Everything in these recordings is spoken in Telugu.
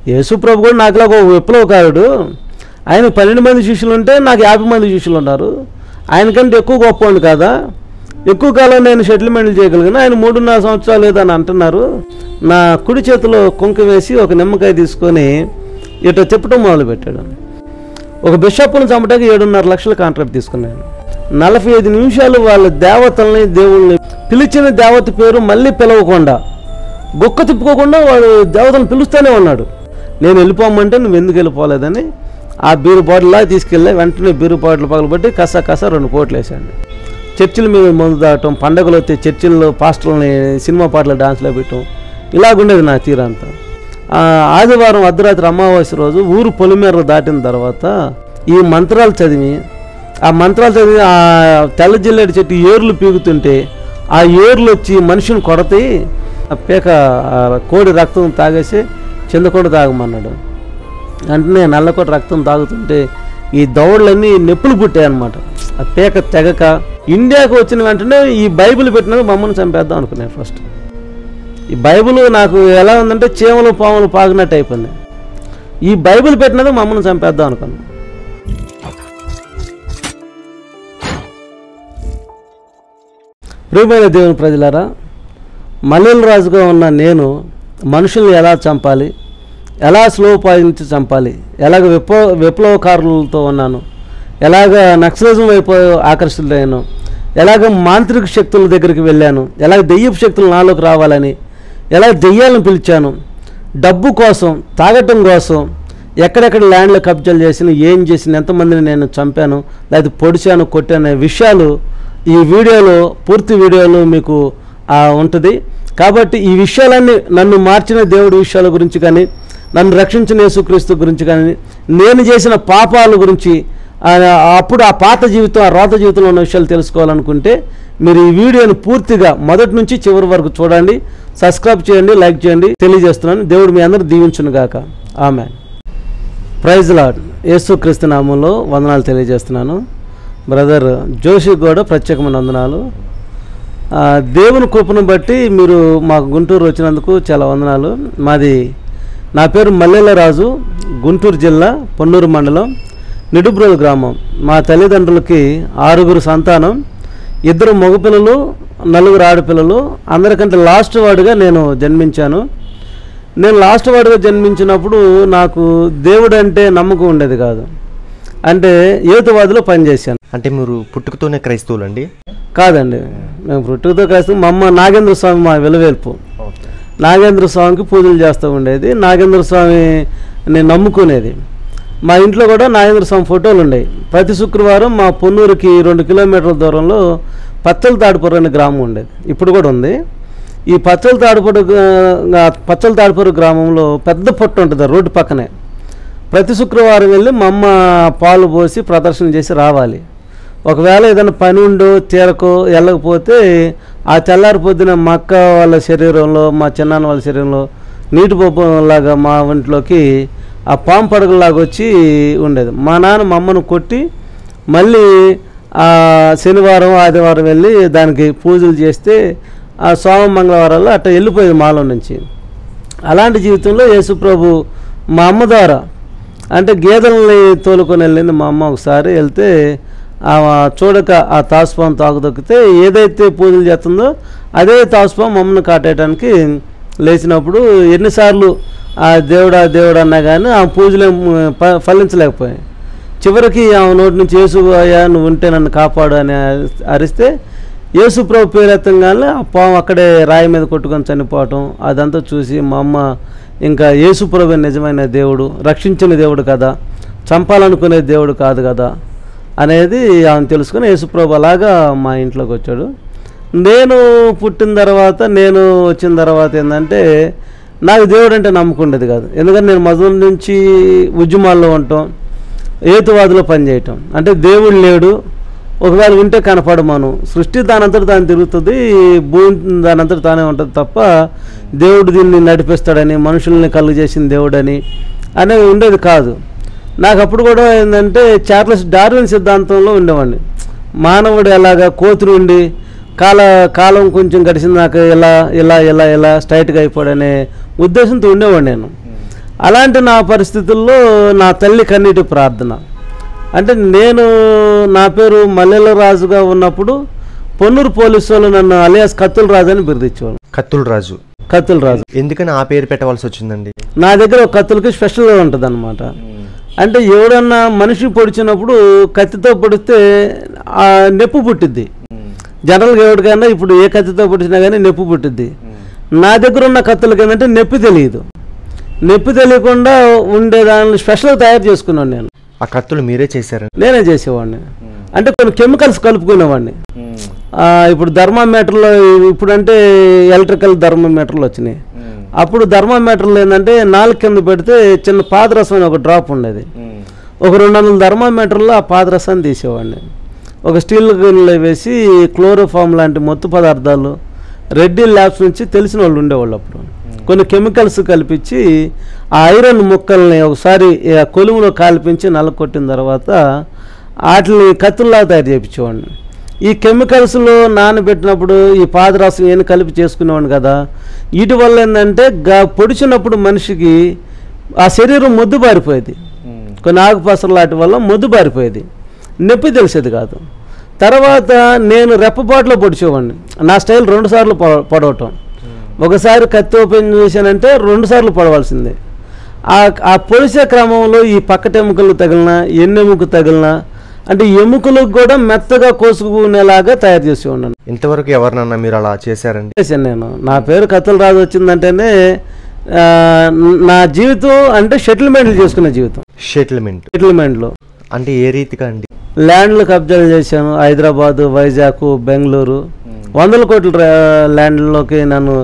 యేసు ప్రభు కూడా నాకులాగా ఒక విప్లవకారుడు. ఆయన 12 మంది శిష్యులు ఉంటే నాకు 50 మంది శిష్యులు ఉన్నారు. ఆయనకంటే ఎక్కువ గొప్పవాడిని కదా, ఎక్కువ కాలం నేను సెటిల్మెంట్లు చేయగలిగిన. ఆయన 3.5 సంవత్సరాలు లేదని అంటున్నారు. నా కుడి చేతిలో కుంకుమ వేసి ఒక నిమ్మకాయ తీసుకొని ఇట్లా చెప్పడం మొదలుపెట్టాడు. ఒక బిషప్ను చంపడానికి 7.5 లక్షల కాంట్రాక్ట్ తీసుకున్నాను. 45 నిమిషాలు వాళ్ళ దేవతల్ని దేవుళ్ళని పిలిచిన దేవత పేరు మళ్ళీ పిలవకుండా, గొక్క తిప్పుకోకుండా వాడు దేవతను పిలుస్తూనే ఉన్నాడు. నేను వెళ్ళిపోమంటే నువ్వు ఎందుకు వెళ్ళిపోలేదని ఆ బీరు బాటిల్లా తీసుకెళ్ళి వెంటనే బీరు బాటిల్ పగలబట్టి కస 2 కోట్లు వేసాడు. చర్చిల మీద మందు దాటం, పండగలు వస్తే చర్చిల్లో పాస్టర్లని సినిమా పాటలు డాన్స్లో పెట్టడం, ఇలాగుండేది నా తీరంతా. ఆదివారం అర్ధరాత్రి అమావాస్య రోజు ఊరు పొలిమేర దాటిన తర్వాత ఈ మంత్రాలు చదివి ఆ తెల్ల జిల్లేడు చెట్టు ఏర్లు పీగుతుంటే ఆ ఏర్లు వచ్చి మనిషిని కొడతాయి. ఆ పేక కోడి రక్తం తాగేసి చిందకొండ తాగమన్నాడు. వెంటనే నల్లకొండ రక్తం తాగుతుంటే ఈ దవడలన్నీ నొప్పులు పుట్టాయన్నమాట. ఆ పేక తెగక ఇండియాకు వచ్చిన వెంటనే ఈ బైబిల్ పెట్టినది మమ్మల్ని చంపేద్దాం అనుకున్నాను. ఫస్ట్ ఈ బైబిల్ నాకు ఎలా ఉందంటే చీమలు పాములు పాగినట్టు అయిపోయింది. ఈ బైబిల్ పెట్టినది మమ్మల్ని చంపేద్దాం అనుకున్నాను. ప్రియమైన దేవుని ప్రజలారా, మల్లెల రాజుగా ఉన్న నేను మనుషుల్ని ఎలా చంపాలి, ఎలా స్లో పాయించి చంపాలి, ఎలాగ విప్లవకారులతో ఉన్నాను, ఎలాగ నక్సలిజం వైపు ఆకర్షితులయ్యాను, ఎలాగ మాంత్రిక శక్తుల దగ్గరికి వెళ్ళాను, ఎలాగ దెయ్యపు శక్తులు నాలోకి రావాలని, ఎలా దెయ్యాలను పిలిచాను, డబ్బు కోసం, తాగటం కోసం ఎక్కడెక్కడ ల్యాండ్లో కబ్జాలు చేసిన, ఏం చేసిన, ఎంతమందిని నేను చంపాను, లేకపోతే పొడిచాను, కొట్టాను విషయాలు ఈ వీడియోలో, పూర్తి వీడియోలో మీకు ఉంటుంది. కాబట్టి ఈ విషయాలన్నీ నన్ను మార్చిన దేవుడి విషయాల గురించి కానీ, నన్ను రక్షించిన యేసుక్రీస్తు గురించి కానీ, నేను చేసిన పాపాల గురించి, అప్పుడు ఆ పాత జీవితం, ఆ రోత జీవితంలో ఉన్న విషయాలు తెలుసుకోవాలనుకుంటే మీరు ఈ వీడియోని పూర్తిగా మొదటి నుంచి చివరి వరకు చూడండి. సబ్స్క్రైబ్ చేయండి, లైక్ చేయండి తెలియజేస్తున్నాను. దేవుడు మీ అందరూ దీవించును గాక. ఆమేన్. Praise Lord. యేసుక్రీస్తు నామంలో వందనాలు తెలియజేస్తున్నాను. బ్రదర్ జోషి కూడా ప్రత్యేకమైన వందనాలు. దేవుని కృపను బట్టి మీరు మాకు గుంటూరు వచ్చినందుకు చాలా వందనాలు. నా పేరు మల్లెల రాజు, గుంటూరు జిల్లా పొన్నూరు మండలం నిడుబ్రోలు గ్రామం. మా తల్లిదండ్రులకి 6 సంతానం, 2 మగపిల్లలు, 4 ఆడపిల్లలు. అందరికంటే లాస్ట్ వాడుగా నేను జన్మించాను. నేను లాస్ట్ వాడుగా జన్మించినప్పుడు నాకు దేవుడు అంటే నమ్మకం ఉండేది కాదు. అంటే యేతువాదిలో పనిచేశాను. అంటే మీరు పుట్టుకతోనే క్రైస్తవులండి? కాదండి, మేము పుట్టుకతో క్రైస్తవం. మా అమ్మ నాగేంద్ర స్వామి, మా వెలువేల్పు నాగేంద్ర స్వామికి పూజలు చేస్తూ ఉండేది. నాగేంద్ర స్వామిని నమ్ముకునేది. మా ఇంట్లో కూడా నాగేంద్ర స్వామి ఫోటోలు ఉండేవి. ప్రతి శుక్రవారం మా పొన్నూరుకి 2 కిలోమీటర్ల దూరంలో పచ్చల తాడిపురం అనే గ్రామం ఉండేది, ఇప్పుడు కూడా ఉంది. ఈ పచ్చల తాడిపురం గ్రామంలో పెద్ద పొట్టు ఉంటుంది రోడ్డు పక్కనే. ప్రతి శుక్రవారం వెళ్ళి మా అమ్మ పాలు పోసి ప్రదర్శన చేసి రావాలి. ఒకవేళ ఏదైనా పని ఉండో తీరకో వెళ్ళకపోతే ఆ తెల్లారి పొద్దున మా అక్క వాళ్ళ శరీరంలో, మా చిన్నాన్న వాళ్ళ శరీరంలో నీటి పప్పులాగా మా ఒంట్లోకి ఆ పాము పడగలాగా వచ్చి ఉండేది. మా నాన్న మా అమ్మను కొట్టి మళ్ళీ శనివారం ఆదివారం వెళ్ళి దానికి పూజలు చేస్తే ఆ సోమ మంగళవారాల్లో అట్లా వెళ్ళిపోయేది మాలో నుంచి. అలాంటి జీవితంలో యేసుప్రభు మా అమ్మ ద్వారా, అంటే గేదెలని తోలుకొని వెళ్ళింది మా అమ్మ. ఒకసారి వెళ్తే చూడక ఆ తాసుపాము తాకుదొక్కితే ఏదైతే పూజలు చేస్తుందో అదే తాసుపాము మమ్మల్ని కాటేయడానికి లేచినప్పుడు ఎన్నిసార్లు ఆ దేవుడా అన్నా కానీ ఆ పూజలు ఫలించలేకపోయాయి. చివరికి ఆమె నోటి నుంచి యేసు అయ్యా నువ్వు ఉంటే నన్ను కాపాడు అని అరిస్తే యేసుప్రభు పేరెత్తంగానే ఆ పాము అక్కడే రాయి మీద కొట్టుకొని చనిపోవటం, అదంతా చూసి మా అమ్మ ఇంకా యేసుప్రభు నిజమైన దేవుడు, రక్షించిన దేవుడు కదా, చంపాలనుకునే దేవుడు కాదు కదా అనేది ఆమె తెలుసుకుని యేసుప్రభు అలాగా మా ఇంట్లోకి వచ్చాడు. నేను వచ్చిన తర్వాత ఏంటంటే నాకు దేవుడు అంటే నమ్మకం ఉండేది కాదు. ఎందుకంటే నేను మొదటి నుంచి ఉద్యమాల్లో ఉండటం, హేతువాదిలో పనిచేయటం. అంటే దేవుడు లేడు, ఒకవేళ ఉంటే కనపడమను, సృష్టి దానంతట తాను తిరుగుతుంది, భూమి దానంతట తానే ఉంటుంది తప్ప దేవుడు దీన్ని నడిపిస్తాడని, మనుషుల్ని కలుగు చేసిన దేవుడని అనేవి ఉండేది కాదు. నాకు అప్పుడు కూడా ఏంటంటే చార్లెస్ డార్విన్ సిద్ధాంతంలో ఉండేవాడిని. మానవుడు ఎలాగా కోతులు ఉండి కాలం కొంచెం గడిచిందాక ఇలా స్ట్రైట్గా అయిపోడనే ఉద్దేశంతో ఉండేవాడు నేను. అలాంటి నా పరిస్థితుల్లో నా తల్లి కన్నీటి ప్రార్థన. అంటే నేను నా పేరు మల్లెల రాజుగా ఉన్నప్పుడు పొన్నూరు పోలీసు వాళ్ళు నన్ను అలియాస్ కత్తుల రాజు అని బిరుదిచ్చేవాళ్ళు. కత్తుల రాజు ఎందుకని ఆ పేరు పెట్టవలసి వచ్చిందండి? నా దగ్గర ఒక కత్తులకి స్పెషల్గా ఉంటుంది అనమాట. అంటే ఎవడన్నా మనిషి పొడిచినప్పుడు కత్తితో పొడిస్తే నొప్పి పుట్టిద్ది. జనరల్గా ఎవరికైనా ఇప్పుడు ఏ కత్తితో పొడిచినా కానీ నొప్పి పుట్టిద్ది. నా దగ్గర ఉన్న కత్తులకి ఏంటంటే నొప్పి తెలియదు. నొప్పి తెలియకుండా ఉండేదాన్ని స్పెషల్గా తయారు చేసుకున్నాను నేను. ఆ కత్తులు మీరే చేశారండి? నేనే చేసేవాడిని. అంటే కొన్ని కెమికల్స్ కలుపుకునేవాడిని. ఇప్పుడు థర్మామీటర్లో ఇప్పుడంటే ఎలక్ట్రికల్ థర్మామీటర్లు వచ్చినాయి. అప్పుడు థర్మామీటర్లు ఏంటంటే 4 కింద పెడితే చిన్న పాదరసం అని ఒక డ్రాప్ ఉండేది. ఒక 200 థర్మామీటర్లో ఆ పాదరసాన్ని తీసేవాడిని. ఒక స్టీల్ గిన్నెలో వేసి క్లోరోఫామ్ లాంటి మత్తు పదార్థాలు రెడ్డి ల్యాబ్స్ నుంచి తెలిసిన వాళ్ళు ఉండేవాళ్ళు. అప్పుడు కొన్ని కెమికల్స్ కలిపించి ఆ ఐరన్ ముక్కల్ని ఒకసారి కొలుములో కాల్పించి నల్లకొట్టిన తర్వాత వాటిని కత్తుల్లా తయారు చేయించేవాడిని. ఈ కెమికల్స్లో నానబెట్టినప్పుడు ఈ పాదరసం ఏం కలిపి చేసుకునేవాడిని కదా. వీటి వల్ల ఏంటంటే పొడిచినప్పుడు మనిషికి ఆ శరీరం మొద్దు బారిపోయేది. కొన్ని ఆకుపసరు లాంటి వల్ల మొద్దు బారిపోయేది, నొప్పి తెలిసేది కాదు. తర్వాత నేను రెప్పపాట్లో పొడిచేవాడిని. నా స్టైల్ 2 సార్లు పొడవటం. ఒకసారి కత్తి ఓపెన్ చేశానంటే 2 సార్లు పొడవాల్సిందే. ఆ పొడిచే క్రమంలో ఈ పక్కటెముకలు తగిలినా ఎన్నెముక తగిలినా అంటే ఎముకలకు కూడా మెత్తగా కోసుకునేలాగా తయారు చేసి ఉన్నాను. ఇంతవరకు ఎవరినన్నా మీరు అలా చేశారండి? చేశాను నేను. నా పేరు కత్తుల రాజు వచ్చిందంటేనే నా జీవితం అంటే సెటిల్మెంట్లు చేసుకునే జీవితం. సెటిల్మెంట్లు అంటే ఏ రీతిగా అండి? ల్యాండ్లు కబ్జాలు చేశాను. హైదరాబాదు, వైజాగ్, బెంగళూరు 100 కోట్ల ల్యాండ్లోకి నన్ను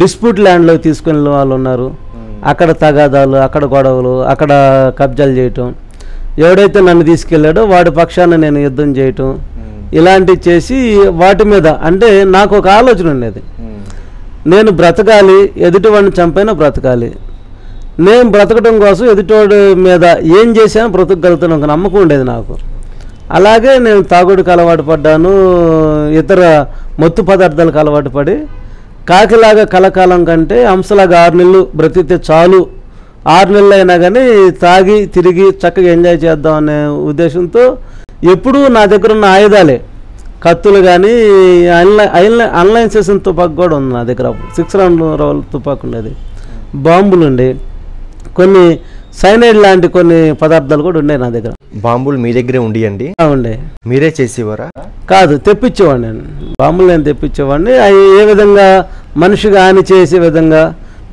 డిస్ప్యూట్ ల్యాండ్లోకి తీసుకునే వాళ్ళు ఉన్నారు. అక్కడ తగాదాలు, అక్కడ గొడవలు, అక్కడ కబ్జాలు చేయటం. ఎవడైతే నన్ను తీసుకెళ్ళాడో వాడి పక్షాన నేను యుద్ధం చేయటం, ఇలాంటివి చేసి వాటి మీద అంటే నాకు ఒక ఆలోచన ఉండేది. నేను బ్రతకాలి, ఎదుటివాడిని చంపైనా బ్రతకాలి. నేను బ్రతకడం కోసం ఎదుటివాడి మీద ఏం చేశాను బ్రతకగలుగుతాను ఒక నమ్మకం ఉండేది నాకు. అలాగే నేను తాగుడికి అలవాటు పడ్డాను, ఇతర మత్తు పదార్థాలకు అలవాటు పడి కాకిలాగా కలకాలం కంటే హంసలాగా 6 నెలలు బ్రతికితే చాలు, 6 నెలలు అయినా కానీ తాగి తిరిగి చక్కగా ఎంజాయ్ చేద్దాం అనే ఉద్దేశంతో ఎప్పుడూ నా దగ్గర ఉన్న ఆయుధాలే, కత్తులు కానీ ఆన్లైన్ సెషన్ తుపాకు కూడా ఉంది నా దగ్గర. 6 రౌండ్ తుపాకు ఉండేది, బాంబులు ఉండే, కొన్ని సైనైడ్ లాంటి కొన్ని పదార్థాలు కూడా ఉండే నా దగ్గర. బాంబులు మీ దగ్గరే ఉండి ఉండే? మీరే చేసేవారా? కాదు, తెప్పించేవాడిని నేను. బాంబులు నేను తెప్పించేవాడిని. అవి ఏ విధంగా మనిషిగా హాని చేసే విధంగా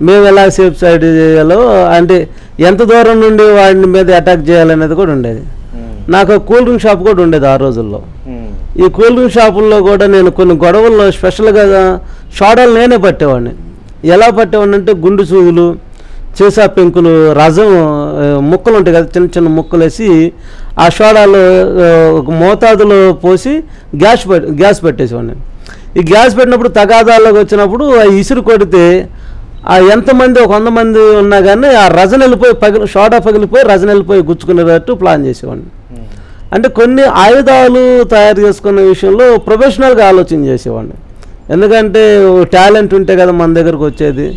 మేము ఎలా సేఫ్ సైడ్ చేయాలో, అంటే ఎంత దూరం నుండి వాడి మీద అటాక్ చేయాలనేది కూడా ఉండేది. నాకు కూల్ డ్రింక్ షాప్ కూడా ఉండేది ఆ రోజుల్లో. ఈ కూల్ డ్రింక్ షాపుల్లో కూడా నేను కొన్ని గొడవల్లో స్పెషల్గా సోడాలు నేనే పట్టేవాడిని. ఎలా పట్టేవాడిని అంటే గుండు సూదులు, చేసా పెంకులు, రసం ముక్కలు ఉంటాయి కదా, చిన్న చిన్న ముక్కలు వేసి ఆ సోడాలు ఒక మోతాదులో పోసి గ్యాస్ పెట్టేసేవాడిని. ఈ గ్యాస్ పెట్టినప్పుడు తగాదాల్లోకి వచ్చినప్పుడు ఆ ఇసురు కొడితే ఎంతమంది ఒక 100 మంది ఉన్నా కానీ ఆ రజన వెళ్ళిపోయి సోడా పగిలిపోయి రజన వెళ్ళిపోయి గుచ్చుకునేటట్టు ప్లాన్ చేసేవాడిని. అంటే కొన్ని ఆయుధాలు తయారు చేసుకునే విషయంలో ప్రొఫెషనల్గా ఆలోచన చేసేవాడిని. ఎందుకంటే టాలెంట్ ఉంటే కదా మన దగ్గరకు వచ్చేది,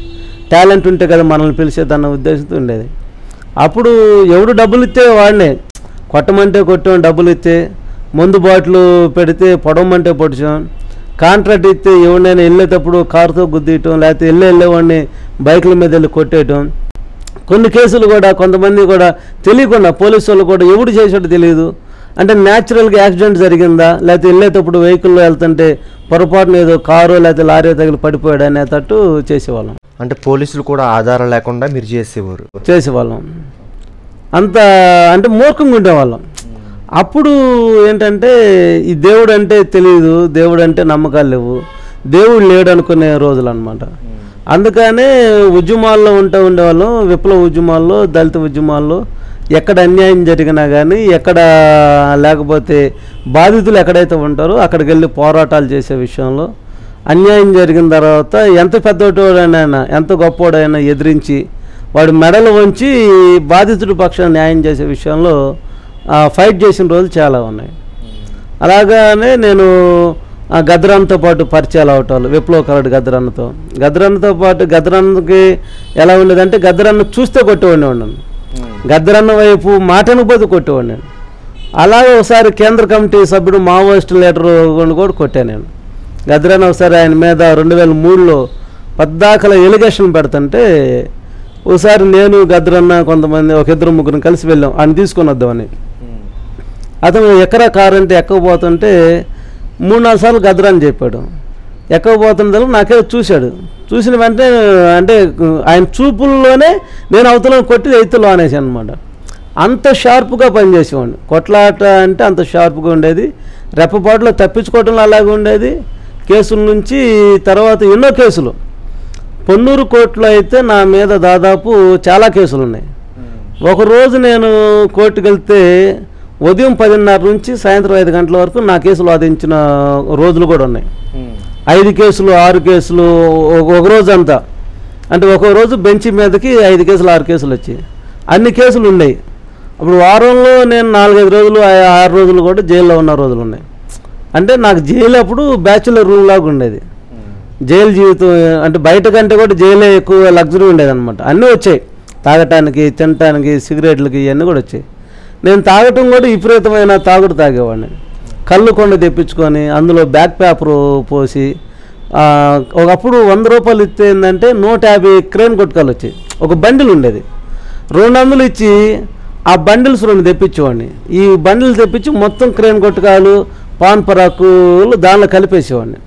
టాలెంట్ ఉంటే కదా మనల్ని పిలిచేది అన్న ఉద్దేశంతో ఉండేది. అప్పుడు ఎవడు డబ్బులు ఇస్తే వాడినే కొట్టమంటే కొట్టాం, డబ్బులు ఇస్తే మందు బాటిల్ పెడితే పొడవమంటే పొడిచాం, కాంట్రాక్ట్ ఇస్తే ఎవరినైనా వెళ్ళేటప్పుడు కారుతో గుద్దీయటం, లేకపోతే వెళ్ళేవాడిని బైకుల మీద వెళ్ళి కొట్టేయటం. కొన్ని కేసులు కూడా కొంతమంది కూడా తెలియకుండా పోలీసు వాళ్ళు కూడా ఎవడు చేసేట్టు తెలియదు. అంటే న్యాచురల్గా యాక్సిడెంట్ జరిగిందా, లేకపోతే వెళ్ళేటప్పుడు వెహికల్లో వెళ్తుంటే పొరపాటున ఏదో కారు లేకపోతే లారీ తగిలి పడిపోయాడు అనేటట్టు చేసేవాళ్ళం. అంటే పోలీసులు కూడా ఆధారం లేకుండా మీరు చేసేవాళ్ళం. అంత అంటే మూర్ఖంగా ఉండేవాళ్ళం. అప్పుడు ఏంటంటే ఈ దేవుడు అంటే తెలియదు, దేవుడు అంటే నమ్మకాలు లేవు, దేవుడు లేడు అనుకునే రోజులు అనమాట. అందుకనే ఉద్యమాల్లో ఉండేవాళ్ళం. విప్లవ ఉద్యమాల్లో, దళిత ఉద్యమాల్లో ఎక్కడ అన్యాయం జరిగినా కానీ, ఎక్కడ లేకపోతే బాధితులు ఎక్కడైతే ఉంటారో అక్కడికి వెళ్ళి పోరాటాలు చేసే విషయంలో, అన్యాయం జరిగిన తర్వాత ఎంత పెద్దోడైనా ఎంత గొప్పోడైనా ఎదిరించి వాడి మెడలు వంచి బాధితుడి పక్షాన న్యాయం చేసే విషయంలో ఫైట్ చేసిన రోజులు చాలా ఉన్నాయి. అలాగానే నేను గద్రన్నతో పాటు పరిచయాలు అవటాలు, విప్లవకారుడు గద్రన్నతో పాటు గద్రన్నకి ఎలా ఉండేదంటే గద్రన్న చూస్తే కొట్టేవాడిని ఉన్నాను, గద్రన్న వైపు మాటను పోతే కొట్టేవాడిని. అలాగే ఒకసారి కేంద్ర కమిటీ సభ్యుడు మావోయిస్టు లీడర్ కూడా కొట్టాను నేను. గద్రన్న ఒకసారి ఆయన మీద 2003లో పద్దాకల ఎలిగేషన్ పెడుతుంటే ఒకసారి నేను గద్రన్న కొంతమంది ఒక 2-3 కలిసి వెళ్ళాం ఆయన తీసుకొని వద్దామని. అతను ఎక్కరా కారు అంటే ఎక్కకపోతుంటే 3-4 సార్లు గద్రన్న చెప్పాడు. ఎక్కకపోతున్న నాకే చూశాడు. చూసిన వెంటనే అంటే ఆయన చూపుల్లోనే నేను అవతల కొట్టి ఎత్తులో అనేసాను అనమాట. అంత షార్ప్గా పనిచేసేవాడిని. కొట్లాట అంటే అంత షార్ప్గా ఉండేది. రెప్పపాటులో తప్పించుకోవటంలో అలాగే ఉండేది. కేసుల నుంచి తర్వాత ఎన్నో కేసులు. పొన్నూరు కోర్టులో అయితే నా మీద దాదాపు చాలా కేసులు ఉన్నాయి. ఒకరోజు నేను కోర్టుకు వెళ్తే ఉదయం 10:30 నుంచి సాయంత్రం 5 గంటల వరకు నా కేసులు వాదించిన రోజులు కూడా ఉన్నాయి. 5 కేసులు 6 కేసులు ఒక రోజు అంతా. అంటే ఒక్కో రోజు బెంచ్ మీదకి 5 కేసులు 6 కేసులు వచ్చాయి. అన్ని కేసులు ఉన్నాయి. అప్పుడు వారంలో నేను 4-5 రోజులు 6 రోజులు కూడా జైల్లో ఉన్న రోజులు ఉన్నాయి. అంటే నాకు జైలు అప్పుడు బ్యాచులర్ రూమ్ లాగా ఉండేది. జైలు జీవితం అంటే బయట కంటే కూడా జైలే ఎక్కువ లగ్జరీ ఉండేది అనమాట. అన్నీ వచ్చాయి, తాగటానికి, తినటానికి, సిగరెట్లకి ఇవన్నీ కూడా వచ్చాయి. నేను తాగటం కూడా విపరీతమైన తాగుడు తాగేవాడిని. కళ్ళు కొండ తెప్పించుకొని అందులో బ్యాక్ పేపరు పోసి ఒకప్పుడు 100 రూపాయలు ఇస్తే ఏంటంటే 150 క్రేన్ కొట్టుకాలు వచ్చాయి. ఒక బండిల్ ఉండేది, 200 ఇచ్చి ఆ బండిల్స్ 2 తెప్పించేవాడిని. ఈ బండిల్ తెప్పించి మొత్తం క్రేన్ కొట్టుకాలు పాన్ పరాకులు దానిలో కలిపేసేవాడిని.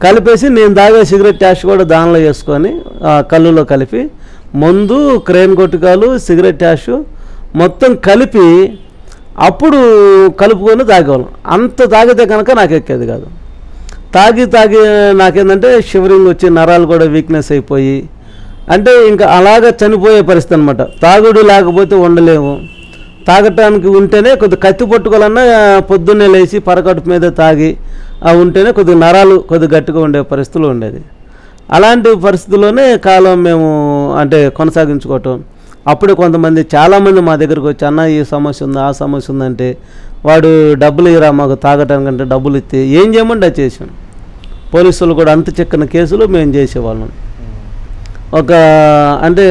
కలిపేసి నేను తాగే సిగరెట్ ట్యాష్ కూడా దానిలో వేసుకొని కళ్ళులో కలిపి మందు, క్రేన్ కొట్టుకాలు, సిగరెట్ ట్యాష్ మొత్తం కలిపి అప్పుడు కలుపుకొని తాగేవాళ్ళం. అంత తాగితే కనుక నాకు ఎక్కేది కాదు. తాగి నాకేంటంటే షివరింగ్ వచ్చి నరాలు కూడా వీక్నెస్ అయిపోయి అంటే ఇంకా అలాగా చనిపోయే పరిస్థితి అనమాట. తాగుడు లేకపోతే ఉండలేము. తాగటానికి ఉంటేనే కొద్దిగా కత్తి పట్టుకోవాలన్నా పొద్దున్నే లేచి పరకట్టు మీద తాగి ఉంటేనే కొద్దిగా నరాలు కొద్దిగా గట్టిగా ఉండే పరిస్థితులు ఉండేది. అలాంటి పరిస్థితుల్లోనే కాలం మేము అంటే కొనసాగించుకోవటం. అప్పుడు కొంతమంది చాలామంది మా దగ్గరకు వచ్చి అన్న ఈ సమస్య ఉంది, ఆ సమస్య ఉందంటే వాడు డబ్బులు ఇరా మాకు తాగటానికంటే డబ్బులు ఇస్తే ఏం చేయమంటే అది చేసాం. పోలీసులు కూడా అంత చిక్కని కేసులు మేము చేసేవాళ్ళం. అంటే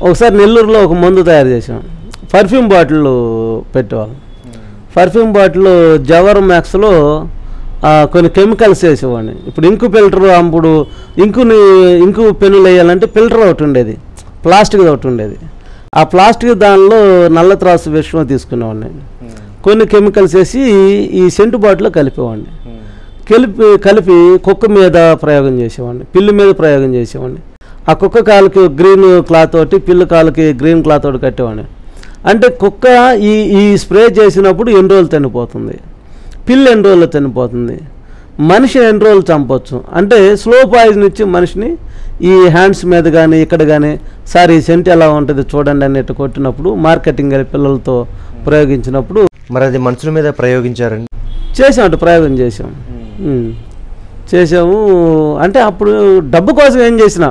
ఒకసారి నెల్లూరులో ఒక మందు తయారు చేసాం. పర్ఫ్యూమ్ బాటిల్ పెట్టేవాళ్ళం. పర్ఫ్యూమ్ బాటిల్ జవర్ మ్యాక్స్లో కొన్ని కెమికల్స్ వేసేవాడిని. ఇప్పుడు ఇంకు ఫిల్టర్, అప్పుడు ఇంకు పెన్నులు వేయాలంటే ఫిల్టర్ ఒకటి ఉండేది, ప్లాస్టిక్ ఒకటి ఉండేది. ఆ ప్లాస్టిక్ దానిలో నల్ల త్రాసు విషయం తీసుకునేవాడిని. కొన్ని కెమికల్స్ వేసి ఈ సెంటు బాటిల్లో కలిపేవాడిని. కలిపి కుక్క మీద ప్రయోగం చేసేవాడిని, పిల్లి మీద ప్రయోగం చేసేవాడిని. ఆ కుక్క కాలుకి గ్రీన్ క్లాత్ ఒకటి, పిల్లి కాలుకి గ్రీన్ క్లాత్ ఒకటి కట్టేవాడిని. అంటే కుక్క ఈ స్ప్రే చేసినప్పుడు ఎన్ని రోజులు చనిపోతుంది, పిల్లి ఎన్ని రోజులు చనిపోతుంది, మనిషి ఎన్ని రోజులు చంపవచ్చు. అంటే స్లో పాయిజన్ ఇచ్చి మనిషిని ఈ హ్యాండ్స్ మీద కానీ ఇక్కడ కానీ సార్ ఈ సెంట్ ఎలా ఉంటుంది చూడండి అన్నట్టు కొట్టినప్పుడు మార్కెటింగ్ పిల్లలతో ప్రయోగించినప్పుడు మరి అది మనుషుల మీద ప్రయోగించారండి? చేసాం, ప్రయోగం చేసాము. అంటే అప్పుడు డబ్బు కోసం ఏం చేసినా,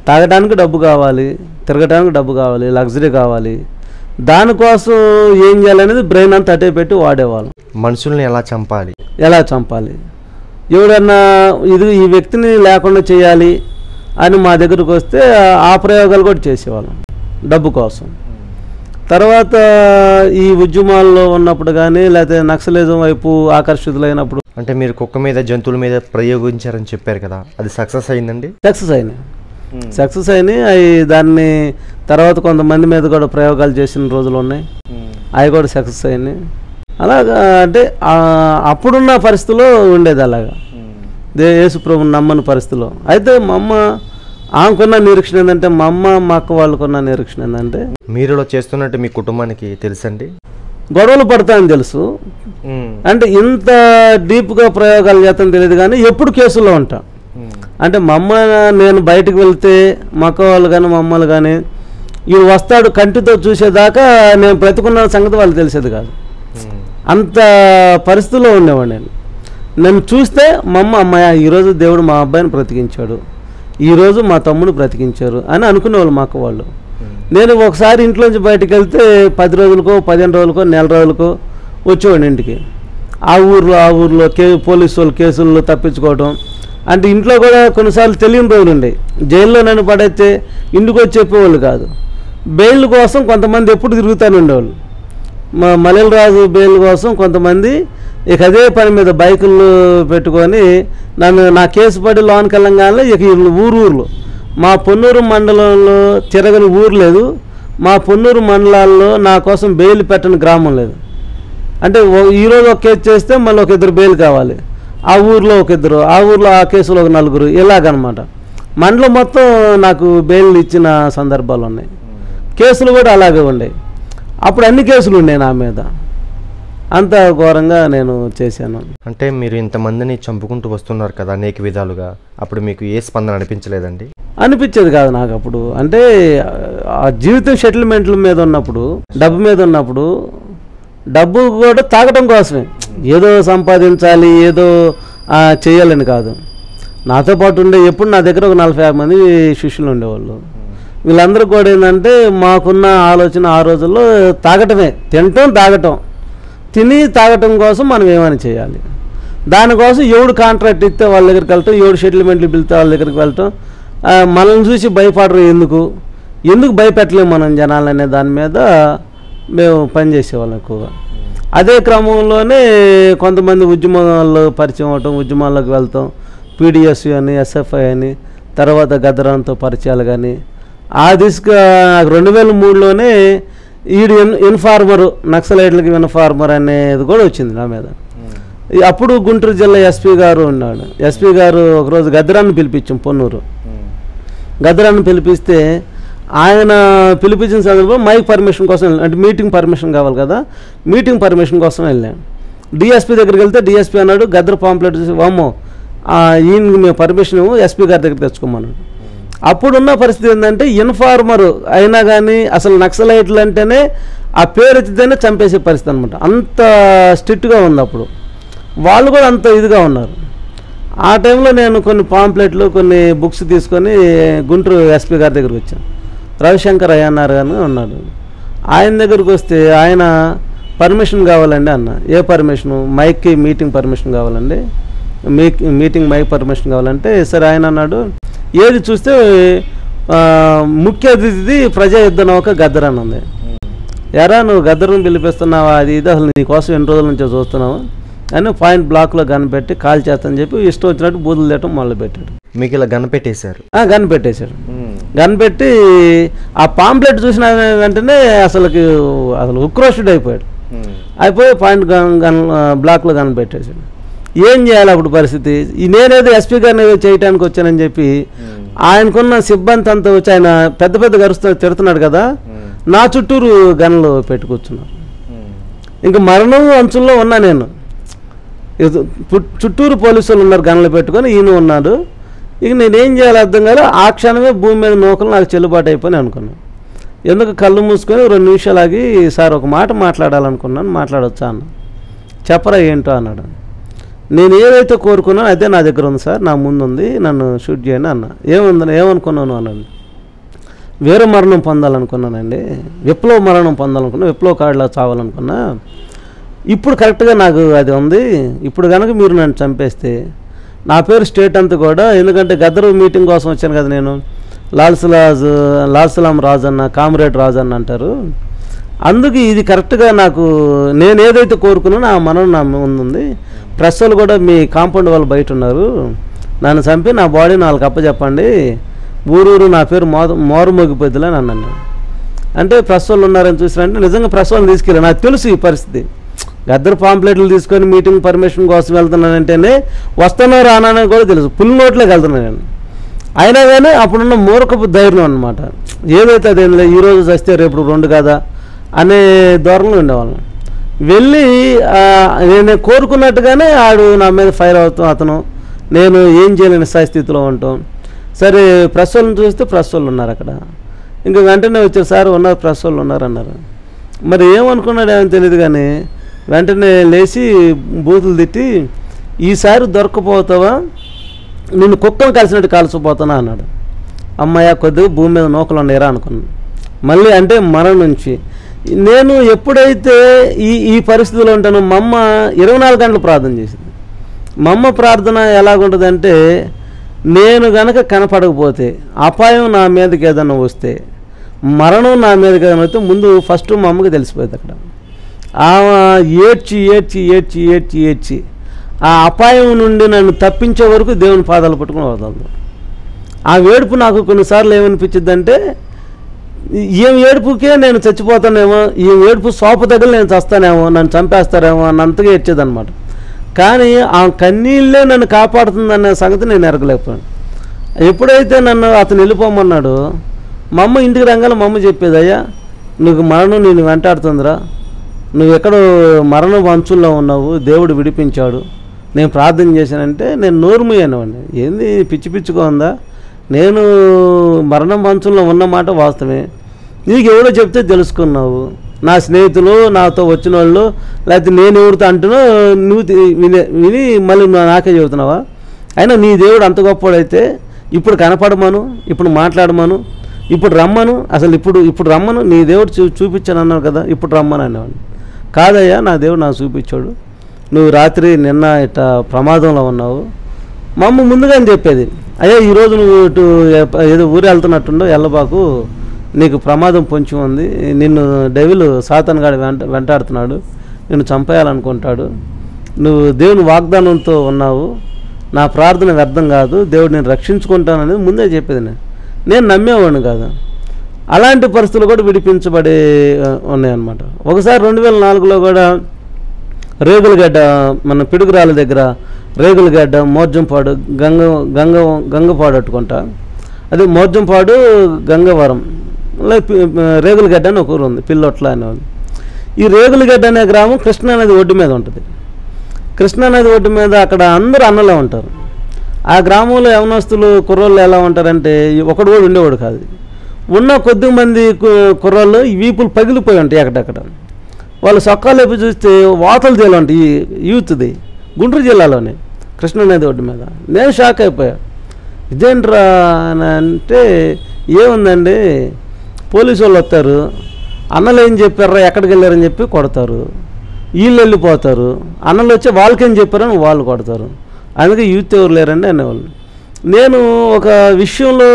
తాగడానికి డబ్బు కావాలి, తిరగడానికి డబ్బు కావాలి, లగ్జరీ కావాలి, దానికోసం ఏం చేయాలనేది బ్రెయిన్ అంతా అటే పెట్టి వాడేవాళ్ళం. మనుషుల్ని ఎలా చంపాలి, ఎవడన్నా ఈ వ్యక్తిని లేకుండా చేయాలి అని మా దగ్గరకు వస్తే ఆ ప్రయోగాలు కూడా చేసేవాళ్ళం డబ్బు కోసం. తర్వాత ఈ ఉద్యమాల్లో ఉన్నప్పుడు కానీ లేకపోతే నక్సలిజం వైపు ఆకర్షితులైనప్పుడు. అంటే మీరు కుక్క మీద, జంతువుల మీద ప్రయోగించారని చెప్పారు కదా, అది సక్సెస్ అయిందండి? సక్సెస్ అయినాయి. దాన్ని తర్వాత కొంతమంది మీద కూడా ప్రయోగాలు చేసిన రోజులు ఉన్నాయి, అవి కూడా సక్సెస్ అయినాయి. అలాగా అంటే అప్పుడున్న పరిస్థితిలో ఉండేది అలాగా, యేసు ప్రభుని నమ్మని పరిస్థితిలో. అయితే మా అమ్మ ఆమెకున్న నిరీక్షణ ఏంటంటే, మా అమ్మ మా అక్క వాళ్ళకున్న నిరీక్షణ ఏంటంటే, మీరు చేస్తున్నట్టు మీ కుటుంబానికి తెలుసండి? గొడవలు పడతాయని తెలుసు. అంటే ఇంత డీప్గా ప్రయోగాలు చేస్తాను తెలియదు, కానీ ఎప్పుడు కేసుల్లో ఉంటా. అంటే మా అమ్మ నేను బయటకు వెళ్తే మా అక్క వాళ్ళు కానీ మా అమ్మలు కానీ ఇవి వస్తాడు కంటితో చూసేదాకా నేను బ్రతుకున్న సంగతి వాళ్ళు తెలిసేది కాదు. అంత పరిస్థితుల్లో ఉండేవాడు. నన్ను చూస్తే మా అమ్మాయ ఈరోజు దేవుడు మా అబ్బాయిని బ్రతికించాడు, ఈరోజు మా తమ్ముడు బ్రతికించారు అని అనుకునేవాళ్ళు మా అక్క వాళ్ళు. నేను ఒకసారి ఇంట్లోంచి బయటకు వెళ్తే 10 రోజులకో 15 రోజులకో నెల రోజులకో వచ్చేవాడిని ఇంటికి. ఆ ఊర్లో పోలీసు వాళ్ళు కేసుల్లో తప్పించుకోవడం. అంటే ఇంట్లో కూడా కొన్నిసార్లు తెలియని రోజులు ఉండే, జైల్లో నన్ను పడైతే ఇంటికి వచ్చి చెప్పేవాళ్ళు కాదు. బెయిల్ కోసం కొంతమంది ఎప్పుడు తిరుగుతూనే ఉండేవాళ్ళు. మల్లెల రాజు బెయిల్ కోసం కొంతమంది ఇక అదే పని మీద బైకులు పెట్టుకొని నా కేసు పడి లోనికి వెళ్ళంగానే ఇక ఊర్లు మా పొన్నూరు మండలంలో తిరగని ఊరు లేదు, మా పొన్నూరు మండలాల్లో నా కోసం బెయిల్ పెట్టని గ్రామం లేదు. అంటే ఈరోజు ఒక కేసు చేస్తే మళ్ళీ ఒక ఇద్దరు బెయిల్ కావాలి, ఆ ఊర్లో ఒక ఇద్దరు, ఆ ఊర్లో ఆ కేసులో ఒక నలుగురు, ఇలాగనమాట. మండలం మొత్తం నాకు బెయిల్ ఇచ్చిన సందర్భాలు ఉన్నాయి. కేసులు కూడా అలాగే ఉండేవి. అప్పుడు అన్ని కేసులు ఉన్నాయి నా మీద. అంత ఘోరంగా నేను చేశాను. అంటే మీరు ఇంతమందిని చంపుకుంటూ వస్తున్నారు కదా అనేక విధాలుగా, అప్పుడు మీకు ఏ స్పందన అనిపించలేదండి? అనిపించేది కాదు నాకు అప్పుడు. అంటే ఆ జీవితం సెటిల్మెంట్ల మీద ఉన్నప్పుడు, డబ్బు మీద ఉన్నప్పుడు, డబ్బు కూడా తాగటం కోసమే, ఏదో సంపాదించాలి ఏదో చేయాలని కాదు. నాతో పాటు ఉండే ఎప్పుడు నా దగ్గర ఒక 40-50 మంది శిష్యులు ఉండేవాళ్ళు. వీళ్ళందరూ కూడా ఏంటంటే మాకున్న ఆలోచన ఆ రోజుల్లో తాగటమే, తినటం తాగటం, తిని తాగటం కోసం మనం ఏమైనా చేయాలి. దానికోసం ఎవడు కాంట్రాక్ట్ ఇస్తే వాళ్ళ దగ్గరికి వెళ్ళటం, ఎవడు సెటిల్మెంట్లు పిలితే వాళ్ళ దగ్గరికి వెళ్ళటం, మనల్ని చూసి భయపడరు, ఎందుకు భయపెట్టలేము మనం జనాలనే దాని మీద మేము పనిచేసేవాళ్ళం ఎక్కువగా. అదే క్రమంలోనే కొంతమంది ఉద్యమాల్లో పరిచయం అవటం, ఉద్యమాల్లోకి వెళ్తాం, పీడిఎస్యు అని, ఎస్ఎఫ్ఐ అని, తర్వాత గద్దరంతో పరిచయాలు కానీ, ఆ దిశగా 2003లోనే ఈడు ఇన్ఫార్మరు, నక్సలైట్లకి ఇన్ఫార్మర్ అనేది కూడా వచ్చింది నా మీద. అప్పుడు గుంటూరు జిల్లా ఎస్పీ గారు ఉన్నాడు. ఎస్పీ గారు ఒకరోజు గద్దరాన్ని పిలిపించాం, పొన్నూరు గద్దరాన్ని పిలిపిస్తే ఆయన పిలిపించిన సందర్భంలో మైక్ పర్మిషన్ కోసం, అంటే మీటింగ్ పర్మిషన్ కావాలి కదా, మీటింగ్ పర్మిషన్ కోసం వెళ్ళాను. డిఎస్పీ దగ్గరికి వెళ్తే డిఎస్పీ అన్నాడు, గద్దర పాంప్లెట్ చూసి వామ్మో ఈయనకి మేము పర్మిషన్ ఎస్పీ గారి దగ్గర తెచ్చుకోమన్నాడు. అప్పుడున్న పరిస్థితి ఏంటంటే ఇన్ఫార్మర్ అయినా కానీ అసలు నక్సలైట్లు అంటేనే ఆ పేరు ఎత్తితేనే చంపేసే పరిస్థితి అనమాట. అంత స్ట్రిక్ట్గా ఉంది అప్పుడు. వాళ్ళు కూడా అంత ఇదిగా ఉన్నారు. ఆ టైంలో నేను కొన్ని పాంప్లెట్లు, కొన్ని బుక్స్ తీసుకొని గుంటూరు ఎస్పీ గారి దగ్గరికి వచ్చాను. రవిశంకర్ అయ్యన్నారు అని ఉన్నాడు. ఆయన దగ్గరికి వస్తే ఆయన పర్మిషన్ కావాలండి అన్న. ఏ పర్మిషను? మైక్కి మీటింగ్ పర్మిషన్ కావాలండి, మీటింగ్ మైక్ పర్మిషన్ కావాలంటే సరే. ఆయన అన్నాడు, ఏది చూస్తే ముఖ్య అతిథిది ప్రజా యుద్ధ నౌక గద్దర్ అని ఉంది. ఎరా నువ్వు గద్దరుని పిలిపిస్తున్నావా, అది ఇది అసలు నీకోసం ఎన్ని రోజుల నుంచో చూస్తున్నావు అని పాయింట్ బ్లాక్లో గన్ పెట్టి కాల్ చేస్తానని చెప్పి ఇష్టం వచ్చినట్టు బూతులు తిట్టడం మొదలుపెట్టాడు. మీకు ఇలా గన్ పెట్టేశారు? గన్ పెట్టేశాడు. గన్ పెట్టి ఆ పాంప్లెట్ చూసిన వెంటనే అసలు ఉక్రోషుడు అయిపోయాడు. అయిపోయి పాయింట్ బ్లాక్లో గన్ పెట్టేశాడు. ఏం చేయాలి అప్పుడు పరిస్థితి? నేనేదో ఎస్పీ గారిని చేయటానికి వచ్చానని చెప్పి ఆయనకున్న సిబ్బంది అంతా వచ్చి, ఆయన పెద్ద పెద్ద తిడుతున్నాడు కదా, నా చుట్టూరు గన్లు పెట్టుకొచ్చున్నాను. ఇంకా మరణం అంచుల్లో ఉన్నా నేను. చుట్టూరు పోలీసులు ఉన్నారు గన్లు పెట్టుకొని, ఈయన ఉన్నాడు. ఇక నేనేం చేయాలి అర్థం కాదు. ఆ క్షణమే భూమి మీద నూకలు నాకు చెల్లుబాటు అయిపోయి అనుకున్నాను. ఎందుకు కళ్ళు మూసుకొని 2 నిమిషాలు ఆగి, సార్ ఒక మాట మాట్లాడాలనుకున్నాను, మాట్లాడొచ్చా అన్న. చెప్పరా ఏంటో అన్నాడు. నేను ఏదైతే కోరుకున్నానో అదే నా దగ్గర ఉంది సార్, నా ముందు ఉంది, నన్ను షూట్ చేయండి అన్న. ఏమనుకున్నాను అన్నాడు. వీర మరణం పొందాలనుకున్నానండి, విప్లవ మరణం పొందాలనుకున్నా, విప్లవ కాడులా చావాలనుకున్నా. ఇప్పుడు కరెక్ట్గా నాకు అది ఉంది. ఇప్పుడు కనుక మీరు నన్ను చంపేస్తే నా పేరు స్టేట్ అంతా కూడా, ఎందుకంటే గద్దరు మీటింగ్ కోసం వచ్చాను కదా నేను, లాల్సలాం రాజు అన్న, కామ్రేడ్ రాజు అన్న అంటారు. అందుకు ఇది కరెక్ట్గా నాకు, నేను ఏదైతే కోరుకున్నానో ఆ మనం నా ముందుంది. ప్రెస్ వాళ్ళు కూడా మీ కాంపౌండ్ వాళ్ళు బయట ఉన్నారు, నన్ను చంపి నా బాడీ 4 అప్పచెప్పండి, ఊరూరు నా పేరు మోరుమోగిపోద్దులే అని అన్నాను. అంటే ప్రెస్ వాళ్ళు ఉన్నారని చూసినంటే నిజంగా ప్రెస్ వాళ్ళని తీసుకెళ్ళాను. నాకు తెలుసు ఈ పరిస్థితి. గద్దరు పాంప్లెట్లు తీసుకొని మీటింగ్ పర్మిషన్ కోసం వెళ్తున్నానంటేనే వస్తానో రానని కూడా తెలుసు. పుల్ నోట్లోకి వెళ్తున్నాను నేను. అయినా కానీ అప్పుడున్న మూర్ఖపు ధైర్యం అనమాట. ఏదైతే అదే ఈరోజు చస్తే రేపు 2 కదా అనే ధోరణిలో ఉండేవాళ్ళం. వెళ్ళి నేను కోరుకున్నట్టుగానే ఆడు నా మీద ఫైర్ అవుతాం, అతను నేను ఏం చేయలేని స్థితిలో ఉంటాం. సరే ప్రెస్ వాళ్ళని చూస్తే ప్రెస్ వాళ్ళు ఉన్నారు అక్కడ. ఇంకా వెంటనే వచ్చారు, సార్ ఉన్నారు, ప్రెస్ వాళ్ళు ఉన్నారు అన్నారు. మరి ఏమనుకున్నాడు ఏమని తెలియదు కానీ వెంటనే లేచి బూతులు తిట్టి, ఈసారి దొరకపోతావా, నిన్ను కుక్కను కలిసినట్టు కాల్చిపోతానా అన్నాడు. అమ్మాయ కొద్దిగా భూమి మీద నూకలు ఉండేరా అనుకున్నాను. మళ్ళీ అంటే మరణం నుంచి నేను ఎప్పుడైతే ఈ పరిస్థితిలో ఉంటానో మా అమ్మ 24 గంటలు ప్రార్థన చేసింది. మా అమ్మ ప్రార్థన ఎలాగుంటుందంటే, నేను గనక కనపడకపోతే, అపాయం నా మీదకి ఏదైనా వస్తే, మరణం నా మీదకి ఏదైనా వస్తే ముందు ఫస్ట్ మా అమ్మకి తెలిసిపోయింది. అక్కడ ఆమె ఏడ్చి ఏడ్చి ఏడ్చి ఏడ్చి ఏడ్చి ఆ అపాయం నుండి నన్ను తప్పించే వరకు దేవుని పాదాలు పట్టుకుని వదలదు. ఆ ఏడుపు నాకు కొన్నిసార్లు ఏమనిపించిందంటే, ఏం ఏడుపుకే నేను చచ్చిపోతానేమో, ఈ ఏడుపు సోప దగ్గర నేను చస్తానేమో, నన్ను చంపేస్తారేమో అన్నంతగా ఏడ్చేదనమాట. కానీ ఆ కన్నీళ్ళే నన్ను కాపాడుతుందనే సంగతి నేను ఎరగలేకపోయాను. ఎప్పుడైతే నన్ను అతను వెళ్ళిపోమన్నాడో, మా అమ్మ ఇంటికి రంగాల మా అమ్మ చెప్పేది, అయ్యా నువ్వు మరణం నేను వెంటాడుతుందిరా, నువ్వు ఎక్కడో మరణ వంచుల్లో ఉన్నావు, దేవుడు విడిపించాడు, నేను ప్రార్థన చేశానంటే నేను నోరు మూయనివ్వండి. ఏంది పిచ్చి పిచ్చిగా ఉందా, నేను మరణం మంచంలో ఉన్నమాట వాస్తవమే, నీకు ఎవడో చెప్తే తెలుసుకున్నావు, నా స్నేహితులు నాతో వచ్చిన వాళ్ళు లేకపోతే నేను ఎవరితో అంటున్నా నువ్వు విని మళ్ళీ నాకే చెబుతున్నావా? అయినా నీ దేవుడు అంత గొప్పవాడైతే ఇప్పుడు కనపడమను, ఇప్పుడు మాట్లాడమను, ఇప్పుడు రమ్మను, అసలు ఇప్పుడు రమ్మను, నీ దేవుడు చూపించాను అన్నావు కదా, ఇప్పుడు రమ్మను అనేవాడిని. కాదయ్యా నా దేవుడు నాకు చూపించాడు, నువ్వు రాత్రి నిన్న ఇట్లా ప్రమాదంలో ఉన్నావు. మా అమ్మ ముందుగానే చెప్పేది, అయ్యా ఈరోజు నువ్వు ఇటు ఏదో ఊరు వెళ్తున్నట్టుండో వెళ్ళబాకు, నీకు ప్రమాదం పొంచి ఉంది, నిన్ను డెవిల్ సాతానుగాడు వెంటాడుతున్నాడు, నిన్ను చంపేయాలనుకుంటాడు, నువ్వు దేవుని వాగ్దానంతో ఉన్నావు, నా ప్రార్థన వ్యర్థం కాదు, దేవుడు నేను రక్షించుకుంటాననేది ముందే చెప్పేది. నేను నమ్మేవాడిని కాదు. అలాంటి పరిస్థితులు కూడా విడిపించబడి ఉన్నాయన్నమాట. ఒకసారి 2004లో కూడా రేగులగడ్డ, మన పిడుగురాల దగ్గర రేగులగడ్డ, మోర్జంపాడు, గంగపాడు అట్టుకుంటా, అది మోర్జంపాడు గంగవరం, రేగులగడ్డ అని ఒక ఊరు ఉంది, పిల్లొట్ల అని ఉంది. ఈ రేగులగడ్డ అనే గ్రామం కృష్ణానది ఒడ్డు మీద ఉంటుంది. కృష్ణానది ఒడ్డు మీద అక్కడ అందరూ అన్నలే ఉంటారు. ఆ గ్రామంలో యవనస్తులు కుర్రోళ్ళు ఎలా ఉంటారంటే, ఒకడు కూడా ఉండేవాడు కాదు. ఉన్న కొద్ది మంది కుర్రోళ్ళు ఈ వీపులు పగిలిపోయి ఉంటాయి అక్కడక్కడ. వాళ్ళు సొక్కాలు లేపి చూస్తే వాతలు తేలి ఉంటాయి యూత్ది, గుంటూరు జిల్లాలోనే కృష్ణానది ఒడ్డు మీద. నేను షాక్ అయిపోయా, ఇదేంట్రా అని అంటే, ఏముందండి పోలీసు వాళ్ళు వస్తారు, అన్నలు ఏం చెప్పారా ఎక్కడికి వెళ్ళారని చెప్పి కొడతారు, వీళ్ళు వెళ్ళిపోతారు, అన్నలు వచ్చి వాళ్ళకేం చెప్పారని వాళ్ళు కొడతారు, అందుకే యూత్ ఎవరు లేరండి అనేవాళ్ళు. నేను ఒక విషయంలో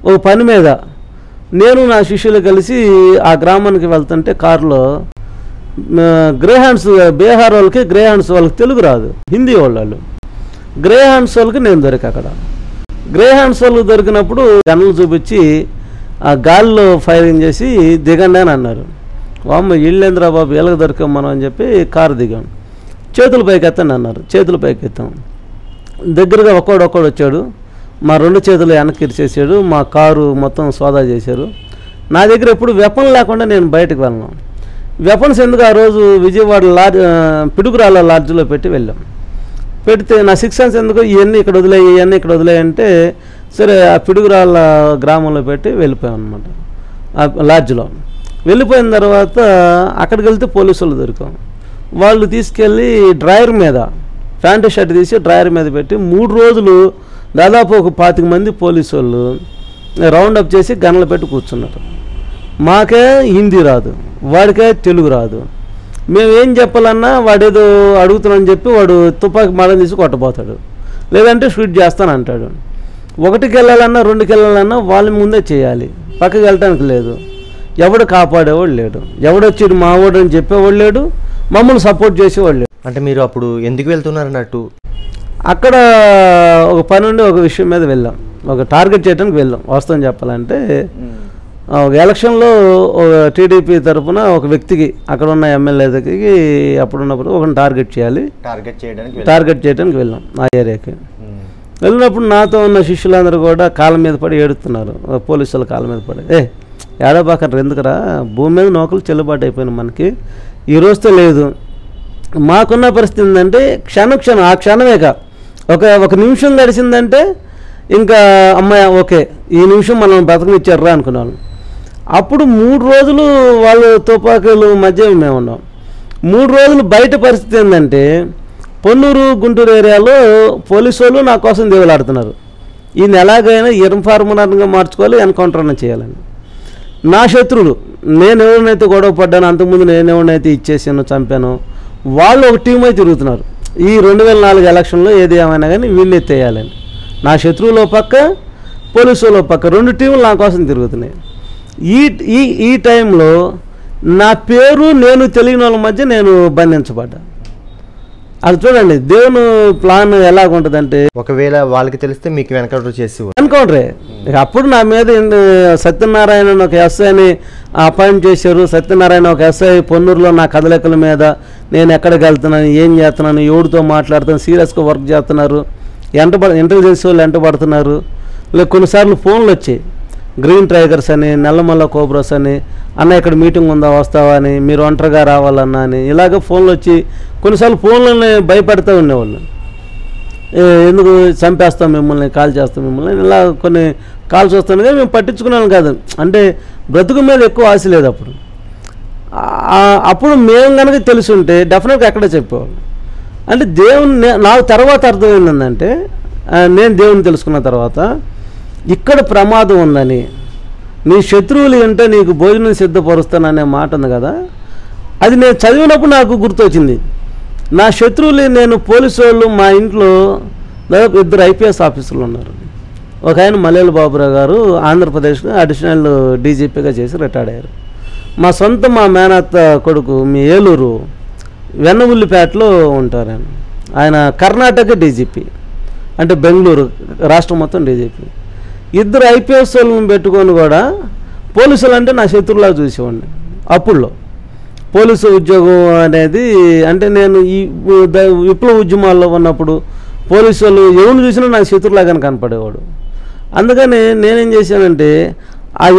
ఒక పని మీద నేను నా శిష్యులు కలిసి ఆ గ్రామానికి వెళ్తుంటే కారులో గ్రేహాండ్స్, బీహార్ వాళ్ళకి గ్రేహాండ్స్ వాళ్ళకి తెలుగు రాదు, హిందీ వాళ్ళు, గ్రేహాండ్స్ వాళ్ళకి నేను దొరికా. అక్కడ గ్రేహాండ్స్ వాళ్ళకి దొరికినప్పుడు గన్నులు చూపించి ఆ గాలిలో ఫైరింగ్ చేసి దిగండి అని అన్నారు. వామ్మ ఇళ్ళేంద్రా బాబు వీళ్ళకి దొరికాం మనం అని చెప్పి కారు దిగాం. చేతులు పైకి ఎత్తండి అన్నారు, చేతులు పైకి ఎత్తాం. దగ్గరగా ఒక్కోడు వచ్చాడు, మా 2 చేతులు వెనక్కి ఇరిచేసాడు, మా కారు మొత్తం సోదా చేశారు. నా దగ్గర ఎప్పుడు వెపన్ లేకుండా నేను బయటకు వెళ్ళను. వెపన్స్ ఎందుకు ఆ రోజు విజయవాడ పిడుగురాల లాడ్జ్లో పెట్టి వెళ్ళాం. పెడితే నా 6 సెన్స్ ఎందుకు ఇవన్నీ ఇక్కడ వదిలేయి ఇవన్నీ ఇక్కడ వదిలేయంటే, సరే ఆ పిడుగురాల గ్రామంలో పెట్టి వెళ్ళిపోయాం అనమాట. ఆ లాడ్జ్లో వెళ్ళిపోయిన తర్వాత అక్కడికి వెళ్తే పోలీసులు దొరికాం. వాళ్ళు తీసుకెళ్ళి డ్రాయర్ మీద ప్యాంటు షర్ట్ తీసి డ్రాయర్ మీద పెట్టి 3 రోజులు దాదాపు ఒక 25 మంది పోలీసు వాళ్ళు రౌండప్ చేసి గన్నులు పెట్టి కూర్చున్నారు. మాకే హిందీ రాదు, వాడికే తెలుగు రాదు. మేము ఏం చెప్పాలన్నా వాడేదో అడుగుతున్నాని చెప్పి వాడు తుపాకి మడం తీసి కొట్టబోతాడు, లేదంటే షూట్ చేస్తానంటాడు. 1కి వెళ్ళాలన్నా 2కి వెళ్ళాలన్నా వాళ్ళ ముందే చేయాలి, పక్కకి వెళ్ళటానికి లేదు. ఎవడు కాపాడేవాడు లేడు, ఎవడొచ్చి మా వాడు అని చెప్పేవాడు లేడు, మమ్మల్ని సపోర్ట్ చేసేవాడు లేడు. అంటే మీరు అప్పుడు ఎందుకు వెళ్తున్నారు అన్నట్టు? అక్కడ ఒక పని ఉండి ఒక విషయం మీద వెళ్ళాం, ఒక టార్గెట్ చేయడానికి వెళ్ళాం. వాస్తవం చెప్పాలంటే ఒక ఎలక్షన్లో టీడీపీ తరఫున ఒక వ్యక్తికి, అక్కడ ఉన్న ఎమ్మెల్యేకి అప్పుడున్నప్పుడు ఒకరిని టార్గెట్ చేయాలి, టార్గెట్ చేయడానికి వెళ్ళాం ఆ ఏరియాకి. వెళ్ళినప్పుడు నాతో ఉన్న శిష్యులందరూ కూడా కాళ్ళ మీద పడి ఏడుతున్నారు, పోలీసుల కాళ్ళ మీద పడి, ఏడబాకంటారు ఎందుకురా, భూమి మీద నౌకలు చెల్లుబాటు అయిపోయినాయి మనకి, ఈ రోజుతో లేదు. మాకున్న పరిస్థితి ఏంటంటే క్షణం ఆ క్షణమేక ఒక నిమిషం గడిచిందంటే ఇంకా అమ్మాయి ఓకే ఈ నిమిషం మనం బతకనిచ్చారా అనుకున్నాను. అప్పుడు 3 రోజులు వాళ్ళు తుపాకీలు మధ్య మేము ఉన్నాం. 3 రోజులు బయట పరిస్థితి ఏంటంటే పొన్నూరు గుంటూరు ఏరియాలో పోలీసు వాళ్ళు నా కోసం దేవులాడుతున్నారు, ఈయన ఎలాగైనా ఇన్ఫార్మర్గా మార్చుకోవాలి, ఎన్కౌంటర్ చేయాలని. నా శత్రువులు నేను ఎవరినైతే గొడవ పడ్డానో అంతకుముందు నేను ఎవరినైతే ఇచ్చేసానో చంపానో వాళ్ళు ఒక టీం అయితే తిరుగుతున్నారు. ఈ 2004 ఎలక్షన్లో ఏది ఏమైనా కానీ వీళ్ళు ఎత్తేయాలని. నా శత్రువులో పక్క పోలీసులో పక్క 2 టీములు నా కోసం తిరుగుతున్నాయి. ఈ ఈ ఈ టైంలో నా పేరు నేను తెలియని వాళ్ళ మధ్య నేను బంధించబడ్డా. అది చూడండి దేవుని ప్లాన్ ఎలాగుంటుందంటే, ఒకవేళ వాళ్ళకి తెలిస్తే మీకు వెనకడు చేసి అనుకోండి. అప్పుడు నా మీద సత్యనారాయణ ఒక ఎస్ఐని అపాయింట్ చేశారు. సత్యనారాయణ ఒక ఎస్ఐ పొన్నూరులో నా కదలికల మీద నేను ఎక్కడికి వెళ్తున్నాను, ఏం చేస్తున్నాను, ఎవరితో మాట్లాడుతాను, సీరియస్గా వర్క్ చేస్తున్నారు, ఇంటెలిజెన్స్ వాళ్ళు ఎంటబడుతున్నారు. లేక కొన్నిసార్లు ఫోన్లు వచ్చాయి, గ్రీన్ టైగర్స్ అని, నల్లమల్ల కోబ్రాస్ అని, అన్న ఇక్కడ మీటింగ్ ఉందా వస్తావా అని, మీరు ఒంటరిగా రావాలన్నా అని, ఇలాగ ఫోన్లు వచ్చి కొన్నిసార్లు ఫోన్లని భయపడుతూ ఉండేవాళ్ళు. ఎందుకు చంపేస్తాం మిమ్మల్ని, కాల్ చేస్తాం మిమ్మల్ని, ఇలా కొన్ని కాల్స్ వస్తాను. కానీ మేము పట్టించుకున్నాను కాదు, అంటే బ్రతుకు మీద ఎక్కువ ఆశ లేదు అప్పుడు. అప్పుడు మేము కనుక తెలిసి ఉంటే డెఫినెట్గా ఎక్కడే చెప్పేవాళ్ళు. అంటే దేవుని నాకు తర్వాత అర్థమైందంటే, నేను దేవుని తెలుసుకున్న తర్వాత ఇక్కడ ప్రమాదం ఉందని, నీ శత్రువులు అంటే నీకు భోజనం సిద్ధపరుస్తాననే మాట ఉంది కదా, అది నేను చదివినప్పుడు నాకు గుర్తొచ్చింది. నా శత్రువులు నేను పోలీసు వాళ్ళు మా ఇంట్లో దాదాపు 2 IPS ఆఫీసర్లు ఉన్నారు. ఒక ఆయన మల్లెల బాబురావు గారు ఆంధ్రప్రదేశ్లో అడిషనల్ డీజీపీగా చేసి రిటైర్డ్ అయ్యారు. మా మేనత్త కొడుకు మీ ఏలూరు వెన్నముల్లిపేటలో ఉంటారు. ఆయన కర్ణాటక డీజీపీ, అంటే బెంగళూరు రాష్ట్రం మొత్తం డీజీపీ. 2 IPS వాళ్ళని పెట్టుకొని కూడా పోలీసులు అంటే నా శత్రువులా చూసేవాడిని. అప్పుడులో పోలీసు ఉద్యోగం అనేది, అంటే నేను ఈ విప్లవ ఉద్యమాల్లో ఉన్నప్పుడు పోలీసు వాళ్ళు ఎవరిని చూసినా నాకు శత్రువులాగానే కనపడేవాడు. అందుకని నేనేం చేశానంటే,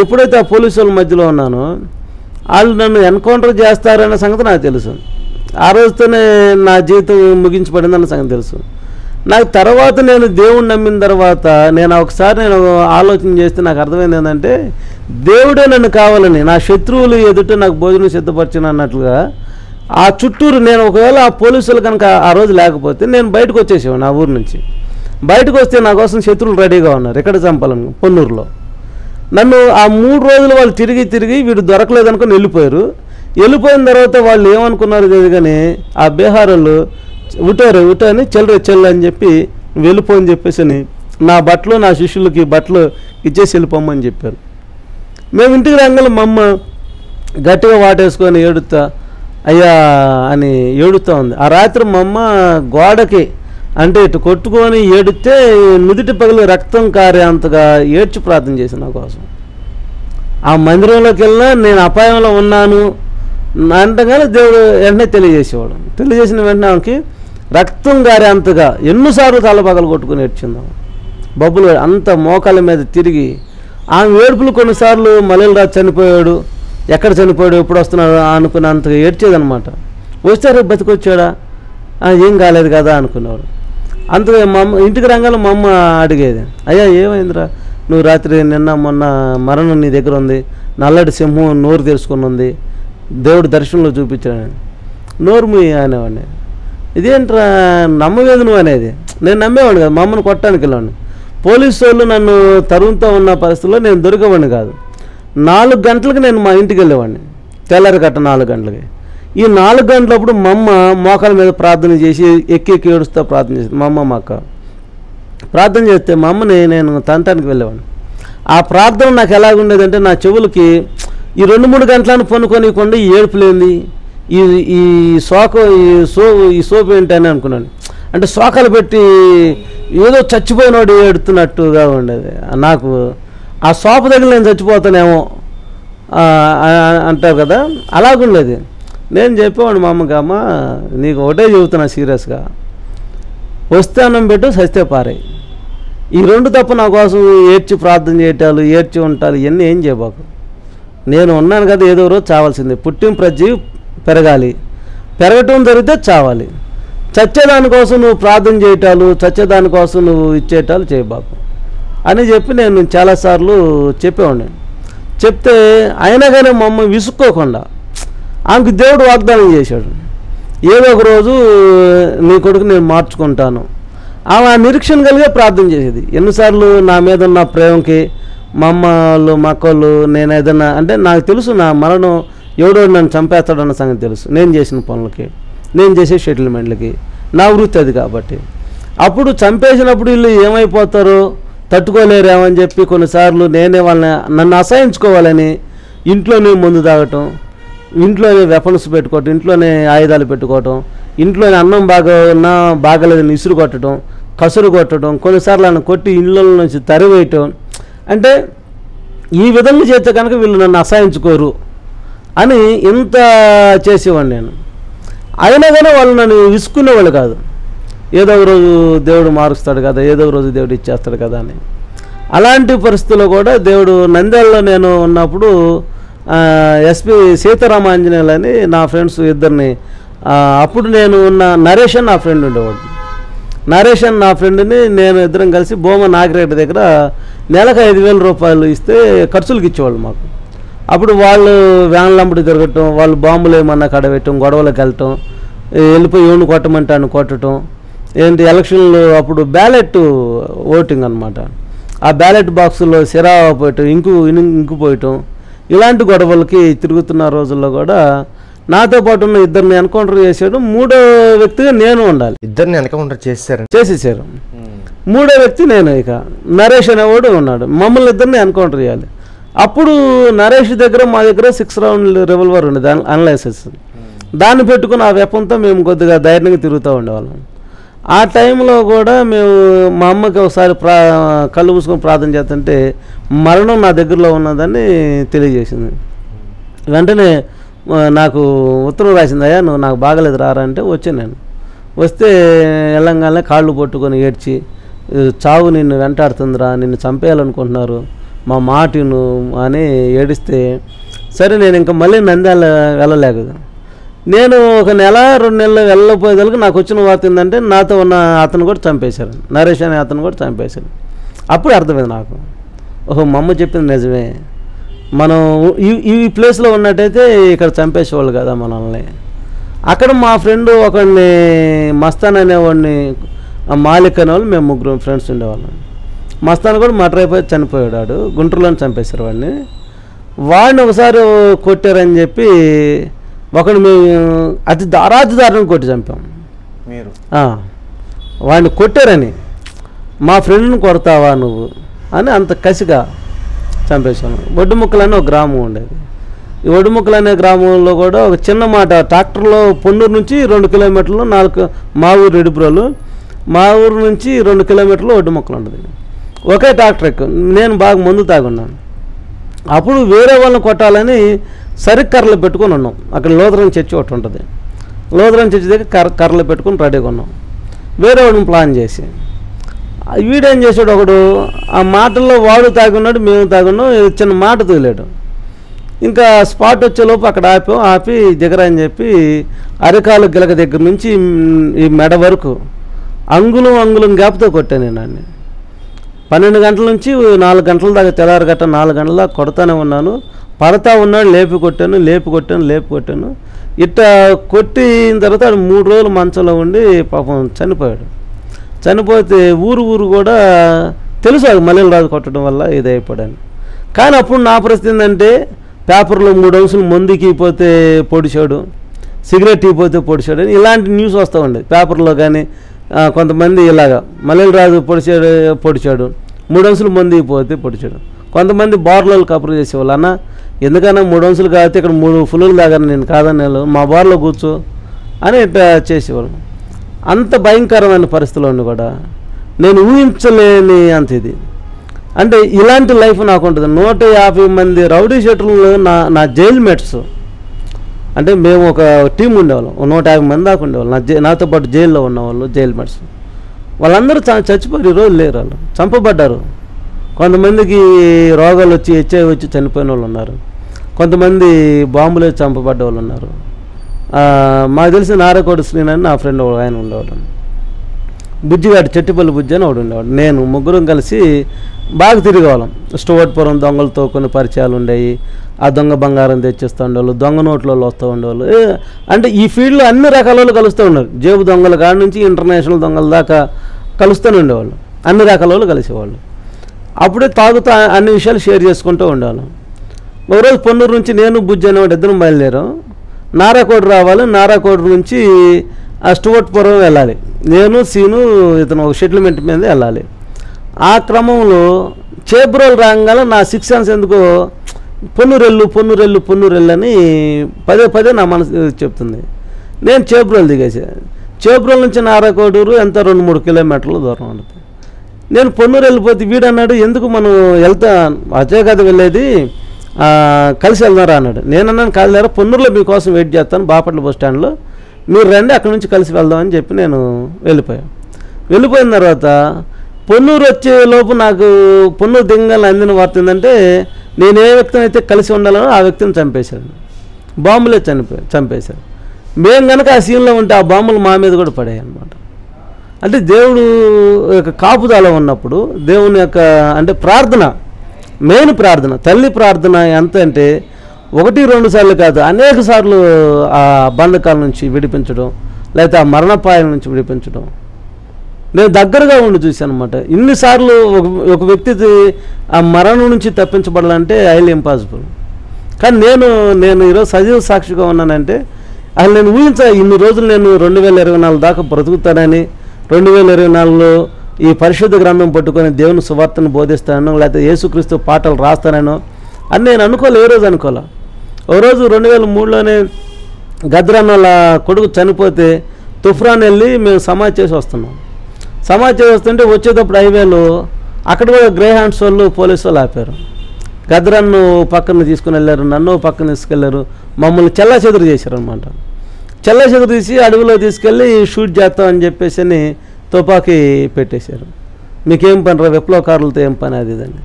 ఎప్పుడైతే ఆ పోలీసు వాళ్ళ మధ్యలో ఉన్నానో వాళ్ళు నన్ను ఎన్కౌంటర్ చేస్తారన్న సంగతి నాకు తెలుసు. ఆ రోజుతోనే నా జీవితం ముగించబడిందన్న సంగతి తెలుసు నాకు. తర్వాత నేను దేవుణ్ణి నమ్మిన తర్వాత నేను ఒకసారి ఆలోచన చేస్తే నాకు అర్థమైంది ఏంటంటే, దేవుడే నన్ను కావాలని, నా శత్రువులు ఎదుట నాకు భోజనం సిద్ధపరిచిన అన్నట్లుగా ఆ చుట్టూరు నేను, ఒకవేళ ఆ పోలీసులు కనుక ఆ రోజు లేకపోతే నేను బయటకు వచ్చేసేవాడు. నా ఊరు నుంచి బయటకు వస్తే నా కోసం శత్రువులు రెడీగా ఉన్నారు ఎక్కడ చంపాలని, పొన్నూరులో. నన్ను ఆ 3 రోజులు వాళ్ళు తిరిగి వీడు దొరకలేదనుకుని వెళ్ళిపోయారు. వెళ్ళిపోయిన తర్వాత వాళ్ళు ఏమనుకున్నారు తెలియదు కానీ, ఆ బీహార్లు ఉటాని చెల్లు అని చెప్పి వెళ్ళిపోని చెప్పేసి నా బట్టలు నా శిష్యులకి బట్టలు ఇచ్చేసి వెళ్ళిపోమని చెప్పారు. మేము ఇంటికి రాగానే మా అమ్మ గట్టిగా వాటేసుకొని ఏడుతా అయ్యా అని ఏడుతూ ఉంది. ఆ రాత్రి మా అమ్మ గోడకి అంటే ఇటు కొట్టుకొని ఏడితే నుదుటి పగిలి రక్తం కారేంతగా ఏడ్చి ప్రార్థన చేసి నా కోసం. ఆ మందిరంలోకి వెళ్ళినా నేను అపాయంలో ఉన్నాను అంటగానే దేవుడు వెంటనే తెలియజేసేవాడు. తెలియజేసిన వెంటనే ఆమెకి రక్తం గారేంతగా ఎన్నోసార్లు తలపగలు కొట్టుకుని ఏడ్చిందాం. బబ్బులు అంత మోకాళ్ళ మీద తిరిగి ఆమె ఏడుపులు కొన్నిసార్లు మల్లెలరాజు చనిపోయాడు, ఎక్కడ చనిపోయాడు, ఎప్పుడు వస్తున్నాడు అనుకున్నంతగా ఏడ్చేదనమాట. వస్తే బతికొచ్చాడా, ఏం కాలేదు కదా అనుకునేవాడు. అంతగా మా అమ్మ ఇంటికి రంగానే మా అమ్మ అడిగేది, అయ్యా ఏమైందిరా, నువ్వు రాత్రి నిన్న మొన్న మరణం నీ దగ్గర ఉంది, నల్లటి సింహం నోరు తెరుచుకుని ఉంది, దేవుడు దర్శనంలో చూపించాడని. నోరు మూయి అనేవాడిని. ఇదేంట్రా నమ్మవేది నువ్వు అనేది. నేను నమ్మేవాడిని కాదు, మా అమ్మను కొట్టడానికి వెళ్ళాను. పోలీసు వాళ్ళు నన్ను తరుముతో ఉన్న పరిస్థితుల్లో నేను దొరికేవాడిని కాదు. 4 గంటలకు నేను మా ఇంటికి వెళ్ళేవాడిని, తెల్లారి గట్ట 4 గంటలకి. ఈ 4 గంటలప్పుడు మా అమ్మ మోకాల మీద ప్రార్థన చేసి ఎక్కి ఏడుస్తూ ప్రార్థన చేసి మా అమ్మ మాకు ప్రార్థన చేస్తే మా అమ్మని నేను తంతానికి వెళ్ళేవాడిని. ఆ ప్రార్థన నాకు ఎలాగుండేదంటే, నా చెవులకి ఈ 2-3 గంటలను పనుకోనికుండా ఈ ఏడుపులేంది, ఈ సోపు ఏంటి అని అనుకున్నాను. అంటే శోకాలు పెట్టి ఏదో చచ్చిపోయినోడు ఏడుతున్నట్టుగా ఉండేది నాకు. ఆ సోపు దగ్గర నేను చచ్చిపోతానేమో అంటారు కదా, అలాగుండేది. నేను చెప్పేవాడు మా అమ్మకి, అమ్మ నీకు ఒకటే చెబుతున్నా సీరియస్గా, వస్తే అన్నం పెట్టు, సస్తే పారాయి. ఈ 2 తప్ప నా కోసం ఏడ్చి ప్రార్థన చేయటాలు, ఏడ్చి ఉంటాలు, ఇవన్నీ ఏం చేయబాకు. నేను ఉన్నాను కదా, ఏదో రోజు చావాల్సిందే. పుట్టిన ప్రతి పెరగాలి, పెరగటం జరిగితే చావాలి. చచ్చేదానికోసం నువ్వు ప్రార్థన చేయటాలు, చచ్చేదానికోసం నువ్వు ఇచ్చేటాలు చేయబాకు అని చెప్పి నేను చాలాసార్లు చెప్పేవాడిని. చెప్తే అయినా కానీ మా అమ్మ విసుక్కోకుండా ఆమెకు దేవుడు వాగ్దానం చేశాడు, ఏదో ఒక రోజు నీ కొడుకు నేను మార్చుకుంటాను. ఆమె ఆ నిరీక్షణ కలిగే ప్రార్థన చేసేది. ఎన్నిసార్లు నా మీద ఉన్న ప్రేమకి మా అమ్మ వాళ్ళు మా అక్కళ్ళు నేను ఏదన్నా అంటే నాకు తెలుసు నా మరణం ఎవడో నన్ను చంపేస్తాడన్న సంగతి తెలుసు, నేను చేసిన పనులకి, నేను చేసే సెటిల్మెంట్లకి, నా వృత్తి అది కాబట్టి. అప్పుడు చంపేసినప్పుడు వీళ్ళు ఏమైపోతారో తట్టుకోలేరేమని చెప్పి కొన్నిసార్లు నేనే వాళ్ళని నన్ను అసహించుకోవాలని ఇంట్లోనే మందు తాగటం, ఇంట్లోనే వెపన్స్ పెట్టుకోవటం, ఇంట్లోనే ఆయుధాలు పెట్టుకోవటం, ఇంట్లోనే అన్నం బాగలేదని ఇసురు కొట్టడం, కసురు కొట్టడం, కొన్నిసార్లు నన్ను కొట్టి ఇళ్ళ నుంచి తరివేయటం. అంటే ఈ విధంగా చేస్తే కనుక వీళ్ళు నన్ను అసహించుకోరు అని ఇంత చేసేవాడిని నేను. అయినా కానీ వాళ్ళు నన్ను విసుక్కునేవాళ్ళు కాదు. ఏదో ఒక రోజు దేవుడు మారుస్తాడు కదా, ఏదో ఒక రోజు దేవుడు ఇచ్చేస్తాడు కదా అని. అలాంటి పరిస్థితుల్లో కూడా దేవుడు నంద్యాలలో నేను ఉన్నప్పుడు ఎస్పి సీతారామాంజనేయులు అని నా ఫ్రెండ్స్ ఇద్దరిని, అప్పుడు నేను ఉన్న నరేష్ అని నా ఫ్రెండ్ ఉండేవాడు. నరేష్ అని నా ఫ్రెండ్ని నేను ఇద్దరం కలిసి భూమా నాగిరెడ్డి దగ్గర నెలకు 5,000 రూపాయలు ఇస్తే ఖర్చులకు ఇచ్చేవాళ్ళు మాకు. అప్పుడు వాళ్ళు వ్యాన్లంబడి తిరగటం, వాళ్ళు బాంబులు ఏమన్నా కడబెట్టడం, గొడవలకు వెళ్ళటం, వెళ్ళిపోయి ఎవరిని కొట్టమంటే అని కొట్టడం, ఏంటి ఎలక్షన్లు అప్పుడు బ్యాలెట్ ఓటింగ్ అనమాట, ఆ బ్యాలెట్ బాక్సుల్లో సిరా పోయటం, ఇంకుపోయటం, ఇలాంటి గొడవలకి తిరుగుతున్న రోజుల్లో కూడా నాతో పాటు ఉన్న ఇద్దరిని ఎన్కౌంటర్ చేసాడు. మూడో వ్యక్తిగా నేను ఉండాలి. ఇద్దరిని ఎన్కౌంటర్ చేసేసారు. మూడో వ్యక్తి నేను, ఇక నరేష్ అనేవాడు ఉన్నాడు. మమ్మల్ని ఇద్దరిని ఎన్కౌంటర్ చేయాలి. అప్పుడు నరేష్ దగ్గర మా దగ్గర 6 రౌండ్ రివల్వర్ ఉండేది, అన్లైసెన్స్. దాన్ని పెట్టుకుని ఆ వెపంతో మేము కొద్దిగా ధైర్యంగా తిరుగుతూ ఉండేవాళ్ళం. ఆ టైంలో కూడా మేము మా అమ్మకి ఒకసారి కళ్ళు మూసుకొని ప్రార్థన చేస్తుంటే మరణం నా దగ్గరలో ఉన్నదని తెలియజేసింది. వెంటనే నాకు ఉత్తరం రాసింది, అయ్యా నువ్వు నాకు బాగలేదు రారా అంటే వచ్చాను. నేను వస్తే వెళ్ళంగానే కాళ్ళు పట్టుకొని ఏడ్చి, చావు నిన్ను వెంటాడుతుందిరా, నిన్ను చంపేయాలనుకుంటున్నారు, మా మాటను అని ఏడిస్తే, సరే నేను ఇంకా మళ్ళీ నంద్యాల వెళ్ళలేదు. నేను ఒక 1-2 నెలలు వెళ్ళకపోయేదానికి నాకు వచ్చిన వార్త ఏంటంటే నాతో ఉన్న అతను కూడా చంపేశారు, నరేష్ అనే అతను కూడా చంపేశారు. అప్పుడు అర్థమైంది నాకు, ఓహో మా అమ్మ చెప్పింది నిజమే, మనం ఈ ప్లేస్లో ఉన్నట్టయితే ఇక్కడ చంపేసేవాళ్ళు కదా మనల్ని. అక్కడ మా ఫ్రెండ్ ఒకడిని మస్తాన్ అనేవాడిని, మాలిక్ అనేవాళ్ళు, మేము 3 ఫ్రెండ్స్ ఉండేవాళ్ళం. మస్తాన్ కూడా మర్డర్ అయిపోయి చనిపోయాడు, గుంటూరులోనే చంపేశారు వాడిని. వాడిని ఒకసారి కొట్టారని చెప్పి ఒకడు మేము అతి దారుణంగా కొట్టి చంపాం. మీరు వాడిని కొట్టారని, మా ఫ్రెండ్ని కొడతావా నువ్వు అని అంత కసిగా చంపేశాను. ఒడ్డుముక్కలు అనే ఒక గ్రామం ఉండేది. ఈ ఒడ్డుముక్కలు అనే గ్రామంలో కూడా ఒక చిన్న మాట, ట్రాక్టర్లో పొన్నూరు నుంచి 2 కిలోమీటర్లు, మా ఊరు రెడ్డిపురాలు, మా ఊరు నుంచి 2 కిలోమీటర్లు ఒడ్డుముక్కలు ఉంటుంది. ఒకే ట్రాక్టర్ ఎక్కువ. నేను బాగా మందు తాగున్నాను. అప్పుడు వేరే వాళ్ళని కొట్టాలని సరికర్రలు పెట్టుకొని ఉన్నాం. అక్కడ లోదరన్ చర్చి ఒకటి ఉంటుంది, లోదరన్ చర్చి దగ్గర కర్రలు పెట్టుకొని రెడీగా ఉన్నాం. వేరే వాడిని ప్లాన్ చేసి వీడేం చేశాడు, ఒకడు ఆ మాటల్లో వాడు తాగున్నాడు, మేము తాగున్నాం, చిన్న మాట తగిలాడు. ఇంకా స్పాట్ వచ్చేలోపు అక్కడ ఆపి దిగరా అని చెప్పి అరికాలు గిలక దగ్గర నుంచి ఈ మెడ వరకు అంగుళం గ్యాప్తో కొట్టాను నేను అన్ని. 12 గంటల నుంచి 4 గంటల దాకా, తెల్లారి గట్ట 4 గంటల దాకా కొడతానే ఉన్నాను. పడతా ఉన్నాడు, లేపి కొట్టాను. ఇట్ట కొట్టిన తర్వాత 3 రోజులు మంచంలో ఉండి పాపం చనిపోయాడు. చనిపోతే ఊరు కూడా తెలుసు అది మల్లెల రాజు కొట్టడం వల్ల ఇది అయిపోయాడని. కానీ అప్పుడు నా పరిస్థితి ఏంటంటే, పేపర్లో 3 అంశాలు మందుకి పోతే పొడిచాడు, సిగరెట్ ఇపోతే పొడిచాడు అని ఇలాంటి న్యూస్ వస్తూ ఉండేది పేపర్లో. కానీ కొంతమంది ఇలాగా మల్లెల రాజు పొడిచాడు, 3 అంశాలు మందు ఇపోతే పొడిచాడు. కొంతమంది బార్లో కబురు చేసేవాళ్ళు, అన్న ఎందుకన్నా 3 అంశాలు కాబట్టి ఇక్కడ 3 ఫుల్లు తాగాను నేను, కాదని మా బార్లో కూర్చో అని ఇట్లా చేసేవాళ్ళు. అంత భయంకరమైన పరిస్థితుల్లో కూడా నేను ఊహించలేని అంత ఇది. అంటే ఇలాంటి లైఫ్ నాకు ఉంటుంది. 150 మంది రౌడీ షీటర్లు నా జైల్ మేట్స్. అంటే మేము ఒక టీం ఉండేవాళ్ళం, 150 మంది దాకా ఉండేవాళ్ళు నాతో పాటు జైల్లో ఉన్నవాళ్ళు, జైల్ మేట్స్. వాళ్ళందరూ చచ్చిపోయారు, ఈరోజు లేరు, వాళ్ళు చంపబడ్డారు. కొంతమందికి రోగాలు వచ్చి హెచ్ఐవి వచ్చి చనిపోయిన వాళ్ళు ఉన్నారు, కొంతమంది బాంబులు వేసి చంపబడ్డ వాళ్ళు ఉన్నారు. మాకు తెలిసి నారకోడి శ్రీని అని నా ఫ్రెండ్ ఆయన ఉండేవాడు, బుజ్జిగాడు చెట్టిపల్లి బుజ్జి అని ఒకడు ఉండేవాడు. నేను 3 కలిసి బాగా తిరిగేవాళ్ళం. స్టోవట్పురం దొంగలతో కొన్ని పరిచయాలు ఉండేవి. ఆ దొంగ బంగారం తెచ్చిస్తూ ఉండేవాళ్ళు, దొంగ నోట్లో వస్తూ ఉండేవాళ్ళు. అంటే ఈ ఫీల్డ్లో అన్ని రకాల వాళ్ళు కలుస్తూ ఉన్నారు. జేబు దొంగల కాడ నుంచి ఇంటర్నేషనల్ దొంగల దాకా కలుస్తూనే ఉండేవాళ్ళు, అన్ని రకాల వాళ్ళు కలిసేవాళ్ళు. అప్పుడే తాగుతూ అన్ని విషయాలు షేర్ చేసుకుంటూ ఉండాలి. ఒకరోజు పొన్నూరు నుంచి నేను బుజ్జి అనేవాడు ఇద్దరం బయలుదేరాం. నారాకోట రావాలి. నారాకోట నుంచి స్టువర్ట్పురం వెళ్ళాలి. నేను సీను ఇతను ఒక సెటిల్మెంట్ మీద వెళ్ళాలి. ఆ క్రమంలో చేబ్రోలు రాగానే నా 6 సెన్స్ ఎందుకో పొన్నూరెల్లు అని పదే నా మనసు చెప్తుంది. నేను చేబ్రోలు దిగేసా. చేబ్రోలు నుంచి నారాకోటూరు ఎంత 2-3 కిలోమీటర్ల దూరం ఉంటుంది. నేను పొన్నూరు వెళ్ళిపోతే వీడన్నాడు, ఎందుకు మనం వెళ్తా అజయ్ కథ వెళ్ళేది, కలిసి వెళ్దారా అన్నాడు. నేనన్నాను, కాదు లేరా, పొన్నూరులో మీకోసం వెయిట్ చేస్తాను బాపట్ల బస్ స్టాండ్లో, మీరు రండి అక్కడి నుంచి కలిసి వెళ్దామని చెప్పి నేను వెళ్ళిపోయిన తర్వాత పొన్నూరు వచ్చే లోపు నాకు పొన్నూరు దింగాలని అందిన వార్త ఏంటంటే, నేను ఏ వ్యక్తిని అయితే కలిసి ఉండాలనో ఆ వ్యక్తిని చంపేశాడు. బాంబులే చంపేశారు. మేము కనుక ఆ సీన్లో ఉంటే ఆ బాంబులు మా మీద కూడా పడాయి అన్నమాట. అంటే దేవుడు యొక్క కాపుదల ఉన్నప్పుడు దేవుని యొక్క అంటే ప్రార్థన, మెయిన్ ప్రార్థన, తల్లి ప్రార్థన ఎంత అంటే 1-2 సార్లు కాదు, అనేక సార్లు ఆ బంధకాల నుంచి విడిపించడం, లేకపోతే ఆ మరణపాయం నుంచి విడిపించడం నేను దగ్గరగా ఉండి చూశాను అనమాట. ఇన్నిసార్లు ఒక వ్యక్తి ఆ మరణం నుంచి తప్పించబడాలంటే హైలీ ఇంపాసిబుల్. కానీ నేను ఈరోజు సజీవ సాక్షిగా ఉన్నానంటే అసలు నేను ఇన్ని రోజులు నేను 2024 దాకా బ్రతుకుతానని, 2024లో ఈ పరిశుద్ధ గ్రంథం పట్టుకొని దేవుని సువార్తను బోధిస్తానో, లేకపోతే యేసుక్రీస్తు పాటలు రాస్తానో అని నేను ఏ రోజు అనుకోలే. ఓ రోజు 2003లోనే గద్రాన్ వాళ్ళ కొడుకు చనిపోతే తుఫ్రాన్ వెళ్ళి మేము సమాధి చేసి వస్తున్నాం. సమాధి చేసి వస్తుంటే వచ్చేటప్పుడు హైవేలో అక్కడ కూడా గ్రే హ్యాండ్స్ వాళ్ళు పోలీసు వాళ్ళు ఆపారు. గద్రాన్ను పక్కన తీసుకుని వెళ్ళారు, నన్ను పక్కన తీసుకెళ్లారు, మమ్మల్ని చెల్లాచెదురు చేశారనమాట. చెల్లాచెదురు తీసి అడవిలో తీసుకెళ్ళి షూట్ చేస్తామని చెప్పేసి తుపాకీ పెట్టేశారు. మీకేం పని రా, విప్లవకారులతో ఏం పని అది ఇదని.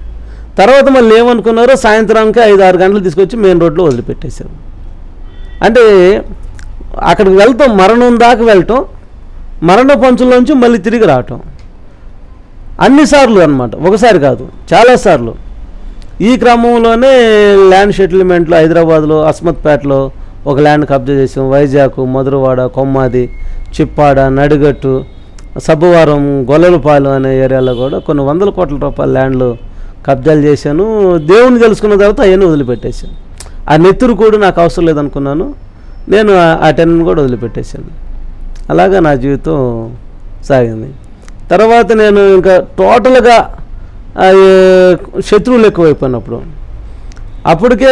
తర్వాత మళ్ళీ ఏమనుకున్నారో సాయంత్రానికి 5-6 గంటలు తీసుకొచ్చి మెయిన్ రోడ్లో వదిలిపెట్టేశారు. అంటే అక్కడికి వెళ్తాం, మరణం దాకా వెళ్ళటం, మరణ పంచుల్లోంచి మళ్ళీ తిరిగి రావటం అన్నిసార్లు అనమాట, ఒకసారి కాదు చాలాసార్లు. ఈ క్రమంలోనే ల్యాండ్ సెటిల్మెంట్లో హైదరాబాద్లో అస్మత్పేటలో ఒక ల్యాండ్ కబ్జా చేసాం. వైజాగ్, మధురవాడ, కొమ్మాది, చిప్పాడ, నడిగట్టు, సబ్బువారం, గొల్లలపాలెం అనే ఏరియాలో కూడా కొన్ని 100 కోట్ల రూపాయల ల్యాండ్లు కబ్జాలు చేశాను. దేవుని తెలుసుకున్న తర్వాత అవన్నీ వదిలిపెట్టేశాను. ఆ నెత్తురు కూడా నాకు అవసరం లేదనుకున్నాను, నేను ఆ 10 కూడా వదిలిపెట్టేశాను. అలాగా నా జీవితం సాగింది. తర్వాత నేను ఇంకా టోటల్గా శత్రువులు ఎక్కువైపోయినప్పుడు, అప్పటికే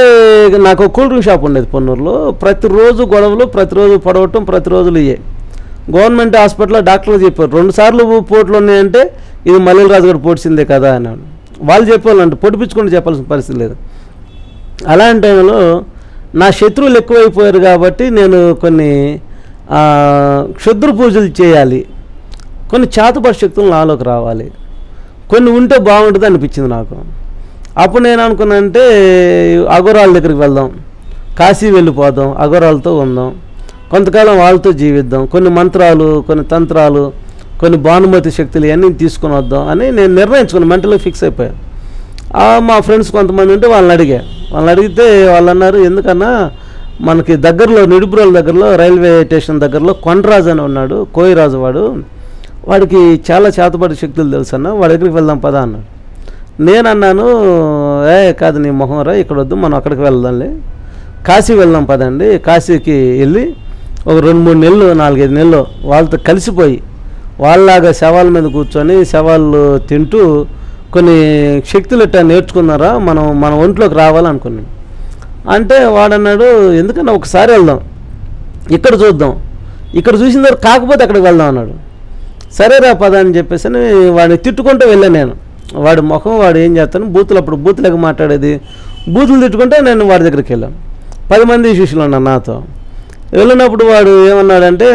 నాకు కూల్ డ్రింక్ షాప్ ఉండేది పొన్నూరులో. ప్రతిరోజు గొడవలు, ప్రతిరోజు పడవటం, ప్రతిరోజులు ఇయ్యే. గవర్నమెంట్ హాస్పిటల్లో డాక్టర్లు చెప్పారు 2 సార్లు పోట్లు ఉన్నాయంటే ఇది మల్లెల రాజు గారు పొడిచిందే కదా అన్నాడు. వాళ్ళు చెప్పాలంటే పొడిపించుకుంటూ చెప్పాల్సిన పరిస్థితి లేదు. అలాంటి టైంలో నా శత్రువులు ఎక్కువైపోయారు కాబట్టి నేను కొన్ని క్షుద్ర పూజలు చేయాలి, కొన్ని చేతపడి శక్తులు నాలోకి రావాలి, కొన్ని ఉంటే బాగుంటుంది అనిపించింది నాకు. అప్పుడు నేను అనుకున్నానంటే అఘోరాల దగ్గరికి వెళ్దాం, కాశీ వెళ్ళిపోదాం, అఘోరాలతో ఉందాం, కొంతకాలం వాళ్ళతో జీవిద్దాం, కొన్ని మంత్రాలు, కొన్ని తంత్రాలు, కొన్ని భానుమతి శక్తులు ఇవన్నీ తీసుకుని వద్దాం అని నేను నిర్ణయించుకుని మెంటల్గా ఫిక్స్ అయిపోయాను. మా ఫ్రెండ్స్ కొంతమంది ఉంటే వాళ్ళని అడిగితే వాళ్ళు అన్నారు, ఎందుకన్నా మనకి దగ్గరలో నిడుబ్రోల దగ్గరలో రైల్వే స్టేషన్ దగ్గరలో కొండరాజు అని ఉన్నాడు, కోయిరాజు వాడికి చాలా చేతపడి శక్తులు తెలుసు అన్న, వాడి దగ్గరికి వెళ్దాం పదా అన్నాడు. నేను అన్నాను, కాదు నీ మొహం రా, ఇక్కడ వద్దు, మనం అక్కడికి వెళ్దాంలే, కాశీ వెళ్దాం పదండి. కాశీకి వెళ్ళి ఒక 2-3 నెలలు 4-5 నెలలు వాళ్ళతో కలిసిపోయి వాళ్ళలాగా శవాల మీద కూర్చొని శవాళ్ళు తింటూ కొన్ని శక్తులు ఇట్టా నేర్చుకున్నారా, మన ఒంట్లోకి రావాలనుకున్నాను. అంటే వాడన్నాడు, ఎందుకన్నా ఒకసారి వెళ్దాం, ఇక్కడ చూద్దాం, ఇక్కడ చూసిన తర్వాత కాకపోతే అక్కడికి వెళ్దాం అన్నాడు. సరేరా పద అని చెప్పేసి వాడిని తిట్టుకుంటూ వెళ్ళాను నేను. వాడి ముఖం వాడు ఏం చేస్తాను, అప్పుడు బూతులకు మాట్లాడేది, బూతులు తిట్టుకుంటే నేను వాడి దగ్గరికి వెళ్ళాను. 10 మంది శిష్యులు ఉన్నారు నాతో. వెళ్ళినప్పుడు వాడు ఏమన్నాడంటే,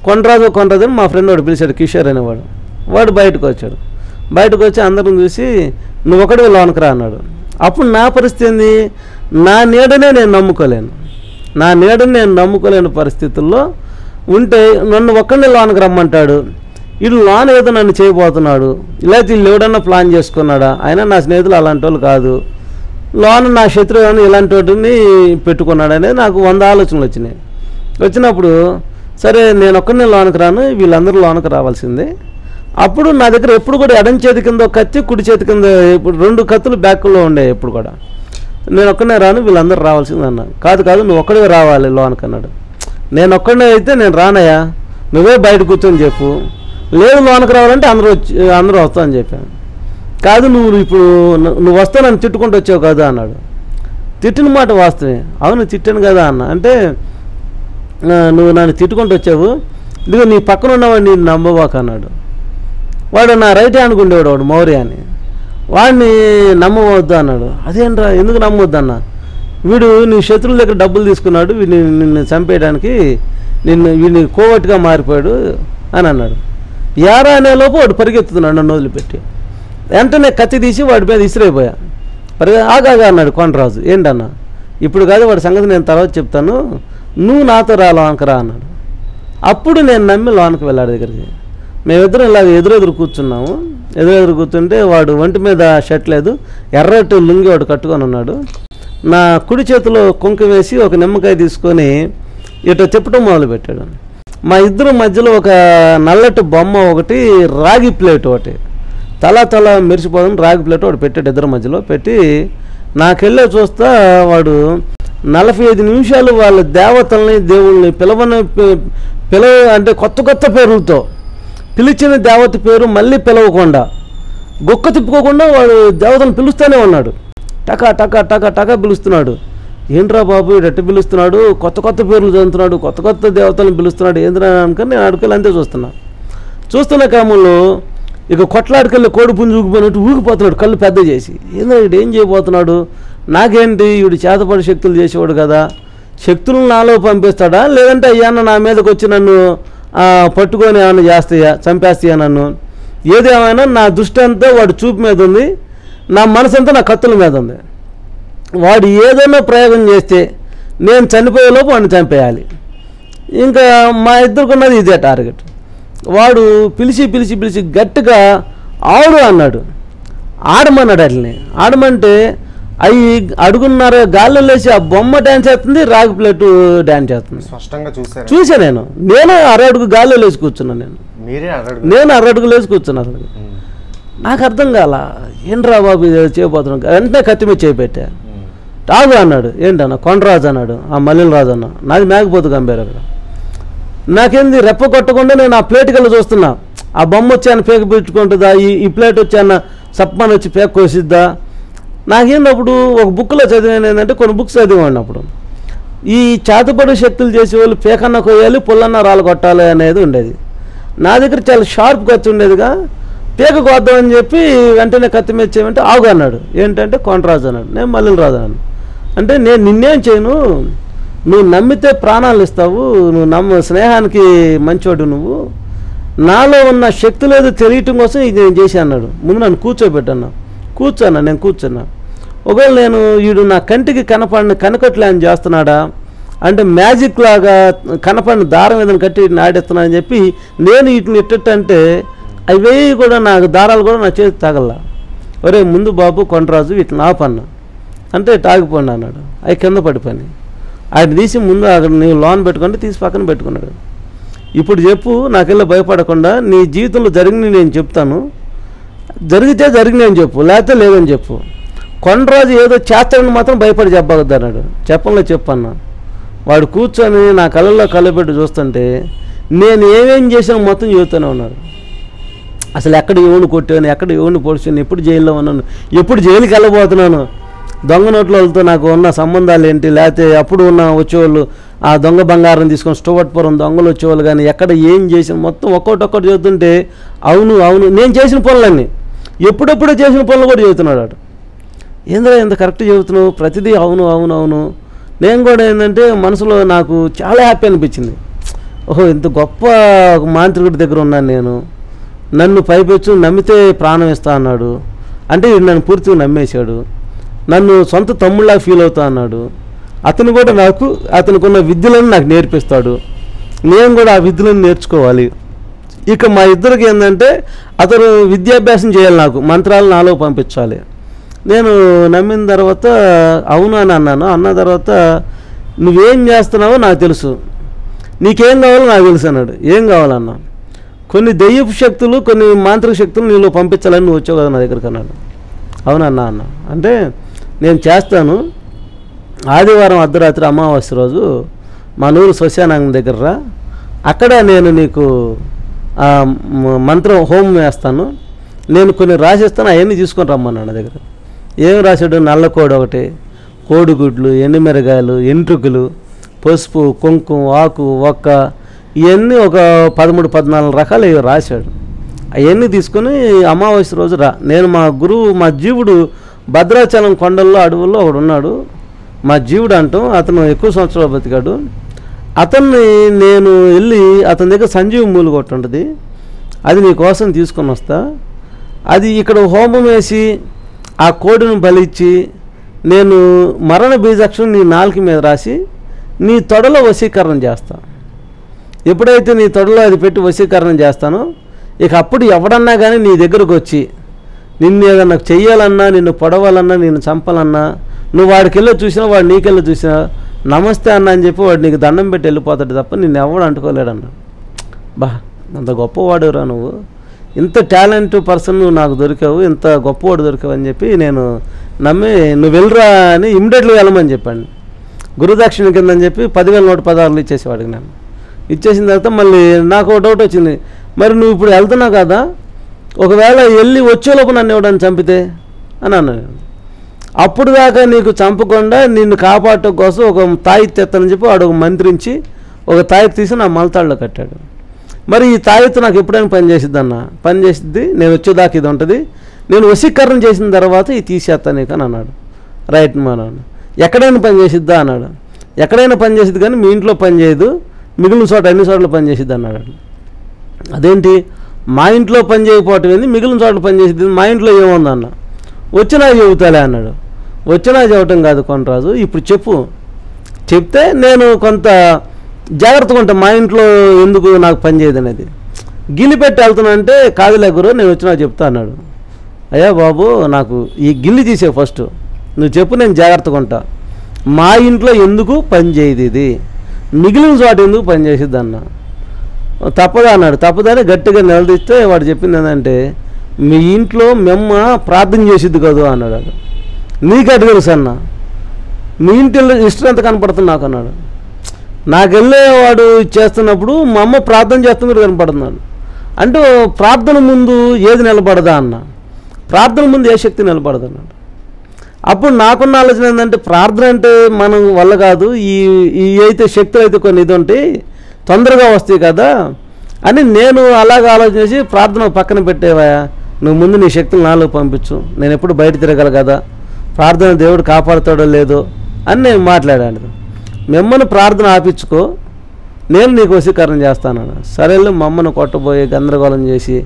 కొండరాజు అని మా ఫ్రెండ్ వాడు పిలిచాడు, కిషోర్ అనేవాడు. వాడు బయటకు వచ్చి అందరం చూసి నువ్వు ఒకటి లోనకు రా అన్నాడు. అప్పుడు నా పరిస్థితి ఏంది, నా నీడనే నేను నమ్ముకోలేని పరిస్థితుల్లో ఉంటే నన్ను ఒక్కడిని లోనకు రమ్మంటాడు. వీళ్ళు లోన్ ఏదో నన్ను చేయబోతున్నాడు, లేకపోతే వీళ్ళు ఎవడన్నా ప్లాన్ చేసుకున్నాడా, అయినా నా స్నేహితులు అలాంటి వాళ్ళు కాదు, లోన్ నా శత్రువు ఇలాంటి వాటిని పెట్టుకున్నాడు అనేది నాకు 100 ఆలోచనలు వచ్చినప్పుడు, సరే నేను ఒక్కడిని లోనకు రాను, వీళ్ళందరూ లోనకు రావాల్సిందే, అప్పుడు నా దగ్గర ఎప్పుడు కూడా ఎడం చేతి కింద ఒక కత్తి, కుడి చేతి కింద ఇప్పుడు 2 కత్తులు బ్యాక్లో ఉండే. ఎప్పుడు కూడా నేను ఒక్కనే రాను, వీళ్ళందరూ రావాల్సింది అన్న. కాదు నువ్వు ఒక్కడే రావాలి లోనికి అన్నాడు. నేను ఒక్కడే అయితే నేను రానయ్యా, నువ్వే బయట కూర్చొని చెప్పు. లేదు లోనికి రావాలంటే అందరూ వస్తామని చెప్పాను. కాదు నువ్వు వస్తా నన్ను తిట్టుకుంటూ వచ్చావు కదా అన్నాడు. తిట్టిన మాట వాస్తవే. అవును తిట్టాను కదా అన్న. అంటే నువ్వు నన్ను తిట్టుకుంటూ వచ్చావు, ఇదిగో నీ పక్కన ఉన్నవాడు నేను నమ్మబాక అన్నాడు. వాడు నా రైట్ హ్యాండ్కి ఉండేవాడు, వాడు మౌర్య అని. వాడిని నమ్మవద్దు అన్నాడు. అదేంట్రా ఎందుకు నమ్మవద్దు అన్న? వీడు నీ శత్రువుల దగ్గర డబ్బులు తీసుకున్నాడు, నిన్ను చంపేయడానికి వీడిని కోవట్టుగా మారిపోయాడు అని అన్నాడు. యారా అనేలోపు వాడు పరిగెత్తుతున్నాడు నన్ను వదిలిపెట్టి. వెంటనే కత్తి తీసి వాడి మీద ఇసిరైపోయా. ఆగా అన్నాడు కొండరాజు. ఏంటన్నా? ఇప్పుడు కాదు, వాడి సంగతి నేను తర్వాత చెప్తాను, నువ్వు నాతో రా లోనకి రా అన్నాడు. అప్పుడు నేను నమ్మి లోనకి వెళ్ళాడు దగ్గరికి. మేమిద్దరం ఇలాగ ఎదురెదురు కూర్చున్నాము. ఎదురెదురు కూర్చుంటే వాడు ఒంటి మీద షర్ట్ లేదు, ఎర్రటి లుంగి వాడు కట్టుకొని ఉన్నాడు. నా కుడి చేతిలో కుంకుమ వేసి ఒక నిమ్మకాయ తీసుకొని ఇటు చెప్పటం మొదలుపెట్టాడు. మా ఇద్దరు మధ్యలో ఒక నల్లటి బొమ్మ ఒకటి, రాగి ప్లేట్ ఒకటి, తల మెరిసిపోదాం రాగి ప్లేట్ ఒకటి పెట్టాడు. ఇద్దరు మధ్యలో పెట్టి నాకెళ్ళే చూస్తా వాడు 45 నిమిషాలు వాళ్ళ దేవతల్ని దేవుళ్ళని పిలవ అంటే కొత్త పేర్లతో పిలిచిన దేవత పేరు మళ్ళీ పిలవకుండా, గొక్క తిప్పుకోకుండా వాడు దేవతను పిలుస్తూనే ఉన్నాడు. టకా పిలుస్తున్నాడు. ఏంట్రా బాబు ఎట్ట పిలుస్తున్నాడు, కొత్త పేర్లు చదువుతున్నాడు, కొత్త దేవతలను పిలుస్తున్నాడు, ఏంద్రా అనుకుని నేను అడుగులు అంతే చూస్తున్న క్రమంలో ఇక కొట్లాడికెళ్ళి కోడి పుంజు ఊగిపోయినట్టు ఊగిపోతున్నాడు, కళ్ళు పెద్ద చేసి. ఏంద్రా వీడు ఏం చేయబోతున్నాడు, నాకేంటి వీడు చేతపడి శక్తులు చేసేవాడు కదా, శక్తులను నాలో పంపిస్తాడా, లేదంటే అయ్యాన్న నా మీదకి వచ్చి నన్ను పట్టుకొని ఏమన్నా చేస్తాయా, చంపేస్తాయా నన్ను? ఏదేమైనా నా దృష్టి అంతా వాడు చూపు మీద ఉంది, నా మనసు అంతా నా కత్తుల మీద ఉంది. వాడు ఏదైనా ప్రయోగం చేస్తే నేను చనిపోయేలోపు వాడిని చంపేయాలి. ఇంకా మా ఇద్దరుకున్నది ఇదే టార్గెట్. వాడు పిలిచి గట్టిగా ఆడు అన్నాడు. ఆడమన్నాడు. అట్లని ఆడమంటే అవి అడుగున్నర గాల్లో లేచి ఆ బొమ్మ డ్యాన్స్ చేస్తుంది, రాగి ప్లేట్ డ్యాన్స్ చేస్తుంది. స్పష్టంగా చూసా నేను అరడుగు గాల్లో లేచి కూర్చున్నాను. నేను అరడుగు లేచి కూర్చున్నా. అసలు నాకు అర్థం కాల, ఏంట్రా బాబు చేయబోతున్నాను. వెంటనే కత్తి మీద చేపెట్టా. టాగు అన్నాడు. ఏంటన్నా? కొండరాజు అన్నాడు. ఆ మల్లెల రాజు అన్న. నాది మేకపోతు గంభీర. అక్కడ నాకేంది రెప్ప కొట్టకుండా నేను ఆ ప్లేట్ కల్లా చూస్తున్నా. ఆ బొమ్మ వచ్చి ఆయన పేక పెట్టుకుంటుందా, ఈ ప్లేట్ వచ్చి అన్న సప్పని వచ్చి పేక కోసిద్దా. నాకేంటప్పుడు ఒక బుక్లో చదివాను ఏంటంటే, కొన్ని బుక్స్ చదివాను అప్పుడు, ఈ చేతపడి శక్తులు చేసేవాళ్ళు పేకన్న కొయ్యాలి, పుల్లన్న రాళ్ళు కొట్టాలి అనేది ఉండేది. నా దగ్గర చాలా షార్ప్ కత్తి ఉండేదిగా, పేక కోద్దామని చెప్పి వెంటనే కత్తి మీద చేయమంటే ఆగు అన్నాడు. ఏంటంటే కొండరాజు అన్నాడు. నేను మల్లెల రాజు అన్నాను. అంటే నేను నిన్నేం చేయను, నువ్వు నమ్మితే ప్రాణాలు ఇస్తావు, నువ్వు స్నేహానికి మంచోడు, నువ్వు నాలో ఉన్న శక్తి లేదు తెలియటం కోసం ఇది నేను చేసి అన్నాడు. ముందు నన్ను కూర్చోబెట్టన్నా. నేను కూర్చున్నా. ఒకవేళ నేను వీడు నా కంటికి కనపడిన కనకట్లే అని చేస్తున్నాడా, అంటే మ్యాజిక్ లాగా కనపడిన దారం ఏదైనా కట్టి వీటిని ఆడేస్తున్నా అని చెప్పి నేను వీటిని ఇట్టంటే అవి కూడా నాకు దారాలు కూడా నా చేతి తగల. ఒరే ముందు బాబు కొండరాజు వీటిని ఆపన్నా అంటే తాగిపోండి అన్నాడు. అవి కింద పడిపోయి ఆయన తీసి ముందు అక్కడ నీవు లోన్ పెట్టుకుంటే తీసి పక్కన పెట్టుకున్నాడు. ఇప్పుడు చెప్పు, నాకెళ్ళి భయపడకుండా నీ జీవితంలో జరిగినవి నేను చెప్తాను, జరిగితే జరిగినాయని చెప్పు, లేకపోతే లేదని చెప్పు. కొండరాజు ఏదో చేస్తాడని మాత్రం భయపడి చెప్పవద్దు అన్నాడు. చెప్పంలో చెప్పన్నా. వాడు కూర్చొని నా కళ్ళల్లో కళ్ళబెట్టి చూస్తుంటే నేను ఏమేం చేసాను మొత్తం చెబుతూనే ఉన్నాడు. అసలు ఎక్కడ ఎవరిని కొట్టాను, ఎక్కడ ఎవరిని పొడిచాను, ఎప్పుడు జైల్లో ఉన్నాను, ఎప్పుడు జైలుకి వెళ్ళబోతున్నాను, దొంగ నోట్లతో నాకు ఉన్న సంబంధాలు ఏంటి, లేకపోతే అప్పుడు ఉన్న వచ్చేవాళ్ళు ఆ దొంగ బంగారం తీసుకొని స్టోవట్పురం దొంగలు వచ్చేవాళ్ళు కానీ ఎక్కడ ఏం చేసిన మొత్తం ఒక్కొక్కటి చెబుతుంటే అవును నేను చేసిన పనులన్నీ ఎప్పుడెప్పుడో చేసిన పనులు కూడా చెబుతున్నాడు. వాడు ఏంద్రా ఎంత కరెక్ట్ చెబుతున్నావు, ప్రతిదీ అవును. నేను కూడా ఏంటంటే మనసులో నాకు చాలా హ్యాపీ అనిపించింది. ఓహో ఇంత గొప్ప మాంత్రికుడి దగ్గర ఉన్నాను నేను, నన్ను పైపెచ్చు నమ్మితే ప్రాణం ఇస్తా అన్నాడు. అంటే నన్ను పూర్తిగా నమ్మేశాడు, నన్ను సొంత తమ్ముళ్ళగా ఫీల్ అవుతా అన్నాడు. అతను కూడా అతనుకున్న విద్యలను నాకు నేర్పిస్తాడు, నేను కూడా ఆ విద్యలను నేర్చుకోవాలి. ఇక మా ఇద్దరికి ఏంటంటే అతను విద్యాభ్యాసం చేయాలి, నాకు మంత్రాలు నాలో పంపించాలి. నేను నమ్మిన తర్వాత అవును అని అన్నాను. అన్న తర్వాత నువ్వేం చేస్తున్నావో నాకు తెలుసు, నీకేం కావాలో నాకు తెలుసు అన్నాడు. ఏం కావాలన్నా? కొన్ని దెయ్యపు శక్తులు, కొన్ని మాంత్రిక శక్తులు నీలో పంపించాలని నువ్వు వచ్చావు కదా నా దగ్గరికి అన్నాడు. అవునన్నా అన్న. అంటే నేను చేస్తాను, ఆదివారం అర్ధరాత్రి అమావాస్య రోజు మా నూరు శ్మశానం దగ్గర రా, అక్కడ నేను నీకు మంత్రం హోమం వేస్తాను, నేను కొన్ని రాసిస్తాను, అవన్నీ తీసుకొని రమ్మన్నాను నా దగ్గర. ఏం రాశాడు? నల్లకోడి ఒకటి, కోడిగుడ్లు, ఎండుమిరగాయలు, ఎంట్రుకలు, పసుపు, కుంకుమ, ఆకు, ఒక్క, ఇవన్నీ ఒక 13-14 రకాలు ఇవి రాశాడు. అవన్నీ తీసుకొని అమావాస్య రోజు రా. నేను మా గురువు, మా జీవుడు భద్రాచలం కొండల్లో అడవుల్లో ఒకడు ఉన్నాడు, మా జీవుడు అంటాం, అతను ఎక్కువ సంవత్సరాలు బతికాడు. అతన్ని నేను వెళ్ళి అతని దగ్గర సంజీవ మూలు కొట్టి ఉంటుంది, అది నీ కోసం తీసుకొని వస్తా. అది ఇక్కడ హోమం వేసి ఆ కోడిని బలిచ్చి నేను మరణ బీజాక్షరం నీ నాలుక మీద రాసి నీ తొడలో వశీకరణ చేస్తా. ఎప్పుడైతే నీ తొడలో అది పెట్టి వశీకరణ చేస్తానో ఇక అప్పుడు ఎవడన్నా కానీ నీ దగ్గరకు వచ్చి నిన్ను ఏదన్నా చెయ్యాలన్నా, నిన్ను పొడవాలన్నా, నిన్ను చంపాలన్నా, నువ్వు వాడికెళ్ళి చూసినా వాడు నీకెళ్ళి చూసినా నమస్తే అన్న అని చెప్పి వాడు నీకు దండం పెట్టి వెళ్ళిపోతాడు తప్ప నిన్ను ఎవడు అంటుకోలేడన్నా. బా, అంత గొప్పవాడురా నువ్వు, ఇంత టాలెంట్ పర్సన్ నువ్వు నాకు దొరికావు, ఇంత గొప్పవాడు దొరికావు అని చెప్పి నేను నమ్మి నువ్వు వెళ్ళరా అని ఇమ్మీడియట్గా వెళ్ళమని చెప్పాను. గురుదక్షిణ కింద అని చెప్పి 10,116 ఇచ్చేసేవాడికి. నేను ఇచ్చేసిన తర్వాత మళ్ళీ నాకు ఒక డౌట్ వచ్చింది, మరి నువ్వు ఇప్పుడు వెళ్తున్నావు కదా, ఒకవేళ వెళ్ళి వచ్చేలోపు నన్ను ఎవడని చంపితే అని అన్నాను. అప్పుడు దాకా నీకు చంపకుండా నిన్ను కాపాడటం కోసం ఒక తాయిత్తు ఎత్తనని చెప్పి వాడు ఒక మంత్రించి ఒక తాయిత్తు తీసి నా మలతాడులో కట్టాడు. మరి ఈ తాయిత్తు నాకు ఎప్పుడైనా పని చేసిద్ది అన్న, పని చేసిద్ది, నేను వచ్చేదాకా ఇది ఉంటుంది, నేను వశీకరణ చేసిన తర్వాత ఇది తీసేస్తాను నీకు అని అన్నాడు. రైట్ మా నాన్న, ఎక్కడైనా పని చేసిద్దా అన్నాడు. ఎక్కడైనా పని చేసిద్ది కానీ మీ ఇంట్లో పని చేయదు, మిగిలిన చోట అన్ని చోట్ల పని చేసిద్ది అన్నాడు. అదేంటి మా ఇంట్లో పని చేయకపోవటం ఏంది, మిగిలిన చోట్ల పని చేసిద్ది, మా ఇంట్లో ఏముందన్న, వచ్చినా చెబుతాలే అన్నాడు. వచ్చినా చెప్పటం కాదు కొనరాజు, ఇప్పుడు చెప్పు, చెప్తే నేను కొంత జాగ్రత్తగా ఉంటాను, మా ఇంట్లో ఎందుకు నాకు పని చేయదు అనేది. గిల్లి పెట్టి వెళ్తున్నా అంటే కాదులే గురు నేను వచ్చినా చెప్తా అన్నాడు. అయ్యా బాబు నాకు ఈ గిల్లి తీసే ఫస్ట్, నువ్వు చెప్పు, నేను జాగ్రత్తగా ఉంటా. మా ఇంట్లో ఎందుకు పని చేయదు ఇది, మిగిలిన చోట ఎందుకు పని చేసిద్ది అన్న. తప్పదా అన్నాడు. తప్పదని గట్టిగా నిలదీస్తే వాడు చెప్పింది ఏంటంటే, మీ ఇంట్లో మెమ్మ ప్రార్థన చేసిద్ది కదా అన్నాడు. నీకు అటు తెలుసు అన్న, మీ ఇంటిలో హిస్టరీ ఎంత కనపడుతుంది నాకు అన్నాడు. నాకు వెళ్ళేవాడు చేస్తున్నప్పుడు మా అమ్మ ప్రార్థన చేస్తున్నట్టు కనపడుతున్నాడు. అంటే ప్రార్థన ముందు ఏది నిలబడదా అన్న, ప్రార్థన ముందు ఏ శక్తి నిలబడదు అన్నాడు. అప్పుడు నాకున్న ఆలోచన ఏంటంటే, ప్రార్థన అంటే మనం వల్ల కాదు, ఈ అయితే శక్తులు అయితే కొన్ని ఇది ఉంటాయి తొందరగా వస్తాయి కదా అని నేను అలాగ ఆలోచన చేసి, ప్రార్థన పక్కన పెట్టేవా, నువ్వు ముందు నీ శక్తులు నాలో పంపించు, నేను ఎప్పుడు బయట తిరగల కదా, ప్రార్థన దేవుడు కాపాడుతాడో లేదో అని నేను మాట్లాడాను. మిమ్మల్ని ప్రార్థన ఆపించుకో, నేను నీకు వశీకరణ చేస్తాను. సరేలే, మా అమ్మను కొట్టబోయి గందరగోళం చేసి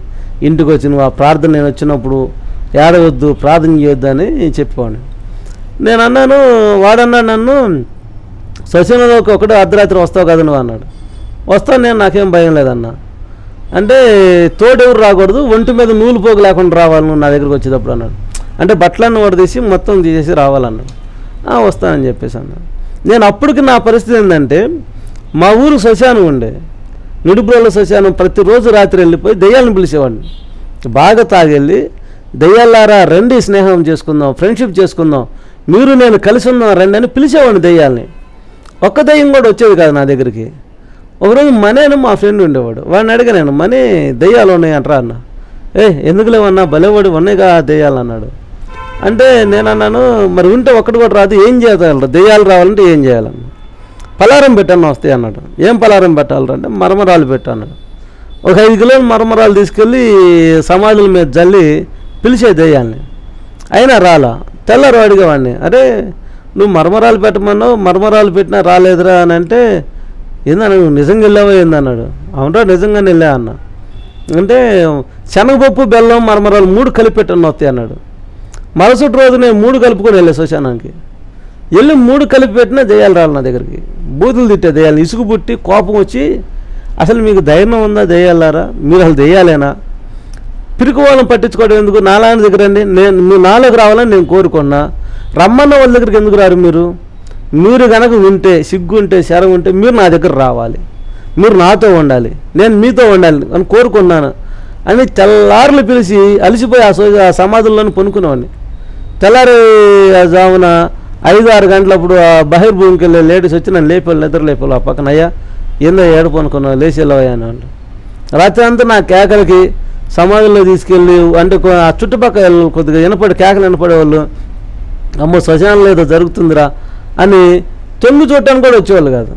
ఇంటికి వచ్చి నువ్వు ఆ ప్రార్థన నేను వచ్చినప్పుడు ఏడవద్దు, ప్రార్థన చేయొద్దు అని చెప్పేవాడిని. నేను అన్నాను, వాడన్నాడు నన్ను, శ్మశానంలోకి ఒకటే అర్ధరాత్రి వస్తావు కదా నువ్వు అన్నాడు. వస్తాను నేను, నాకేం భయం లేదన్నా. అంటే తోడెవరు రాకూడదు, ఒంటి మీద నూలు పోగు లేకుండా రావాలి నువ్వు నా దగ్గరికి వచ్చేటప్పుడు అన్నాడు. అంటే బట్టలన్నీ వడదీసి మొత్తం తీసేసి రావాలన్నాడు. వస్తానని చెప్పేసి అన్నాడు. నేను అప్పటికి నా పరిస్థితి ఏంటంటే, మా ఊరు శ్మశానం ఉండే, నిడుబ్రోల శ్మశానం, ప్రతిరోజు రాత్రి వెళ్ళిపోయి దెయ్యాలను పిలిచేవాడిని. బాగా తాగెళ్ళి, దెయ్యాలారా రండి స్నేహం చేసుకుందాం, ఫ్రెండ్షిప్ చేసుకుందాం, మీరు నేను కలిసి ఉందాం రండి అని పిలిచేవాడిని దెయ్యాలని. ఒక్క దెయ్యం కూడా వచ్చేది కాదు నా దగ్గరికి. ఒకరోజు మనేను మా ఫ్రెండ్ ఉండేవాడు, వాడిని అడిగా నేను, మనీ దెయ్యాలు ఉన్నాయి అంటారా అన్న. ఎందుకు లేవన్నా, భలేవాడు ఉన్నాయిగా దెయ్యాలు అన్నాడు. అంటే నేను అన్నాను, మరి ఉంటే ఒక్కటి కూడా రాదు, ఏం చేయాలి, దెయ్యాలు రావాలంటే ఏం చేయాలన్న. పలారం పెట్టాను వస్తాయి అన్నాడు. ఏం పలారం పెట్టాలంటే మరమరాలు పెట్టు అన్నాడు. ఒక 5 కిలోలు మరమరాలు తీసుకెళ్ళి సమాధుల మీద జల్లి పిలిచే దెయ్యాన్ని. అయినా రాలా. తెల్లారు అడిగేవాడిని, అరే నువ్వు మరమరాలు పెట్టమన్నావు, మరమరాలు పెట్టినా రాలేదురా అని అంటే, ఏందన్నా నువ్వు నిజంగా వెళ్ళావా ఏందన్నాడు. అవునరా నిజంగానే వెళ్ళా అన్న. అంటే శనగపప్పు, బెల్లం, మరమరాలు 3 కలిపి పెట్టాను వస్తాయి అన్నాడు. మరుసటి రోజు నేను 3 కలుపుకొని వెళ్ళే శ్మశానానికి వెళ్ళి 3 కలిపి పెట్టినా దెయ్యాలు రాలి నా దగ్గరికి. బూతులు తిట్టే దెయ్యాలు, ఇసుగు పుట్టి కోపం వచ్చి, అసలు మీకు ధైర్యం ఉందా దెయ్యాలారా, మీరు అసలు దెయ్యాలేనా, పిరికి వాళ్ళని పట్టించుకోవడం ఎందుకు, నాలాయన దగ్గర రండి, మీరు నాలోకి రావాలని నేను కోరుకున్నా, రమ్మన్న వాళ్ళ దగ్గరికి ఎందుకు రారు మీరు కనుక ఉంటే, సిగ్గు ఉంటే, శరం ఉంటే మీరు నా దగ్గర రావాలి, మీరు నాతో ఉండాలి, నేను మీతో ఉండాలి అని కోరుకున్నాను అని తెల్లారులు పిలిచి అలసిపోయి ఆ సమాధుల్లోనే పొనుకునేవాడిని. తెల్లారి జామున 5-6 గంటలప్పుడు ఆ బహిర్భూమికి వెళ్ళే లేడీస్ వచ్చి నన్ను లేపాళ్ళు, నిద్ర లేపాళ్ళు. ఆ పక్కన అయ్యా ఏందో ఏడుపనుకున్నావు, లేచి వెళ్ళవయ్యా అని వాళ్ళు. రాత్రి అంతా నా కేకలకి సమాధుల్లో తీసుకెళ్ళి అంటే ఆ చుట్టుపక్కల కొద్దిగా కేకలు వినపడేవాళ్ళు. అమ్మో శ్మశానంలో ఏదో జరుగుతుందిరా అని తొంగి చూడటానికి కూడా వచ్చేవాళ్ళు కాదు.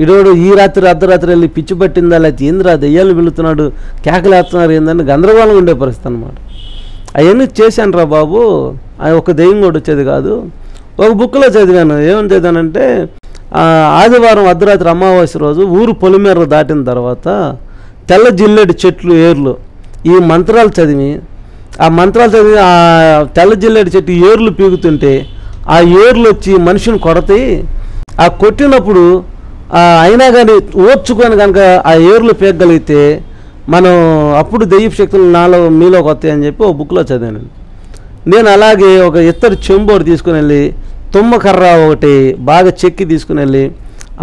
ఇడోడు ఈ రాత్రి అర్ధరాత్రి వెళ్ళి పిచ్చి పట్టిందా లేకపోతే ఏందిరా దెయ్యాలు పిలుతున్నాడు, కేకలు వేస్తున్నారు ఏందని గందరగోళంగా ఉండే పరిస్థితి అనమాట. అవన్నీ చేశాను రా బాబు, ఒక దెయ్యం కూడా వచ్చేది కాదు. ఒక బుక్లో చదివాను, ఏమని చదివానంటే ఆదివారం అర్ధరాత్రి అమావాస్య రోజు ఊరు పొలిమేర దాటిన తర్వాత తెల్ల జిల్లేడు చెట్లు ఏర్లు ఈ మంత్రాలు చదివి ఆ తెల్ల జిల్లేడు చెట్టు ఏర్లు పీగుతుంటే ఆ ఏర్లు వచ్చి మనిషిని కొడతాయి. ఆ కొట్టినప్పుడు అయినా కానీ ఓర్చుకొని కనుక ఆ ఏర్లు పీగగలిగితే మనం అప్పుడు దెయ్యపు శక్తులు మీలోకి వస్తాయని చెప్పి ఒక బుక్లో చదివాను. నేను అలాగే ఒక ఇత్తడి చెంబోడు తీసుకుని వెళ్ళి తుమ్మకర్ర ఒకటి బాగా చెక్కి తీసుకుని వెళ్ళి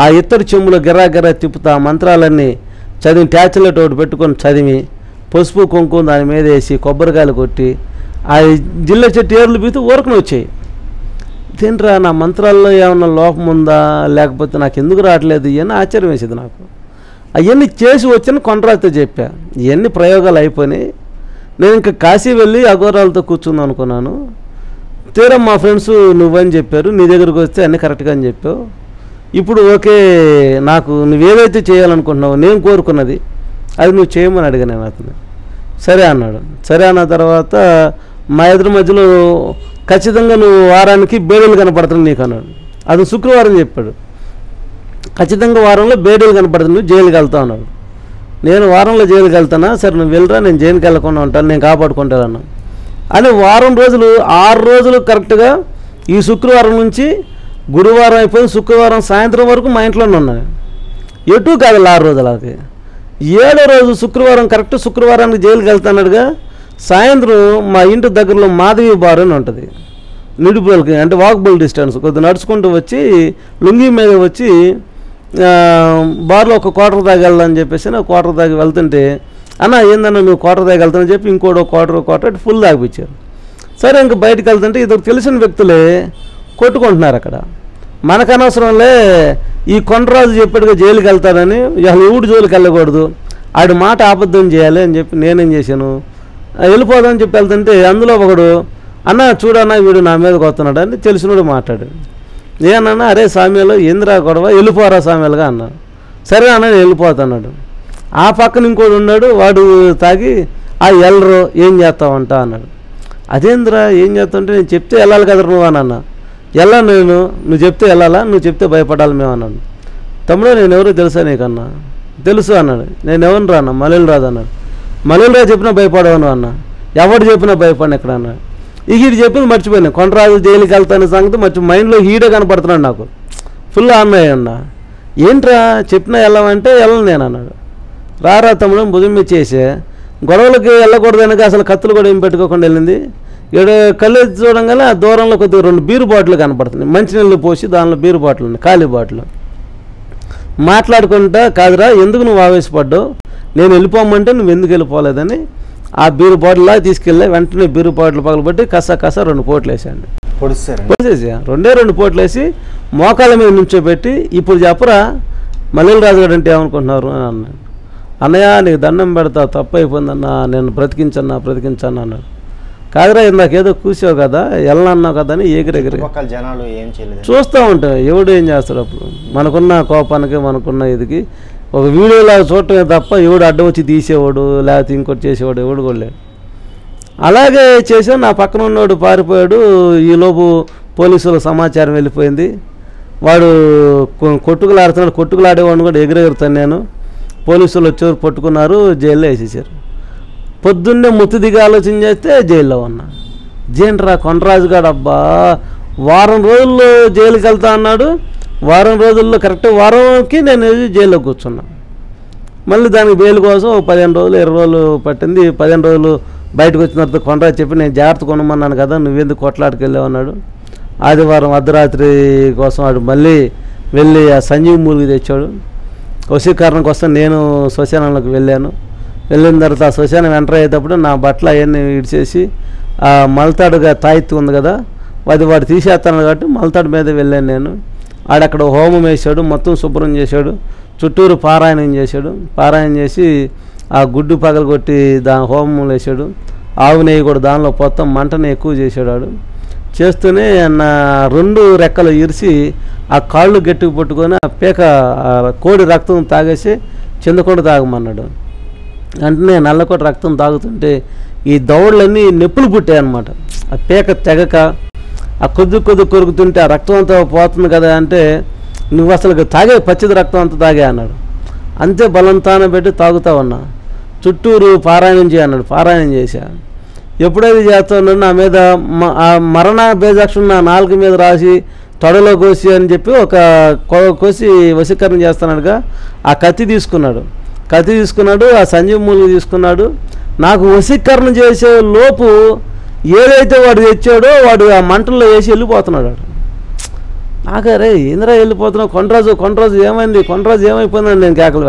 ఆ ఇత్తడి చెంబులో గిర్రా తిప్పుతా మంత్రాలన్నీ చదివి ట్యాచ్లెట్ ఒకటి పెట్టుకొని చదివి పసుపు కుంకుమ దాని మీద వేసి కొబ్బరికాయలు కొట్టి ఆ జిల్ల చెట్టు ఏర్లు పీతూ ఊరకనే వచ్చాయి. తింటరా నా మంత్రాల్లో ఏమన్నా లోపం ఉందా లేకపోతే నాకు ఎందుకు రావట్లేదు ఇవన్నీ ఆశ్చర్యం వేసేది నాకు. అవన్నీ చేసి వచ్చిన కొండరాతో చెప్పా. ఇవన్నీ ప్రయోగాలు అయిపోయినాయి. నేను ఇంకా కాశీ వెళ్ళి అఘోరాలతో కూర్చుందాం అనుకున్నాను. తీరా మా ఫ్రెండ్స్ నువ్వని చెప్పారు, నీ దగ్గరకు వస్తే అన్నీ కరెక్ట్గా అని చెప్పావు. ఇప్పుడు ఓకే, నాకు నువ్వేదైతే చేయాలనుకుంటున్నావు నేను కోరుకున్నది అది నువ్వు చేయమని అడిగా నేను అతను. సరే అన్నాడు. సరే అన్న తర్వాత మా ఎదురు మధ్యలో ఖచ్చితంగా నువ్వు వారానికి బేడీలు కనపడుతున్నావు నీకు అన్నాడు. అది శుక్రవారం చెప్పాడు. ఖచ్చితంగా వారంలో బేడీలు కనపడుతుంది, నువ్వు జైలుకి వెళ్తావు అన్నాడు. నేను వారంలో జైలుకి వెళ్తానా, సరే నువ్వు వెళ్ళరా, నేను జైలుకి వెళ్ళకుండా ఉంటాను, నేను కాపాడుకుంటాను అన్నాను. అని వారం రోజులు 6 రోజులు కరెక్ట్గా ఈ శుక్రవారం నుంచి గురువారం అయిపోయి శుక్రవారం సాయంత్రం వరకు మా ఇంట్లోనే ఉన్నాను. ఎటు కాదు 6 రోజులకి. 7వ రోజు శుక్రవారం కరెక్ట్ శుక్రవారానికి జైలుకి వెళ్తానడుగా సాయంత్రం మా ఇంటి దగ్గరలో మాధవి బార్ అని ఉంటుంది, నిడుపులకి అంటే వాకబుల్ డిస్టెన్స్ కొద్దిగా నడుచుకుంటూ వచ్చి లుంగి మీద వచ్చి బార్లో ఒక క్వార్టర్ దాకా వెళ్దామని చెప్పేసి నా క్వార్టర్ దాకా వెళ్తుంటే అన్న ఏందన్నా నువ్వు క్వార్టర్ దాకా వెళ్తానని చెప్పి ఇంకోటి క్వార్టర్ ఫుల్ దాగిపించారు. సరే ఇంక బయటకు వెళ్తుంటే ఇద్దరు తెలిసిన వ్యక్తులే కొట్టుకుంటున్నారు అక్కడ. మనకు అనవసరంలే ఈ కొండరాజు చెప్పాడుగా జైలుకి వెళ్తానని ఎవడు జోలికి వెళ్ళకూడదు, ఆడి మాట అబద్ధం చేయాలి అని చెప్పి నేనేం చేశాను, వెళ్ళిపోదామని చెప్పి వెళ్తుంటే అందులో ఒకడు అన్న చూడన్నా వీడు నా మీదకి వస్తున్నాడు అని తెలిసినోడు మాట్లాడాడు. ఏమన్నా అరే సామ్యాలు ఏందిరా గొడవ, వెళ్ళిపోరా సామ్యాలుగా అన్నా. సరే అన్న నేను వెళ్ళిపోతున్నాడు. ఆ పక్కన ఇంకోటి ఉన్నాడు, వాడు తాగి వెళ్ళరు ఏం చేస్తావంట అన్నాడు. అదేంద్రా ఏం చేస్తావంటే నేను చెప్తే వెళ్ళాలి కదా నువ్వు అని అన్నా. వెళ్ళాను నేను, నువ్వు చెప్తే వెళ్ళాలా, నువ్వు చెప్తే భయపడాలి మేము అన్నాడు. తమ్ముడు నేను ఎవరో తెలుసా నీకన్నా, తెలుసు అన్నాడు. నేను ఎవరిని రా అన్న, మల్లెలు రాదు అన్నాడు. మల్లెలు రాజు చెప్పినా భయపడవను అన్న, ఎవడు చెప్పినా భయపడిన ఎక్కడ అన్నాడు. ఇది చెప్పింది మర్చిపోయాను, కొండరాజు జైలుకి వెళ్తానే సంగతి మైండ్లో హీడే కనపడుతున్నాడు నాకు, ఫుల్ అన్నయ్య అన్న. ఏంట్రా చెప్పినా వెళ్ళమంటే వెళ్ళను నేను అన్నాడు. రారా తమ్ముడు భుజం మీద చేసే గొడవలకి వెళ్ళకూడదనక అసలు కత్తులు కూడా ఏం పెట్టుకోకుండా వెళ్ళింది. ఇక్కడ కళ్ళు చూడంగానే ఆ దూరంలో కొద్దిగా 2 బీరు బాటిల్ కనపడుతుంది, మంచినీళ్ళు పోసి దానిలో బీరు బాటిల్ ఉంది, ఖాళీ బాటిల్. మాట్లాడుకుంటా కాదురా ఎందుకు నువ్వు ఆవేశపడ్డావు, నేను వెళ్ళిపోమంటే నువ్వు ఎందుకు వెళ్ళిపోలేదని ఆ బీరు బాటిల్లా తీసుకెళ్ళి వెంటనే బీరు బాటిల్ పగలబట్టి కస 2 పోట్లు వేసాను. పొడిసేసి 2 పోట్లు వేసి మోకాళ్ళ మీద నుంచోబెట్టి ఇప్పుడు చెప్పరా మల్లెల రాజు గారు అంటే ఏమనుకుంటున్నారు అని అన్నాడు. అన్నయ్య నీకు దండం పెడతా, తప్పు అయిపోయిందన్న, నేను బ్రతికించన్నా అన్నాడు. కాదురా ఇందాకేదో కూసావు కదా వెళ్ళన్నావు కదా అని ఎగిరెగిరి జనాలు ఏం చేయలేదు చూస్తూ ఉంటాం. ఎవడు ఏం చేస్తాడు అప్పుడు, మనకున్న కోపానికి మనకున్న ఇదికి ఒక వీడియోలాగా చూడటమే తప్ప ఎవడు అడ్డం వచ్చి తీసేవాడు లేకపోతే ఇంకోటి చేసేవాడు ఎవడు కూడా లేడు. అలాగే చేసాం. నా పక్కన ఉన్నవాడు పారిపోయాడు. ఈలోపు పోలీసుల సమాచారం వెళ్ళిపోయింది. వాడు కొట్టుకులాడేవాడిని కూడా ఎగిరెగురుతాను నేను. పోలీసులు వచ్చేవారు పట్టుకున్నారు, జైల్లో వేసేసారు. పొద్దున్నే ముత్తు దిగి ఆలోచన చేస్తే జైల్లో ఉన్నా. జేంట్రా కొండరాజు గారు అబ్బా వారం రోజుల్లో జైలుకి వెళ్తా అన్నాడు. వారం రోజుల్లో కరెక్ట్ వారంకి నేను జైల్లో కూర్చున్నా. మళ్ళీ దానికి బెయిల్ కోసం 15 రోజులు 20 రోజులు పట్టింది. 15 రోజులు బయటకు వచ్చిన తర్వాత కొండరాజు చెప్పి నేను జాగ్రత్త కొనమన్నాను కదా, నువ్వెందుకు కొట్లాడికి వెళ్ళావు అన్నాడు. ఆదివారం అర్ధరాత్రి కోసం వాడు మళ్ళీ వెళ్ళి ఆ సంజీవ్ మూలికి తెచ్చాడు. వశీకరణ కోసం నేను శ్మశానంలోకి వెళ్ళాను. వెళ్ళిన తర్వాత ఆ శ్మశానం ఎంటర్ అయ్యేటప్పుడు నా బట్టలు అవన్నీ ఇడిచేసి ఆ మలతాడుగా తాయిత్తు ఉంది కదా, అది వాడు తీసేస్తాను కాబట్టి మలతాడు మీద వెళ్ళాను నేను. ఆడక్కడ హోమం వేసాడు, మొత్తం శుభ్రం చేశాడు, చుట్టూరు పారాయణం చేశాడు. పారాయణం చేసి ఆ గుడ్డు పగలగొట్టి హోమం వేసాడు. ఆవు నెయ్యి కూడా దానిలో మొత్తం మంటని ఎక్కువ చేశాడు. వాడు చేస్తూనే నా 2 రెక్కలు ఇరిసి ఆ కాళ్ళు గట్టిగా పట్టుకొని ఆ పేక కోడి రక్తం తాగేసి చిందకుండా తాగమన్నాడు. వెంటనే నల్లకోట రక్తం తాగుతుంటే ఈ దవడలన్నీ నొప్పులు పుట్టాయన్నమాట. ఆ పేక తెగక ఆ కొద్ది కొరుకుతుంటే ఆ రక్తం అంతా పోతుంది కదా అంటే, నువ్వు అసలు తాగే పచ్చిది రక్తం అంతా తాగే అన్నాడు. అంతే బలంతాన పెట్టి తాగుతా ఉన్నా. చుట్టూరు పారాయణం చేయన్నాడు. పారాయణం చేశా. ఎప్పుడైతే చేస్తున్నాడు నా మీద ఆ మరణ బేజాక్షం నా నాలుగు మీద రాసి తొడలో కోసి అని చెప్పి ఒక కోసి వశీకరణ చేస్తున్నాడుగా ఆ కత్తి తీసుకున్నాడు. ఆ సంజీవ మూలిక తీసుకున్నాడు. నాకు వశీకరణ చేసే లోపు ఏదైతే వాడు తెచ్చాడో వాడు ఆ మంటల్లో వేసి వెళ్ళిపోతున్నాడు. నాకు అరే ఇంద్రా వెళ్ళిపోతున్నావు, కొండరాజు ఏమైంది, కొండరాజు ఏమైపోయిందని నేను కేకలు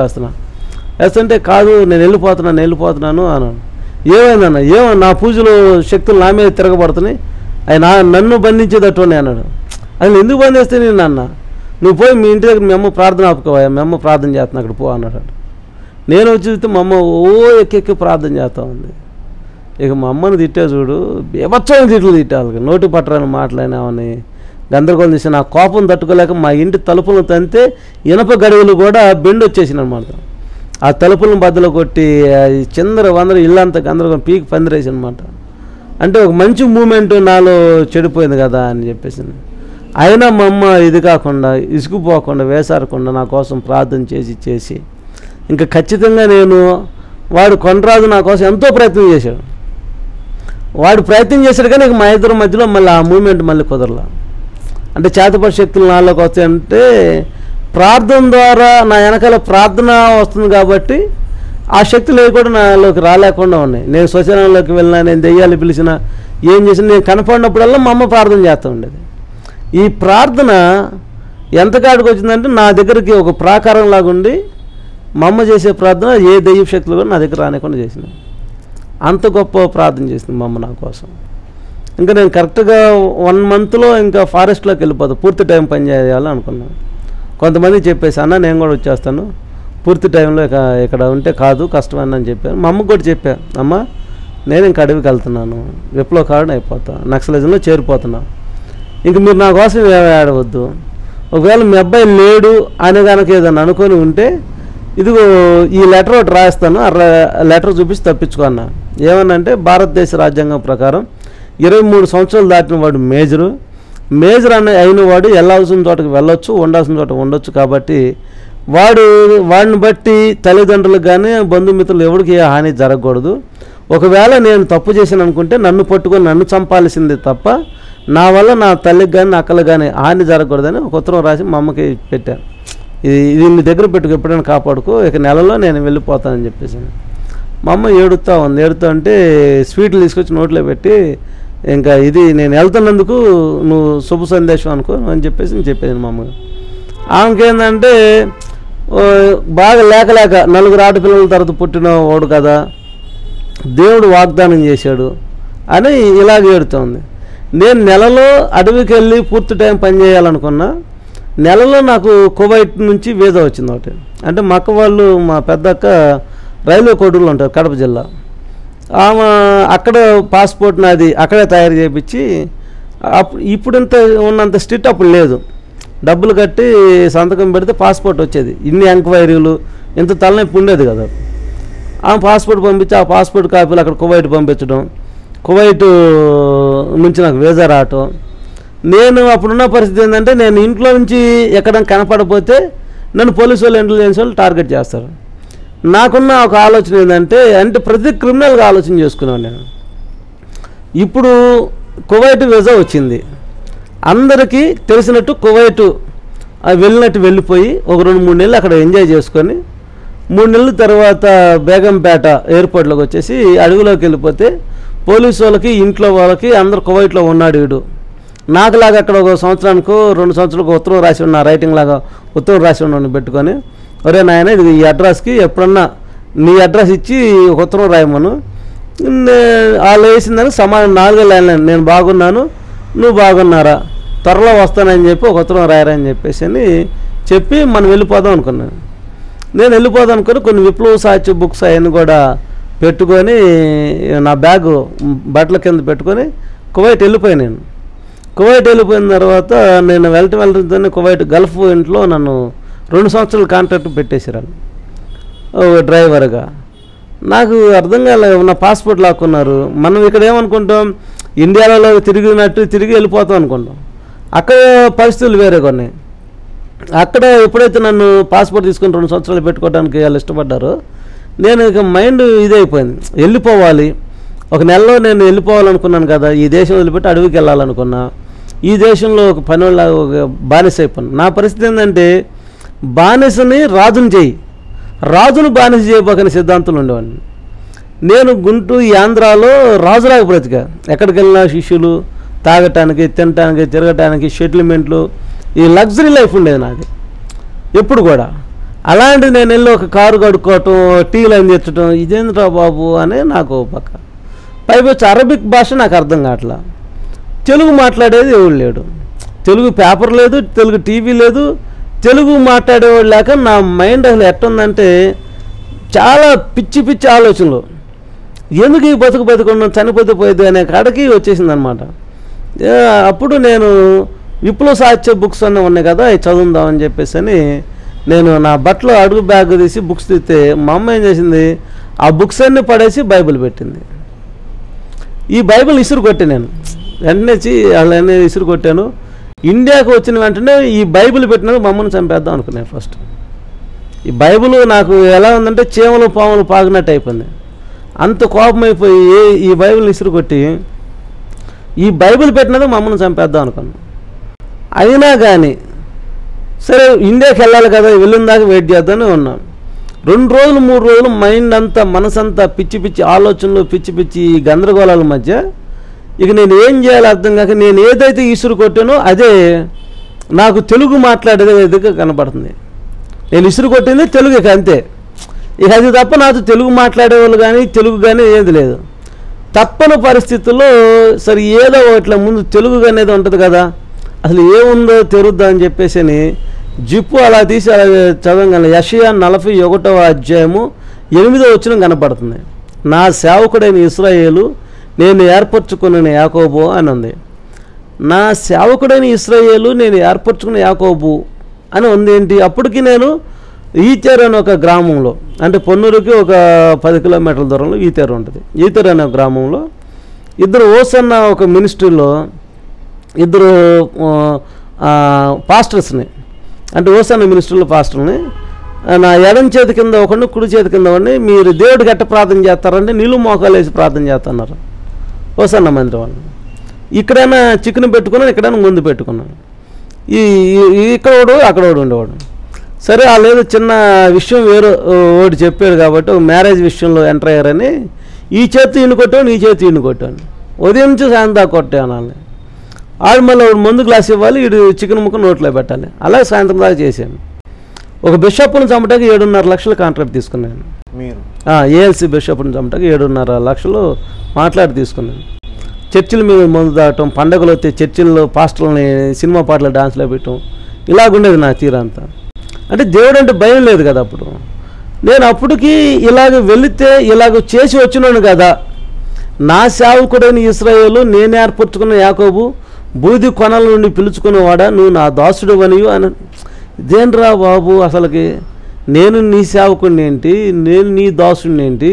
వేస్తుంటే కాదు నేను వెళ్ళిపోతున్నాను అన్నాను. ఏమైందన్న, నా పూజలు శక్తులు నా మీద తిరగబడుతున్నాయి, అవి నన్ను బంధించేటట్టు అన్నాడు. అది ఎందుకు బంధిస్తే నేను అన్న, నువ్వు పోయి మీ ఇంటి దగ్గర మీ అమ్మ ప్రార్థన ఆపుకోవా, మీ అమ్మ ప్రార్థన చేస్తున్నా అక్కడ పో అన్నాడు. నేను వచ్చి చూస్తే మా అమ్మ ఎక్కి ప్రార్థన చేస్తూ ఉంది. ఇక మా అమ్మని తిట్టే చూడు, బీభత్సమైన తిట్లు తిట్టాలి, నోటి పట్టరాని మాటలైనామని గందరగోళం చేసి నా కోపం తట్టుకోలేక మా ఇంటి తలుపులను తంతే ఇనప గడువులు కూడా బెండ్ వచ్చేసింది అనమాట. ఆ తలుపులను బద్దలు కొట్టి చిందర ఇల్లంతా గందరగోళం పీకి పందిరేసి అనమాట. అంటే ఒక మంచి మూమెంట్ నాలో చెడిపోయింది కదా అని చెప్పేసి. అయినా మా అమ్మ ఇది కాకుండా ఇసుకుపోకుండా వేసారకుండా నా కోసం ప్రార్థన చేసి ఇంకా ఖచ్చితంగా వాడు కొండరాజు నా కోసం ఎంతో ప్రయత్నం చేశాడు. వాడు ప్రయత్నం చేశాడు కానీ మా ఇద్దరి మధ్యలో మళ్ళీ ఆ మూమెంట్ మళ్ళీ కుదరలా. అంటే చేతపడి శక్తులు నాలోకి వస్తాయంటే ప్రార్థన ద్వారా నా వెనకాల ప్రార్థన వస్తుంది కాబట్టి ఆ శక్తులు ఏవి కూడా నాలోకి రాలేకుండా ఉన్నాయి. నేను శ్మశానంలోకి వెళ్ళినా, నేను దెయ్యాలు పిలిచినా, ఏం చేసినా నేను కనపడినప్పుడల్లా మా అమ్మ ప్రార్థన చేస్తూ ఉండేది. ఈ ప్రార్థన ఎంతకాడికి వచ్చిందంటే నా దగ్గరికి ఒక ప్రాకారం లాగుండి మా అమ్మ చేసే ప్రార్థన ఏ దెయ్య శక్తులు కూడా నా దగ్గర రానికుండా చేసింది. అంత గొప్ప ప్రార్థన చేసింది మా అమ్మ నా కోసం. ఇంకా నేను కరెక్ట్గా 1 మంత్లో ఇంకా ఫారెస్ట్లోకి వెళ్ళిపోతాను, పూర్తి టైం పని చేయాలని అనుకున్నాను. కొంతమంది చెప్పేసి అన్న నేను కూడా వచ్చేస్తాను, పూర్తి టైంలో ఇక్కడ ఉంటే కాదు కష్టమని అని చెప్పాను. మా అమ్మకు కూడా చెప్పాను, అమ్మ నేను ఇంక అడవికి వెళ్తున్నాను, విప్లవకారుని అయిపోతాను, నక్సలిజంలో చేరిపోతున్నా, ఇంక మీరు నా కోసం ఆడవద్దు. ఒకవేళ మీ అబ్బాయి లేడు అని కనుక ఏదైనా అనుకొని ఉంటే ఇదిగో ఈ లెటర్ ఒకటి రాస్తాను, లెటర్ చూపించి తప్పించుకున్నా. ఏమన్నంటే భారతదేశ రాజ్యాంగం ప్రకారం 23 సంవత్సరాలు దాటిన వాడు మేజర్ అయిన వాడు వెళ్ళాల్సిన చోటకి వెళ్ళొచ్చు, ఉండాల్సిన చోట ఉండొచ్చు. కాబట్టి వాడిని బట్టి తల్లిదండ్రులకు కానీ బంధుమిత్రులు ఎవరికి హాని జరగకూడదు. ఒకవేళ నేను తప్పు చేశాను అనుకుంటే నన్ను పట్టుకొని నన్ను చంపాల్సింది తప్ప నా వల్ల నా తల్లికి కానీ నా అక్కలకు కానీ హాని జరగకూడదని ఒక ఉత్తరం రాసి మా అమ్మకి పెట్టాను. ఇది మీ దగ్గర పెట్టుకు, ఎప్పుడైనా కాపాడుకో, ఇక నెలలో నేను వెళ్ళిపోతానని చెప్పేసి. మా అమ్మ ఏడుస్తూ అంటే స్వీట్లు తీసుకొచ్చి నోట్లో పెట్టి ఇంకా ఇది నేను వెళ్తున్నందుకు నువ్వు శుభ సందేశం అనుకో అని చెప్పేసి నేను చెప్పేది మా అమ్మ. ఆమెకేందంటే బాగా లేక 4 ఆడపిల్లల తర్వాత పుట్టిన వాడు కదా, దేవుడు వాగ్దానం చేశాడు అని ఇలాగ ఏడుతుంది. నేను నెలలో అడవికి వెళ్ళి పూర్తి టైం పని చేయాలనుకున్నా. నెలలో నాకు కువైట్ నుంచి వీసా వచ్చింది ఒకటి. అంటే మా అక్క వాళ్ళు, మా పెద్దక్క రైల్వే కోడూరులో ఉంటారు, కడప జిల్లా. ఆమె అక్కడ పాస్పోర్ట్ నాది అక్కడే తయారు చేయించి, ఇప్పుడంత ఉన్నంత స్ట్రిక్ట్ అప్పుడు లేదు. డబ్బులు కట్టి సంతకం పెడితే పాస్పోర్ట్ వచ్చేది. ఇన్ని ఎంక్వైరీలు, ఇంత తలనొప్పి ఉండేది కదా. ఆమె పాస్పోర్ట్ పంపించి ఆ పాస్పోర్ట్ కాపీలు అక్కడ కువైట్ పంపించడం, కువైట్ నుంచి నాకు వీసా రావటం. నేను అప్పుడున్న పరిస్థితి ఏంటంటే నేను ఇంట్లో నుంచి ఎక్కడ కనపడపోతే నన్ను పోలీసు వాళ్ళు, ఇంటెలిజెన్స్ వాళ్ళు టార్గెట్ చేస్తారు. నాకున్న ఒక ఆలోచన ఏంటంటే ప్రతి క్రిమినల్గా ఆలోచన చేసుకున్నాను నేను. ఇప్పుడు కువైట్ వీసా వచ్చింది, అందరికీ తెలిసినట్టు కువైట్ వెళ్ళినట్టు వెళ్ళిపోయి ఒక 2-3 నెలలు అక్కడ ఎంజాయ్ చేసుకొని 3 నెలల తర్వాత బేగంపేట ఎయిర్పోర్ట్లోకి వచ్చేసి అడవిలోకి వెళ్ళిపోతే పోలీసు వాళ్ళకి, ఇంట్లో వాళ్ళకి అందరు కువైట్లో ఉన్నాడు వీడు. నాకులాగా అక్కడ ఒక సంవత్సరానికో 2 సంవత్సరాలకు ఉత్తరం రాసి ఉన్న, రైటింగ్ లాగా ఉత్తరం రాసి ఉన్న పెట్టుకొని ఒరే నాయన ఇది ఈ అడ్రస్కి ఎప్పుడన్నా నీ అడ్రస్ ఇచ్చి ఒక ఉత్తరం రాయమను, వాళ్ళు వేసిందని సమానం 4 లైన్లు, నేను బాగున్నాను నువ్వు బాగున్నారా, త్వరలో వస్తానని చెప్పి ఒక ఉత్తరం రాయరా అని చెప్పి మనం వెళ్ళిపోదాం అనుకున్నాను. నేను వెళ్ళిపోదాం అనుకుని కొన్ని విప్లవ సాహిత్య బుక్స్ అవన్నీ కూడా పెట్టుకొని నా బ్యాగు బట్టల కింద పెట్టుకొని కువైట్ వెళ్ళిపోయాను. నేను కువైట్ వెళ్ళిపోయిన తర్వాత నేను వెళ్ళటంతోనే కువైట్ గల్ఫ్ ఇంట్లో నన్ను 2 సంవత్సరాలు కాంట్రాక్ట్ పెట్టేసారు డ్రైవర్గా. నాకు అర్థం కాలేదు, నా పాస్పోర్ట్ లాక్కున్నారు. మనం ఇక్కడ ఏమనుకుంటాం, ఇండియాలో తిరిగి వెళ్ళిపోతాం అనుకుంటాం. అక్కడ పరిస్థితులు వేరే కొన్ని. అక్కడ ఎప్పుడైతే నన్ను పాస్పోర్ట్ తీసుకొని 2 సంవత్సరాలు పెట్టుకోవడానికి వాళ్ళు ఇష్టపడ్డారో నేను ఇక మైండ్ ఇదైపోయింది, వెళ్ళిపోవాలి. ఒక నెలలో నేను వెళ్ళిపోవాలనుకున్నాను కదా, ఈ దేశం వదిలిపెట్టి అడవికి వెళ్ళాలనుకున్నా. ఈ దేశంలో ఒక పనివాళ్ళ ఒక బానిస అయిపోయాను. నా పరిస్థితి ఏంటంటే బానిసని రాజుని చేయి, రాజును బానిస చేయబోకని సిద్ధాంతంలో ఉండేవాడిని. నేను గుంటూరు ఆంధ్రాలో రాజులాగా బ్రతికా. ఎక్కడికి వెళ్ళినా శిష్యులు, తాగటానికి, తినటానికి, తిరగటానికి, సెటిల్మెంట్లు, ఈ లగ్జరీ లైఫ్ ఉండేది నాకు ఎప్పుడు కూడా. అలాంటి నేను వెళ్ళి ఒక కారు కడుక్కోవటం, టీలు అందించడం, ఇదేంద్రా బాబు అనే నాకు పక్క. పైపొచ్చి అరబిక్ భాష నాకు అర్థం కావట్లా. తెలుగు మాట్లాడేది ఎవడు లేడు, తెలుగు పేపర్ లేదు, తెలుగు టీవీ లేదు, తెలుగు మాట్లాడేవాడు లేక నా మైండ్ అసలు ఎట్టుందంటే చాలా పిచ్చి ఆలోచనలు. ఎందుకు ఈ బతుకున్నాం, చనిపోతే పోయేది అనే కాడకి వచ్చేసిందనమాట. అప్పుడు నేను విప్లవ సాహిత్య బుక్స్ అన్నీ ఉన్నాయి కదా, అవి చదువుదామని చెప్పేసి నేను నా బట్టలో అడుగు బ్యాగ్ తీసి బుక్స్ తీస్తే మా అమ్మ ఏం చేసింది, ఆ బుక్స్ అన్నీ పడేసి బైబిల్ పెట్టింది. ఈ బైబిల్ ఇసురు కొట్టాను నేను, వెంటనే వాళ్ళని ఇసురు కొట్టాను. ఇండియాకు వచ్చిన వెంటనే ఈ బైబిల్ పెట్టినది మా అమ్మని చంపేద్దాం అనుకున్నాను ఫస్ట్. ఈ బైబిల్ నాకు ఎలా ఉందంటే చీమలు పాములు పాగినట్టు అయిపోయింది. అంత కోపం అయిపోయి ఈ బైబిల్ ఇసురు కొట్టి ఈ బైబిల్ పెట్టినది మా అమ్మని చంపేద్దాం అనుకున్నాను. అయినా కానీ సరే ఇండియాకి వెళ్ళాలి కదా, వెళ్ళిన దాకా వెయిట్ చేద్దామని ఉన్నాను. 2 రోజులు 3 రోజులు మైండ్ అంతా మనసంతా పిచ్చి ఆలోచనలు, పిచ్చి గందరగోళాల మధ్య ఇక నేను ఏం చేయాలో అర్థం కాక నేను ఏదైతే ఇసురు కొట్టానో అదే నాకు తెలుగు మాట్లాడేది విధంగా కనపడుతుంది. నేను ఇసురు కొట్టింది తెలుగు, ఇక అంతే. ఇక అది తప్ప నాకు తెలుగు మాట్లాడేవాళ్ళు కానీ తెలుగు కానీ ఏది లేదు. తప్పని పరిస్థితుల్లో సరే ఏదో ఇట్లా ముందు తెలుగు అనేది ఉంటుంది కదా, అసలు ఏముందో తెరుద్దా అని చెప్పేసి జిప్పు అలా తీసి అలా చదవగలను. యెషయా 41వ అధ్యాయము 8వ వచనం కనపడుతుంది. నా సేవకుడైన ఇశ్రాయేలు, నేను ఏర్పరచుకున్న యాకోబు అని ఉంది. నా సేవకుడైన ఇశ్రాయేలు, నేను ఏర్పరచుకున్న యాకోబు అని ఉంది. ఏంటి, అప్పటికి నేను ఈతేరు అనే ఒక గ్రామంలో, అంటే పొన్నూరుకి ఒక 10 కిలోమీటర్ల దూరంలో ఈతేరు ఉంటుంది. ఈతేరు అనే గ్రామంలో ఇద్దరు ఓసన్న ఒక మినిస్ట్రీలో ఇద్దరు పాస్టర్స్ని, అంటే ఓసన్న మినిస్ట్రీలో పాస్టర్ని, నా ఎడం చేతి కింద ఒకడిని, కుడి చేతి కింద ఒకడిని, మీరు దేవుడికి ఎట్ట ప్రార్థన చేస్తారంటే నీళ్ళు మోకాలు వేసి ప్రార్థన చేస్తున్నారు ఓసన్న మందిరం వాళ్ళు. ఇక్కడైనా చికెన్ పెట్టుకున్నాను, ఇక్కడైనా ముందు పెట్టుకున్నాను. ఇక్కడోడు అక్కడోడు ఉండేవాడు. సరే వాళ్ళు ఏదో చిన్న విషయం వేరే ఓడి చెప్పాడు కాబట్టి మ్యారేజ్ విషయంలో ఎంటర్ అయ్యారని ఈ చేతి ఈయన కొట్టాను, ఈ చేతి ఈయన కొట్టాను. ఉదయం నుంచి సాయంత్రం దాకా కొట్టాను వాళ్ళని. ఆడు మళ్ళీ ముందు గ్లాస్ ఇవ్వాలి, వీడు చికెన్ ముక్క నోట్లో పెట్టాలి. అలాగే సాయంత్రం దాకా చేశాను. ఒక బిషప్ను చంపటానికి 7.5 లక్షలు కాంట్రాక్ట్ తీసుకున్నాను. ఏఎల్సి బిషప్ను చంపటానికి 7.5 లక్షలు మాట్లాడి తీసుకున్నాను. చర్చిల మీద మందు తాగటం, పండగలు వస్తే చర్చిల్లో పాస్టర్లని సినిమా పాటలు డాన్స్లో పెట్టడం, ఇలాగుండేది నా తీరంతా. అంటే దేవుడు అంటే భయం లేదు కదా అప్పుడు. నేను అప్పటికి ఇలాగ వెళితే ఇలాగ చేసి వచ్చినాను కదా, నా సేవకుడైన ఇశ్రాయేలు, నేను ఏర్పరచుకున్న యాకోబు, బూది కొనల నుండి పిలుచుకునేవాడా, నువ్వు నా దాసుడు అనియు అని. ఇదేంట్రా బాబు, అసలుకి నేను నీ సేవకుడిని ఏంటి, నేను నీ దాసుడిని ఏంటి,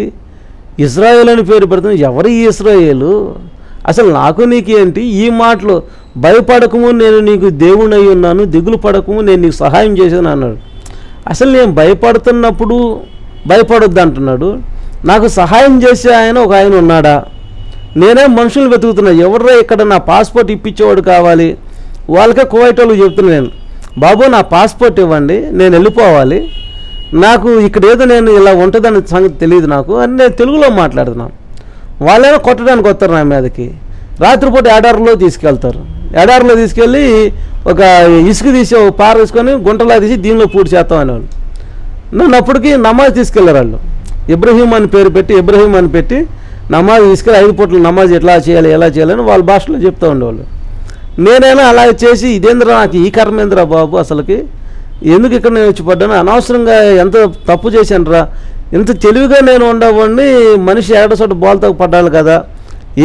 ఇశ్రాయేలు అని పేరు పెడుతున్నా, ఎవరు ఈ ఇశ్రాయేలు, అసలు నాకు నీకు ఏంటి ఈ మాటలు, భయపడకము నేను నీకు దేవుని అయి ఉన్నాను, దిగులు పడకము నేను నీకు సహాయం చేశాను అన్నాడు. అసలు నేను భయపడుతున్నప్పుడు భయపడొద్దు అంటున్నాడు. నాకు సహాయం చేసే ఒక ఆయన ఉన్నాడా? నేనే మనుషులు వెతుకుతున్నా, ఎవడ్రా ఇక్కడ నా పాస్పోర్ట్ ఇప్పించేవాడు కావాలి. వాళ్ళకే కువైట్ వాళ్ళు చెప్తున్నా నేను, బాబు నా పాస్పోర్ట్ ఇవ్వండి, నేను వెళ్ళిపోవాలి, నాకు ఇక్కడ ఏదో నేను ఇలా ఉంటుందని సంగతి తెలియదు నాకు అని నేను తెలుగులో మాట్లాడుతున్నాను. వాళ్ళేమో కొట్టడానికి వస్తారు నా మీదకి. రాత్రిపూట ఎడారిలో తీసుకెళ్తారు. ఎడారిలో తీసుకెళ్ళి ఒక ఇసుక తీసి ఒక పార తీసుకొని గుంటలా తీసి దీనిలో పూర్తి చేస్తాం అనేవాళ్ళు. నన్ను అప్పటికి నమాజ్ తీసుకెళ్లారు వాళ్ళు. ఇబ్రహీం అని పేరు పెట్టి ఇబ్రహీం అని పెట్టి నమాజ్ తీసుకెళ్ళి 5 పూట్ల నమాజ్ ఎట్లా చేయాలి ఎలా చేయాలని వాళ్ళ భాషలో చెప్తూ ఉండేవాళ్ళు. నేనైనా అలా చేసి ఇదేంద్ర నాకు ఈ కర్మేంద్ర బాబు, అసలుకి ఎందుకు ఇక్కడ నేను వచ్చి పడ్డాను, అనవసరంగా ఎంత తప్పు చేశాను రా, ఇంత తెలివిగా నేను ఉండవాడిని మనిషి ఏడసోట బోల్తో పడ్డాను కదా,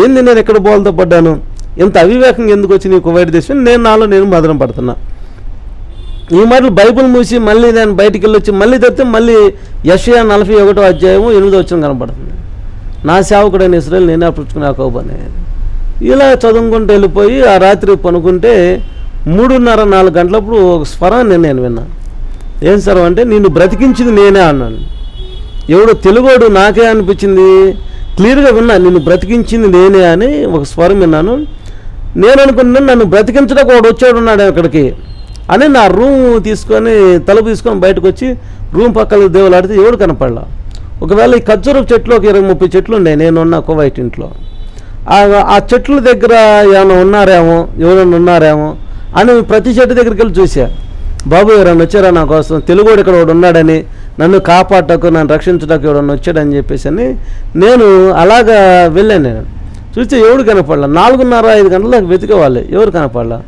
ఏంది నేను ఎక్కడ బోల్తో పడ్డాను, ఇంత అవివేకంగా ఎందుకు వచ్చి నీకు వైట్ దేశం, నేను నాలో నేను మదనం పడుతున్నా. ఈ మాటలు బైబిల్ మూసి మళ్ళీ నేను బయటికి వెళ్ళి వచ్చి మళ్ళీ తెస్తే మళ్ళీ యెషయా 41వ అధ్యాయము 8వ వచనం కనపడుతుంది. నా సేవకుడైన ఇశ్రాయేలు నేనే అప్పుడుచుకుని యాకోబు అనేది. ఇలా చదువుకుంటూ వెళ్ళిపోయి ఆ రాత్రి పనుకుంటే 3:30-4 గంటలప్పుడు ఒక స్వరాన్ని నేను విన్నాను. ఏం స్వరం అంటే, నిన్ను బ్రతికించింది నేనే అన్నాను. ఎవడో తెలుగోడు నాకే అనిపించింది, క్లియర్గా విన్నా, నిన్ను బ్రతికించింది నేనే అని ఒక స్వరం విన్నాను. నేను అనుకున్నాను నన్ను బ్రతికించడానికి వాడు వచ్చాడు ఉన్నాడు అక్కడికి అని నా రూమ్ తీసుకొని తలుపు తీసుకొని బయటకు వచ్చి రూమ్ పక్కన దేవులాడితే ఎవడు కనపడలా. ఒకవేళ ఈ ఖర్జూరపు చెట్లు ఒక 20-30 చెట్లు ఉన్నాయి నేనున్న కోవైట్ ఇంట్లో. ఆ చెట్ల దగ్గర ఏమైనా ఉన్నారేమో, ఎవరైనా ఉన్నారేమో అని ప్రతి చెట్టు దగ్గరికి వెళ్ళి చూసా. బాబు ఎవరైనా వచ్చారా నా కోసం, తెలుగుడు ఇక్కడ ఒకడు ఉన్నాడని, నన్ను కాపాడటకు నన్ను రక్షించడానికి ఎవడన్నా వచ్చాడని చెప్పేసి అని నేను అలాగా వెళ్ళాను. నేను చూస్తే ఎవడు కనపడలా. 4:30-5 గంటలకు వెతికేవాళ్ళు, ఎవరు కనపడలా.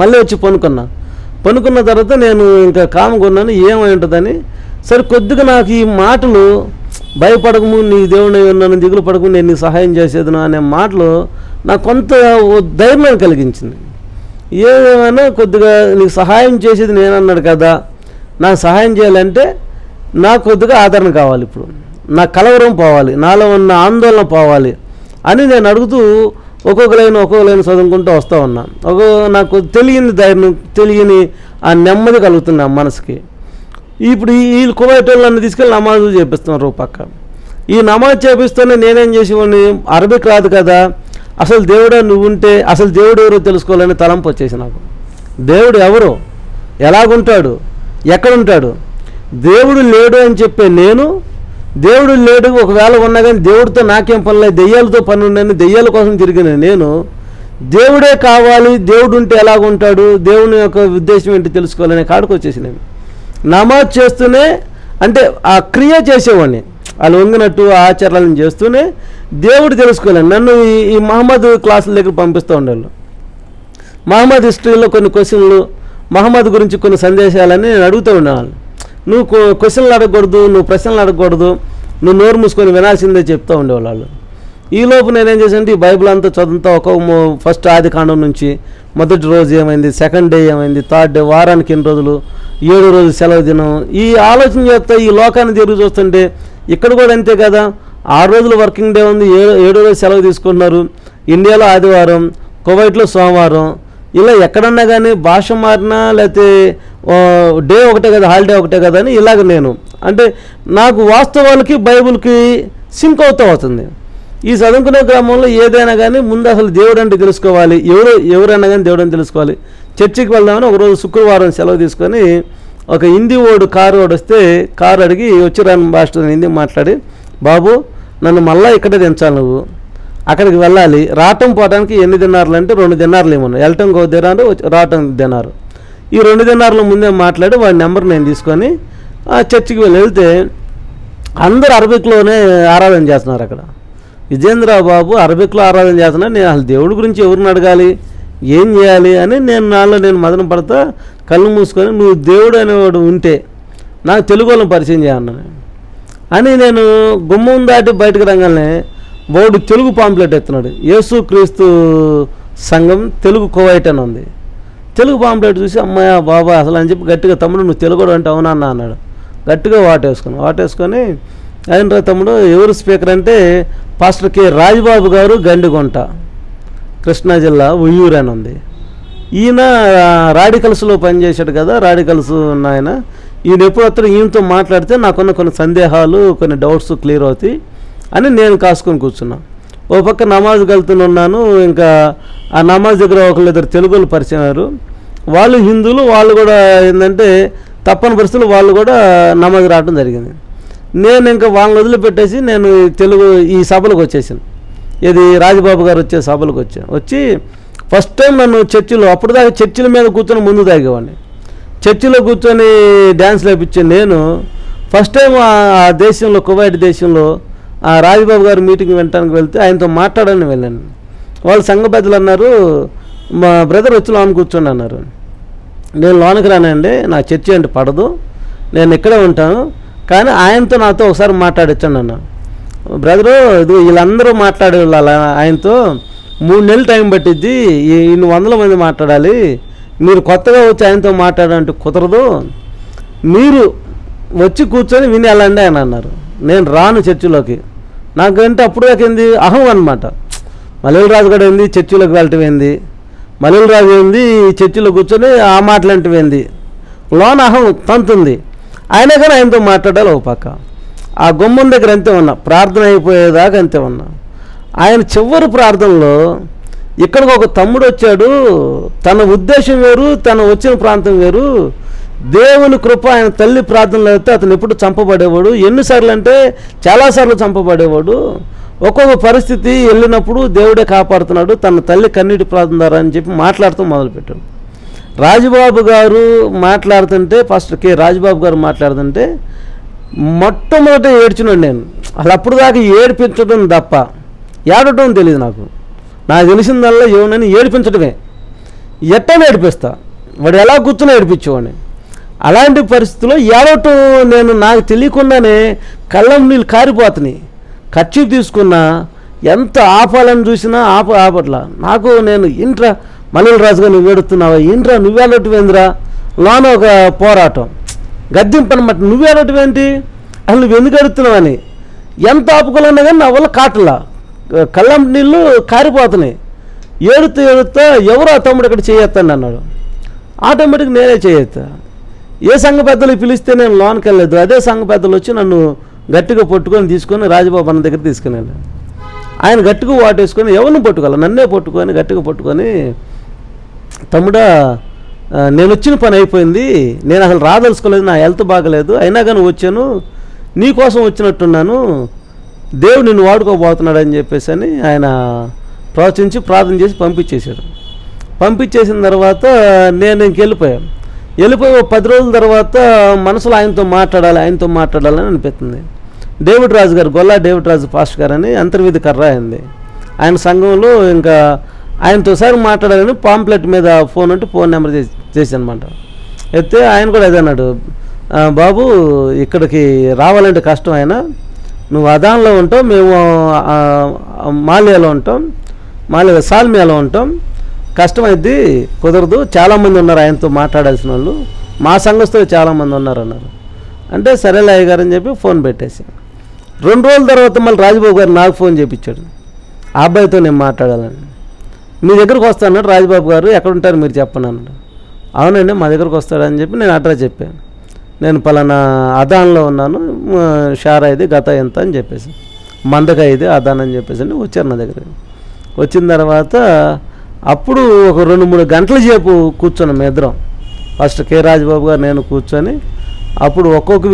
మళ్ళీ వచ్చి పనుకున్న తర్వాత నేను ఇంకా కామకున్నాను ఏమై ఉంటుందని. సరే కొద్దిగా నాకు ఈ మాటలు భయపడకము, నీ దేవుని నన్ను దిగులు పడకు, నేను నీకు సహాయం చేసేదను అనే మాటలు నాకు కొంత ధైర్యం కలిగించింది. ఏమైనా కొద్దిగా నీకు సహాయం చేసేది నేనన్నాడు కదా, నాకు సహాయం చేయాలంటే నాకు కొద్దిగా ఆదరణ కావాలి, ఇప్పుడు నా కలవరం పోవాలి, నాలో ఉన్న ఆందోళన పోవాలి అని నేను అడుగుతూ ఒక్కొక్క లైన్ చదువుకుంటూ వస్తూ ఉన్నా. నాకు తెలియని ధైర్యం, తెలియని ఆ నెమ్మది కలుగుతుంది ఆ మనసుకి. ఇప్పుడు ఈ కువైట్ వాళ్ళని తీసుకెళ్ళి నమాజులు చేపిస్తున్నారు పక్క. ఈ నమాజ్ చేపిస్తూనే నేనేం చేసేవాడిని, అరబిక్ రాదు కదా, అసలు దేవుడా నువ్వుంటే అసలు దేవుడు ఎవరో తెలుసుకోవాలని తలంపు వచ్చేసి నాకు. దేవుడు ఎవరో, ఎలాగుంటాడు, ఎక్కడుంటాడు, దేవుడు లేడు అని చెప్పే నేను, దేవుడు లేడు ఒకవేళ ఉన్నా కానీ దేవుడితో నాకేం పనిలేదు, దెయ్యాలతో పని ఉండని దెయ్యాల కోసం తిరిగిన నేను, దేవుడే కావాలి, దేవుడు ఉంటే ఎలాగుంటాడు, దేవుని యొక్క ఉద్దేశం ఏంటి తెలుసుకోవాలనే కాడికి వచ్చేసి నేను నమాజ్ చేస్తూనే, అంటే ఆ క్రియ చేసేవాడిని, వాళ్ళు వంగినట్టు ఆచారాలను చేస్తూనే దేవుడు తెలుసుకోలేను. నన్ను ఈ మహమ్మద్ క్లాసుల దగ్గర పంపిస్తూ ఉండేవాళ్ళు. మహమ్మద్ హిస్టరీలో కొన్ని క్వశ్చన్లు, మహమ్మద్ గురించి కొన్ని సందేశాలని నేను అడుగుతూ ఉండేవాళ్ళు. నువ్వు క్వశ్చన్లు అడగకూడదు, నువ్వు ప్రశ్నలు అడగకూడదు, నువ్వు నోరు మూసుకొని వినాల్సిందే చెప్తూ ఉండేవాళ్ళు. ఈలోపు నేనేం చేశానంటే ఈ బైబిల్ అంతా చదువుతా, ఫస్ట్ ఆది కాండం నుంచి మొదటి రోజు ఏమైంది, సెకండ్ డే ఏమైంది, థర్డ్ డే, వారానికి ఎన్ని రోజులు, 7వ రోజు సెలవు దినం, ఈ ఆలోచన చేస్తా ఈ లోకాన్ని తిరిగి చూస్తుంటే ఇక్కడ కూడా అంతే కదా. 6 రోజులు వర్కింగ్ డే ఉంది, 7వ రోజు సెలవు తీసుకుంటున్నారు. ఇండియాలో ఆదివారం, కువైట్లో సోమవారం, ఇలా ఎక్కడన్నా కానీ భాష మారినా లేకపోతే డే ఒకటే కదా, హాలిడే ఒకటే కదా అని ఇలాగ నేను అంటే నాకు వాస్తవాలకి బైబిల్కి సింక్ అవుతూ వస్తుంది. ఈ చదువుకునే గ్రామంలో ఏదైనా కానీ ముందు అసలు దేవుడు అంటే తెలుసుకోవాలి, ఎవరైనా కానీ దేవుడు అని తెలుసుకోవాలి. చర్చికి వెళ్దామని ఒకరోజు శుక్రవారం సెలవు తీసుకొని ఒక హిందీ కారు వస్తే కారు అడిగి వచ్చి రాని భాషలో హిందీ మాట్లాడి, బాబు నన్ను మళ్ళీ ఇక్కడే దించాలి, నువ్వు అక్కడికి వెళ్ళాలి, రావటం పోవడానికి ఎన్ని దినారులు అంటే 2 దినారులు ఏమన్నా, వెళ్ళటం 1 దినారు, రావటం దినారు. ఈ 2 దినారుల ముందే మాట్లాడి వాడి నెంబర్ నేను తీసుకొని ఆ చర్చికి వెళ్తే అందరూ అరబిక్లోనే ఆరాధన చేస్తున్నారు. అక్కడ విజేంద్ర బాబు అరబిక్లో ఆరాధన చేస్తున్నారు. నేను అసలు దేవుడి గురించి ఎవరిని అడగాలి, ఏం చేయాలి అని నాలో నేను మదన పడతా కళ్ళు మూసుకొని, నువ్వు దేవుడు అనేవాడు ఉంటే నాకు తెలుగు వాళ్ళని పరిచయం చేయన్నాను అని నేను గుమ్మం దాటి బయటకు రంగానే వాడు తెలుగు పాంప్లెట్ ఎత్తున్నాడు. యేసు క్రీస్తు సంఘం తెలుగు కువైట్ అని ఉంది. తెలుగు పాంప్లెట్ చూసి అమ్మాయ బాబా అసలు అని చెప్పి గట్టిగా, తమ్ముడు నువ్వు తెలుగు అంటే అవునా అన్న అన్నాడు. గట్టిగా వాటేసుకొని అయినరా తమ్ముడు ఎవరు స్పీకర్ అంటే పాస్టర్ కె రాజబాబు గారు, గండిగుంట, కృష్ణా జిల్లా, ఉయ్యూరు అని ఉంది. ఈయన రాడికల్స్లో పనిచేశాడు కదా, రాడికల్స్ ఉన్న ఆయన. ఈయన ఎప్పుడు వస్తాడు, ఈయనతో మాట్లాడితే నాకున్న కొన్ని సందేహాలు, కొన్ని డౌట్స్ క్లియర్ అవుతాయి అని నేను కాసుకొని కూర్చున్నా. ఓ పక్క నమాజ్కి వెళ్తున్నాను. ఇంకా ఆ నమాజ్ దగ్గర 1-2 తెలుగులు పరిచయం అయ్యారు. వాళ్ళు హిందువులు, వాళ్ళు కూడా ఏంటంటే తప్పని పరిస్థితులు వాళ్ళు కూడా నమాజ్ రావడం జరిగింది. నేను ఇంకా వాళ్ళని వదిలిపెట్టేసి నేను ఈ సభలకు వచ్చేసాను. ఇది రాజబాబు గారు వచ్చే సభలకు వచ్చి ఫస్ట్ టైం నన్ను చర్చిలో, అప్పుడు దాకా చర్చిల మీద కూర్చొని ముందు తాగేవాడిని, చర్చిలో కూర్చొని డ్యాన్స్ లేపించే నేను ఫస్ట్ టైం ఆ దేశంలో, కువైట్ దేశంలో ఆ రాజబాబు గారు మీటింగ్ వినడానికి వెళ్తే ఆయనతో మాట్లాడని వెళ్ళాను. వాళ్ళు సంఘ పెద్దలు అన్నారు, మా బ్రదర్ వచ్చి లోన కూర్చోండి అన్నారు. నేను లోనకి రానండి, నా చర్చి అంటే పడదు, నేను ఇక్కడే ఉంటాను, కానీ ఆయనతో నాతో ఒకసారి మాట్లాడించండి అన్నాను. బ్రదరు ఇది వీళ్ళందరూ మాట్లాడే వాళ్ళు ఆయనతో 3 నెలలు టైం పట్టిద్ది, ఇన్ని 100 మంది మాట్లాడాలి, మీరు కొత్తగా వచ్చి ఆయనతో మాట్లాడాలంటే కుదరదు, మీరు వచ్చి కూర్చొని విని వెళ్ళండి అని అన్నారు. నేను రాను చర్చిలోకి. నాకంటే అప్పుడు దాకేంది అహం అనమాట. మల్లెల రాజు కూడా ఏంది చర్చిలోకి వెళ్ళటం ఏంది, మల్లెల రాజు ఏంది చర్చిలో కూర్చొని ఆ మాటలంటవి ఏంది, లోన అహం తంతుంది. అయినా కానీ ఆయనతో మాట్లాడాలి. ఒక పక్క ఆ గుమ్మం దగ్గర అంతే ఉన్నా, ప్రార్థన అయిపోయేదాకా అంతే ఉన్నా. ఆయన చివరి ప్రార్థనలో ఇక్కడికి ఒక తమ్ముడు వచ్చాడు, తన ఉద్దేశం వేరు, తను వచ్చిన ప్రాంతం వేరు, దేవుని కృప ఆయన తల్లి ప్రార్థనలు అయితే అతను ఎప్పుడు చంపబడేవాడు, ఎన్నిసార్లు అంటే చాలాసార్లు చంపబడేవాడు, ఒక్కొక్క పరిస్థితి వెళ్ళినప్పుడు దేవుడే కాపాడుతున్నాడు తన తల్లి కన్నీటి ప్రార్థన ద్వారా అని చెప్పి మాట్లాడుతూ మొదలుపెట్టాడు. రాజబాబు గారు మాట్లాడుతుంటే, ఫస్ట్ కే రాజబాబు గారు మాట్లాడుతుంటే మొట్టమొదట ఏడ్చినాడు నేను. అసలు అప్పుడు దాకా ఏడిపించడం తప్ప ఏడటం తెలియదు నాకు. నాకు తెలిసిందల్లా ఏమనని ఏడిపించడమే. ఎట్టా ఏడిపిస్తా, వాడు ఎలా కూర్చొని ఏడిపించేవాడిని. అలాంటి పరిస్థితుల్లో ఏడవటం నేను నాకు తెలియకుండానే కళ్ళం నీళ్ళు కారిపోతున్నాయి. ఖర్చు తీసుకున్నా ఎంత ఆపాలని చూసినా ఆపట్లా. నాకు నేను ఇంట్రా మల్లెల రాజుగా నువ్వు ఏడుతున్నావా, ఇంట్రా నువ్వేడటమేందిరా, లోన ఒక పోరాటం గద్దింపనమాట, నువ్వేడటమేంటి, అసలు నువ్వు ఎందుకు ఎడుతున్నావని ఎంత ఆపుకోవాలన్నా కానీ నా వల్ల కాటలా, కళ్ళం నీళ్ళు కారిపోతున్నాయి. ఏడుతూ ఎవరు ఆ తమ్ముడు ఇక్కడ చేయొత్తండి అన్నాడు. ఆటోమేటిక్ నేనే చేయొత్తా. ఏ సంఘ పెద్దలు పిలిస్తే నేను లోనికి వెళ్ళలేదు, అదే సంఘ పెద్దలు వచ్చి నన్ను గట్టిగా పట్టుకొని తీసుకొని రాజబాబు అన్న దగ్గర తీసుకుని వెళ్ళాను. ఆయన గట్టిగా వాటేసుకొని ఎవరిని పట్టుకోవాలి, నన్నే పట్టుకొని గట్టిగా పట్టుకొని, తమ్ముడా నేను వచ్చిన పని అయిపోయింది, నేను అసలు రాదలుచుకోలేదు, నా హెల్త్ బాగలేదు, అయినా కానీ వచ్చాను, నీకోసం వచ్చినట్టున్నాను, దేవుడు నిన్ను వాడుకోబోతున్నాడు అని చెప్పేసి అని ఆయన ప్రోత్సహించి ప్రార్థన చేసి పంపించేశాడు. పంపించేసిన తర్వాత నేను ఇంకెళ్ళిపోయాను. వెళ్ళిపోయి 10 రోజుల తర్వాత మనసులో ఆయనతో మాట్లాడాలని అనిపిస్తుంది. డేవిడ్ రాజు గారు, గొల్లా డేవిడ్ రాజు పాస్టర్ గారు అని అంతర్వేది కర్ర అయింది ఆయన సంఘంలో. ఇంకా ఆయనతో ఒకసారి మాట్లాడాలని పాంప్లెట్ మీద ఫోన్ అంటే ఫోన్ నెంబర్ చేసి అనమాట. అయితే ఆయన కూడా అదే అన్నాడు, బాబు ఇక్కడికి రావాలంటే కష్టం, ఆయన నువ్వు అదాన్లో ఉంటావు, మేము మాల్యాలో ఉంటాం, సాల్మియాలో ఉంటాం, కష్టమైద్ది, కుదరదు, చాలామంది ఉన్నారు ఆయనతో మాట్లాడాల్సిన వాళ్ళు, మా సంఘస్థులు చాలామంది ఉన్నారు అన్నారు. అంటే సరేలే అయ్య గారు అని చెప్పి ఫోన్ పెట్టేసి 2 రోజుల తర్వాత మళ్ళీ రాజబాబు గారు నాకు ఫోన్ చేయించాడు, ఆ అబ్బాయితో నేను మాట్లాడాలని. మీ దగ్గరకు వస్తాను రాజబాబు గారు, ఎక్కడ ఉంటారు మీరు చెప్పండి అన్నాడు. అవునండి మా దగ్గరకు వస్తాడని చెప్పి నేను అడ్రస్ చెప్పాను. నేను పలానా అదాన్లో ఉన్నాను, షారా ఇది గత ఎంత అని చెప్పేసి, మందక ఇది అదాన్ అని చెప్పేసి అని వచ్చారు నా దగ్గర. వచ్చిన తర్వాత అప్పుడు ఒక 2-3 గంటల సేపు కూర్చున్నాం ఇద్దరం. ఫస్ట్ కే రాజబాబు గారు నేను కూర్చొని అప్పుడు ఒక్కొక్క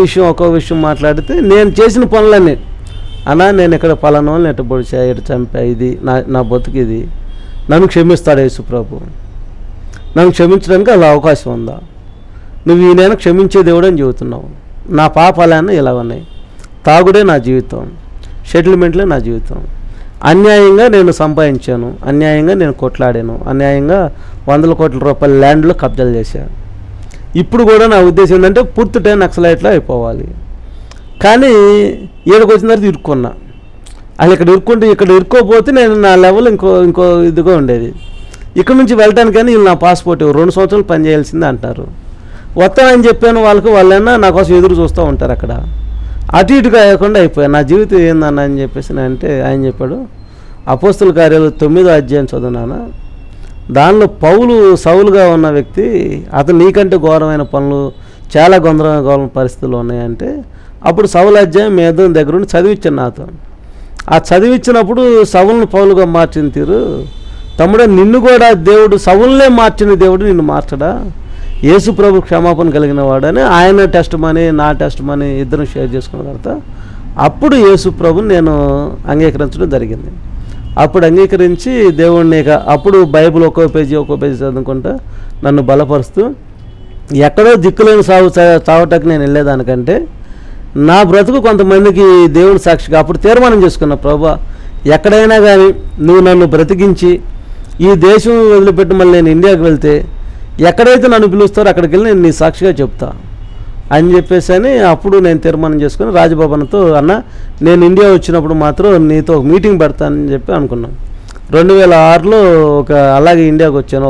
విషయం మాట్లాడితే నేను చేసిన పనులన్నీ, అన్నా నేను ఇక్కడ పలానా వాళ్ళని ఎట్ట పొడిచా, ఎటు చంపా, ఇది నా బతుకు, ఇది నన్ను క్షమిస్తాడు యేసుప్రభు, నన్ను క్షమించడానికి అలా అవకాశం ఉందా, నువ్వు ఈయన క్షమించే దేవుడు అని చెబుతున్నావు, నా పాపాలన్నీ ఇలా ఉన్నాయి, తాగుడే నా జీవితం, సెటిల్మెంట్లే నా జీవితం, అన్యాయంగా నేను సంపాదించాను, అన్యాయంగా నేను కొట్లాడాను, అన్యాయంగా 100 కోట్ల రూపాయల ల్యాండ్లో కబ్జాలు చేశాను. ఇప్పుడు కూడా నా ఉద్దేశం ఏంటంటే పూర్తి టైం నక్సలైట్లో అయిపోవాలి. కానీ ఏడుకు వచ్చిన తర్వాత ఇరుక్కున్నా, అసలు ఇక్కడ ఇరుక్కోపోతే నేను నా లెవెల్ ఇంకో ఇదిగా ఉండేది. ఇక్కడ నుంచి వెళ్ళటానికి కానీ వీళ్ళు నా పాస్పోర్ట్ 2 సంవత్సరాలు పని చేయాల్సిందే అంటారు. వస్తానని చెప్పాను వాళ్ళైనా నా కోసం ఎదురు చూస్తూ ఉంటారు అక్కడ. అటు ఇటుగా అయ్యకుండా అయిపోయాను. నా జీవితం ఏందన్న అని చెప్పేసి అంటే ఆయన చెప్పాడు, అపోస్తుల కార్యాలు 9వ అధ్యాయం చదువునానా, దానిలో పౌలు సౌలుగా ఉన్న వ్యక్తి, అతను నీకంటే ఘోరమైన పనులు, చాలా గందరగోళమైన పరిస్థితులు ఉన్నాయంటే అప్పుడు సౌలు అధ్యాయం మీద దగ్గర ఉండి చదివించాను నాతో. ఆ చదివించినప్పుడు సౌలును పౌలుగా మార్చిన తీరు, తమ్ముడే నిన్ను కూడా దేవుడు సౌలునే మార్చిన దేవుడు నిన్ను మార్చడా, యేసు ప్రభు క్షమాపణ కలిగిన వాడని ఆయన టెస్ట్ మనీ నా టెస్ట్ మనీ ఇద్దరం షేర్ చేసుకున్న తర్వాత అప్పుడు యేసు ప్రభుని నేను అంగీకరించడం జరిగింది. అప్పుడు అంగీకరించి దేవుడిని అప్పుడు బైబిల్ ఒక్కో పేజీ చదువుకుంటా నన్ను బలపరుస్తూ, ఎక్కడో దిక్కులేని చావటకు నేను వెళ్ళేదానికంటే నా బ్రతుకు కొంతమందికి దేవుని సాక్షిగా అప్పుడు తీర్మానం చేసుకున్నా, ప్రభువా ఎక్కడైనా కానీ నువ్వు నన్ను బ్రతికించి ఈ దేశం వదిలిపెట్టి మళ్ళీ నేను ఇండియాకి వెళ్తే ఎక్కడైతే నన్ను పిలుస్తారో అక్కడికి వెళ్ళి నేను నీ సాక్షిగా చెప్తా అని చెప్పేసి అని అప్పుడు నేను తీర్మానం చేసుకుని రాజబాబన్నతో, అన్న నేను ఇండియా వచ్చినప్పుడు మాత్రం నీతో ఒక మీటింగ్ పెడతానని చెప్పి అనుకున్నాను. 2006లో అలాగే ఇండియాకి వచ్చాను.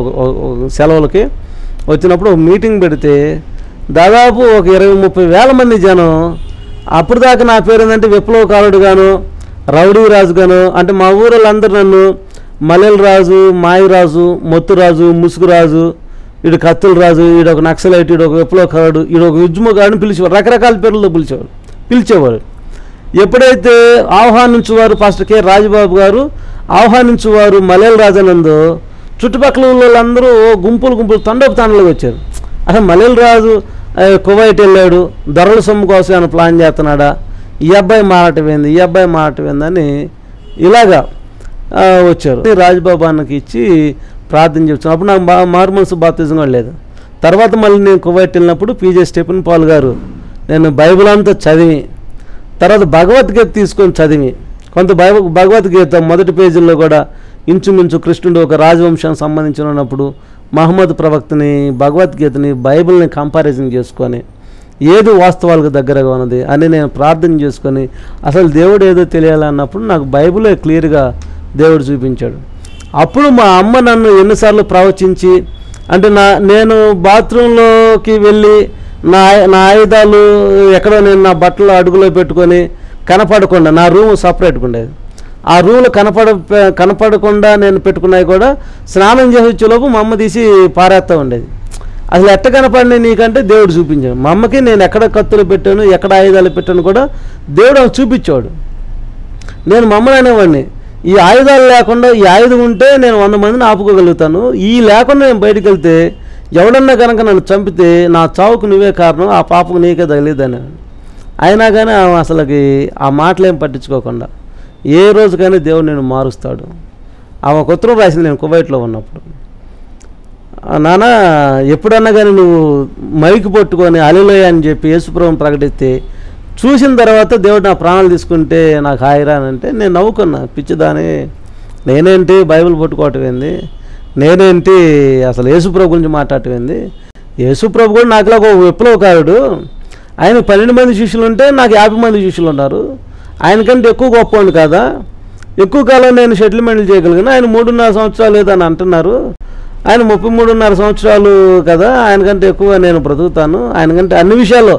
ఒక సెలవులకి వచ్చినప్పుడు ఒక మీటింగ్ పెడితే దాదాపు ఒక 20-30 వేల మంది జనం. అప్పుడు దాకా నా పేరు ఏంటంటే విప్లవకారుడు గాను, రౌడీ రాజు గాను, అంటే మా ఊళ్ళందరూ నన్ను మల్లెల రాజు, మాయిరాజు, మొత్తురాజు, ముసుగురాజు, ఈడు కత్తుల రాజు, ఈడు ఒక నక్సలైట్, ఈడు ఒక విప్లవకారుడు, ఈడు ఒక ఉద్యమకారుడిని పిలిచేవారు. రకరకాల పేర్లతో పిలిచేవారు. ఎప్పుడైతే ఆహ్వానించేవారు పాస్టర్ కె రాజబాబు గారు ఆహ్వానించేవారు మల్లెల రాజనందో, చుట్టుపక్కల వాళ్ళందరూ గుంపులు తండోపు వచ్చారు. అసలు మల్లెల రాజు కువైట్ వెళ్ళాడు, దొరల సొమ్ము కోసం ఆయన ప్లాన్ చేస్తున్నాడా, ఈ అబ్బాయి మారటం ఏందని ఇలాగా వచ్చారు. రాజబాబు అన్నకి ఇచ్చి ప్రార్థన చేస్తున్నాను. అప్పుడు నాకు మారు మనసు బాప్తిజం కూడా లేదు. తర్వాత మళ్ళీ నేను కువైట్ వెళ్ళినప్పుడు పీజే స్టెఫెన్ పాల్ గారు నేను బైబిల్ అంతా చదివి తర్వాత భగవద్గీత తీసుకొని చదివి కొంత భగవద్గీత మొదటి పేజీల్లో కూడా ఇంచుమించు కృష్ణుడు ఒక రాజవంశానికి సంబంధించిన ఉన్నప్పుడు మహమ్మద్ ప్రవక్తని, భగవద్గీతని, బైబిల్ని కంపారిజన్ చేసుకొని ఏది వాస్తవాలకు దగ్గరగా ఉన్నది అని నేను ప్రార్థన చేసుకొని అసలు దేవుడు ఏదో తెలియాలన్నప్పుడు నాకు బైబిలే క్లియర్గా దేవుడు చూపించాడు. అప్పుడు మా అమ్మ నన్ను ఎన్నిసార్లు ప్రవచించి, అంటే నేను బాత్రూంలోకి వెళ్ళి నా ఆయుధాలు ఎక్కడో నేను నా బట్టలు అడుగులో పెట్టుకొని కనపడకుండా, నా రూమ్ సపరేట్గా ఉండేది, ఆ రూమ్లో కనపడకుండా నేను పెట్టుకున్నాయి కూడా స్నానం చేసి వచ్చేలోపు మా అమ్మ తీసి పారేస్తూ ఉండేది. అసలు ఎట్ట కనపడినాయి నీకంటే దేవుడు చూపించాడు. మా అమ్మకి నేను ఎక్కడ కత్తులు పెట్టాను, ఎక్కడ ఆయుధాలు పెట్టాను కూడా దేవుడు ఆమె చూపించాడు. నేను మా అమ్మని అనేవాడిని, ఈ ఆయుధాలు లేకుండా, ఈ ఆయుధం ఉంటే నేను 100 మందిని ఆపుకోగలుగుతాను, ఈ లేకుండా నేను బయటికి వెళ్తే ఎవడన్నా కనుక నన్ను చంపితే నా చావుకు నువ్వే కారణం, ఆ పాపకు నీకే తగిలిద్దని. అయినా కానీ ఆమె అసలుకి ఆ మాటలేం పట్టించుకోకుండా ఏ రోజుకైనా దేవుడు నేను మారుస్తాడు. ఆమె ఒక ఉత్తరం రాసింది నేను కువైట్లో ఉన్నప్పుడు, నాన్న ఎప్పుడన్నా కానీ నువ్వు మైకి పట్టుకొని హల్లెలూయా అని చెప్పి యేసుప్రభువుని ప్రకటిస్తే చూసిన తర్వాత దేవుడు నా ప్రాణాలు తీసుకుంటే నాకు హాయిరా అని అంటే నేను నవ్వుకున్నా. పిచ్చిదాని, నేనేంటి బైబిల్ పట్టుకోవటం ఏంది, నేనేంటి అసలు యేసుప్రభు గురించి మాట్లాడటం ఏంది, యేసుప్రభు కూడా నాకులా ఒక విప్లవకారుడు, ఆయన 12 మంది శిష్యులు ఉంటే నాకు 50 మంది శిష్యులు ఉన్నారు, ఆయనకంటే ఎక్కువ గొప్పవాడు కదా, ఎక్కువ కాలం నేను సెటిల్మెంట్లు చేయగలిగిన, ఆయన 3.5 సంవత్సరాలు లేదని అంటున్నారు, ఆయన 33.5 సంవత్సరాలు కదా, ఆయనకంటే ఎక్కువ నేను బ్రతుకుతాను, ఆయనకంటే అన్ని విషయాల్లో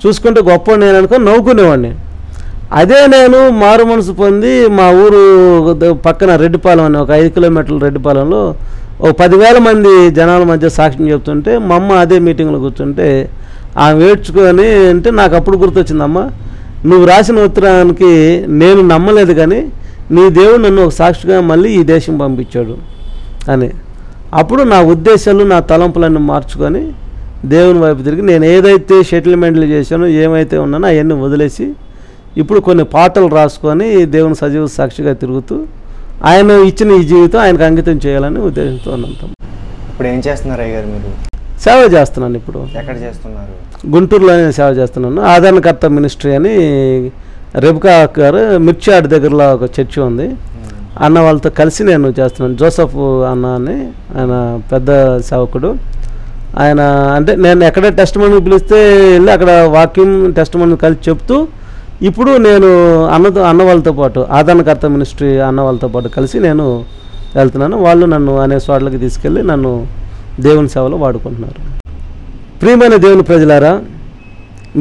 చూసుకుంటే గొప్ప నేను అనుకొని నవ్వుకునేవాడిని. అదే నేను మారు మనసు పొంది మా ఊరు పక్కన రెడ్డిపాలెం అని ఒక 5 కిలోమీటర్ల రెడ్డిపాలెంలో ఒక 10,000 మంది జనాల మధ్య సాక్ష్యం చెప్తుంటే మా అమ్మ అదే మీటింగ్లో కూర్చుంటే ఆమె ఏడ్చుకొని అంటే నాకు అప్పుడు గుర్తొచ్చిందమ్మ, నువ్వు రాసిన ఉత్తరానికి నేను నమ్మలేదు కానీ నీ దేవుడు నన్ను ఒక సాక్షిగా మళ్ళీ ఈ దేశం పంపించాడు అని. అప్పుడు నా ఉద్దేశాలు, నా తలంపులన్నీ మార్చుకొని దేవుని వైపు తిరిగి నేను ఏదైతే సెటిల్మెంట్లు చేశానో, ఏమైతే ఉన్నానో అవన్నీ వదిలేసి ఇప్పుడు కొన్ని పాటలు రాసుకొని దేవుని సజీవ సాక్షిగా తిరుగుతూ ఆయన ఇచ్చిన ఈ జీవితం ఆయనకు అంకితం చేయాలని ఉద్దేశంతో ఉన్నాం. ఇప్పుడు ఏం చేస్తున్నారు అయ్య గారు? మీరు సేవ చేస్తున్నాను. ఇప్పుడు ఎక్కడ చేస్తున్నారు? గుంటూరులోనే సేవ చేస్తున్నాను. ఆదరణకర్త మినిస్ట్రీ అని రెబకా గారు మిర్చాడ్ దగ్గరలో ఒక చర్చి ఉంది, అన్న వాళ్ళతో కలిసి నేను చేస్తున్నాను. జోసఫ్ అన్న అని ఆయన పెద్ద సేవకుడు. ఆయన అంటే నేను ఎక్కడ టెస్ట్ మనీ పిలిస్తే వెళ్ళి అక్కడ వాక్యం టెస్ట్ మనీ కలిసి చెప్తూ ఇప్పుడు నేను అన్న వాళ్ళతో పాటు ఆదరణకర్త మినిస్ట్రీ అన్న వాళ్ళతో పాటు కలిసి నేను వెళ్తున్నాను. వాళ్ళు నన్ను అనేక చోట్లకి తీసుకెళ్ళి నన్ను దేవుని సేవలో వాడుకుంటున్నారు. ప్రియమైన దేవుని ప్రజలారా,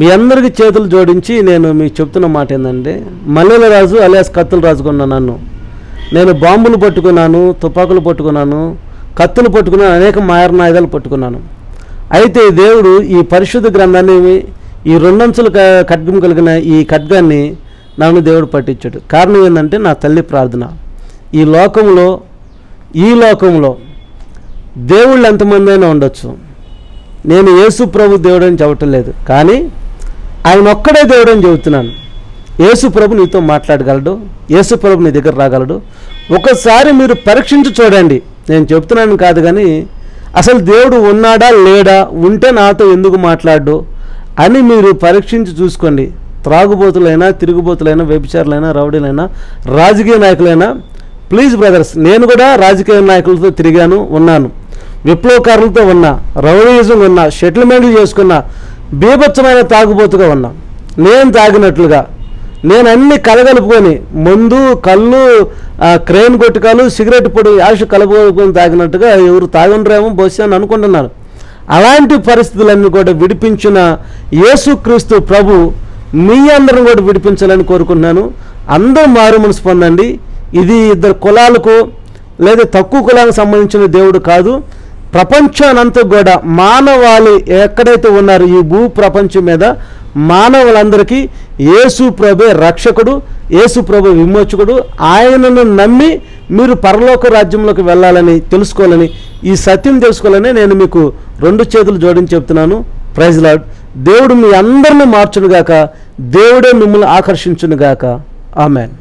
మీ అందరికీ చేతులు జోడించి నేను మీకు చెప్తున్న మాట ఏంటంటే, మల్లెల రాజు అలియాస్ కత్తుల రాజుకున్న నన్ను నేను బాంబులు పట్టుకున్నాను, తుపాకులు పట్టుకున్నాను, కత్తులు పట్టుకున్నాను, అనేక మారణాయుధాలు పట్టుకున్నాను. అయితే దేవుడు ఈ పరిశుద్ధ గ్రంథాన్ని, ఈ 2 అంచుల ఖడ్గం కలిగిన ఈ ఖడ్గాన్ని నన్ను దేవుడు పట్టించాడు. కారణం ఏంటంటే నా తల్లి ప్రార్థన. ఈ లోకంలో దేవుళ్ళు ఎంతమంది అయినా ఉండొచ్చు, నేను యేసు ప్రభు దేవుడు అని చెప్పటం లేదు, కానీ ఆయన ఒక్కడే దేవుడు అని చెబుతున్నాను. యేసు ప్రభు నీతో మాట్లాడగలడు, యేసు ప్రభు నీ దగ్గర రాగలడు. ఒకసారి మీరు పరీక్షించి చూడండి. నేను చెప్తున్నాను కాదు కానీ అసలు దేవుడు ఉన్నాడా లేడా, ఉంటే నాతో ఎందుకు మాట్లాడు అని మీరు పరీక్షించి చూసుకోండి. త్రాగుబోతులైనా, తిరుగుబోతులైనా, వ్యభిచారులైనా, రౌడీలైనా, రాజకీయ నాయకులైనా, ప్లీజ్ బ్రదర్స్, నేను కూడా రాజకీయ నాయకులతో తిరిగాను, ఉన్నాను, విప్లవకారులతో ఉన్నా, రౌడీయిజం ఉన్నా, సెటిల్మెంట్లు చేసుకున్నా, బీభత్సమైన తాగుబోతుగా ఉన్నా. నేను తాగినట్లుగా నేను అన్ని కలగలుపుకొని మందు, కళ్ళు, క్రెయిన్ కొట్టుకాలు, సిగరెట్ పొడి యాష కలుపుకొని తాగినట్టుగా ఎవరు తాగుండ్రేమో బహుశా అని అనుకుంటున్నాను. అలాంటి పరిస్థితులన్నీ కూడా విడిపించిన యేసుక్రీస్తు ప్రభు మీ అందరం కూడా విడిపించాలని కోరుకుంటున్నాను. అందరూ మారు మనసు పొందండి. ఇది ఇద్దరు కులాలకు లేదా తక్కువ కులానికి సంబంధించిన దేవుడు కాదు. ప్రపంచానంతా కూడా మానవాళి ఎక్కడైతే ఉన్నారో ఈ భూ ప్రపంచం మీద మానవులందరికీ యేసు ప్రభే రక్షకుడు, యేసు ప్రభు విమోచకుడు. ఆయనను నమ్మి మీరు పరలోక రాజ్యంలోకి వెళ్ళాలని, తెలుసుకోవాలని, ఈ సత్యం తెలుసుకోవాలని నేను మీకు 2 చేతులు జోడించి చెప్తున్నాను. Praise Lord. దేవుడు మీ అందరిని మార్చునుగాక, దేవుడే మిమ్మల్ని ఆకర్షించునుగాక. ఆమెన్.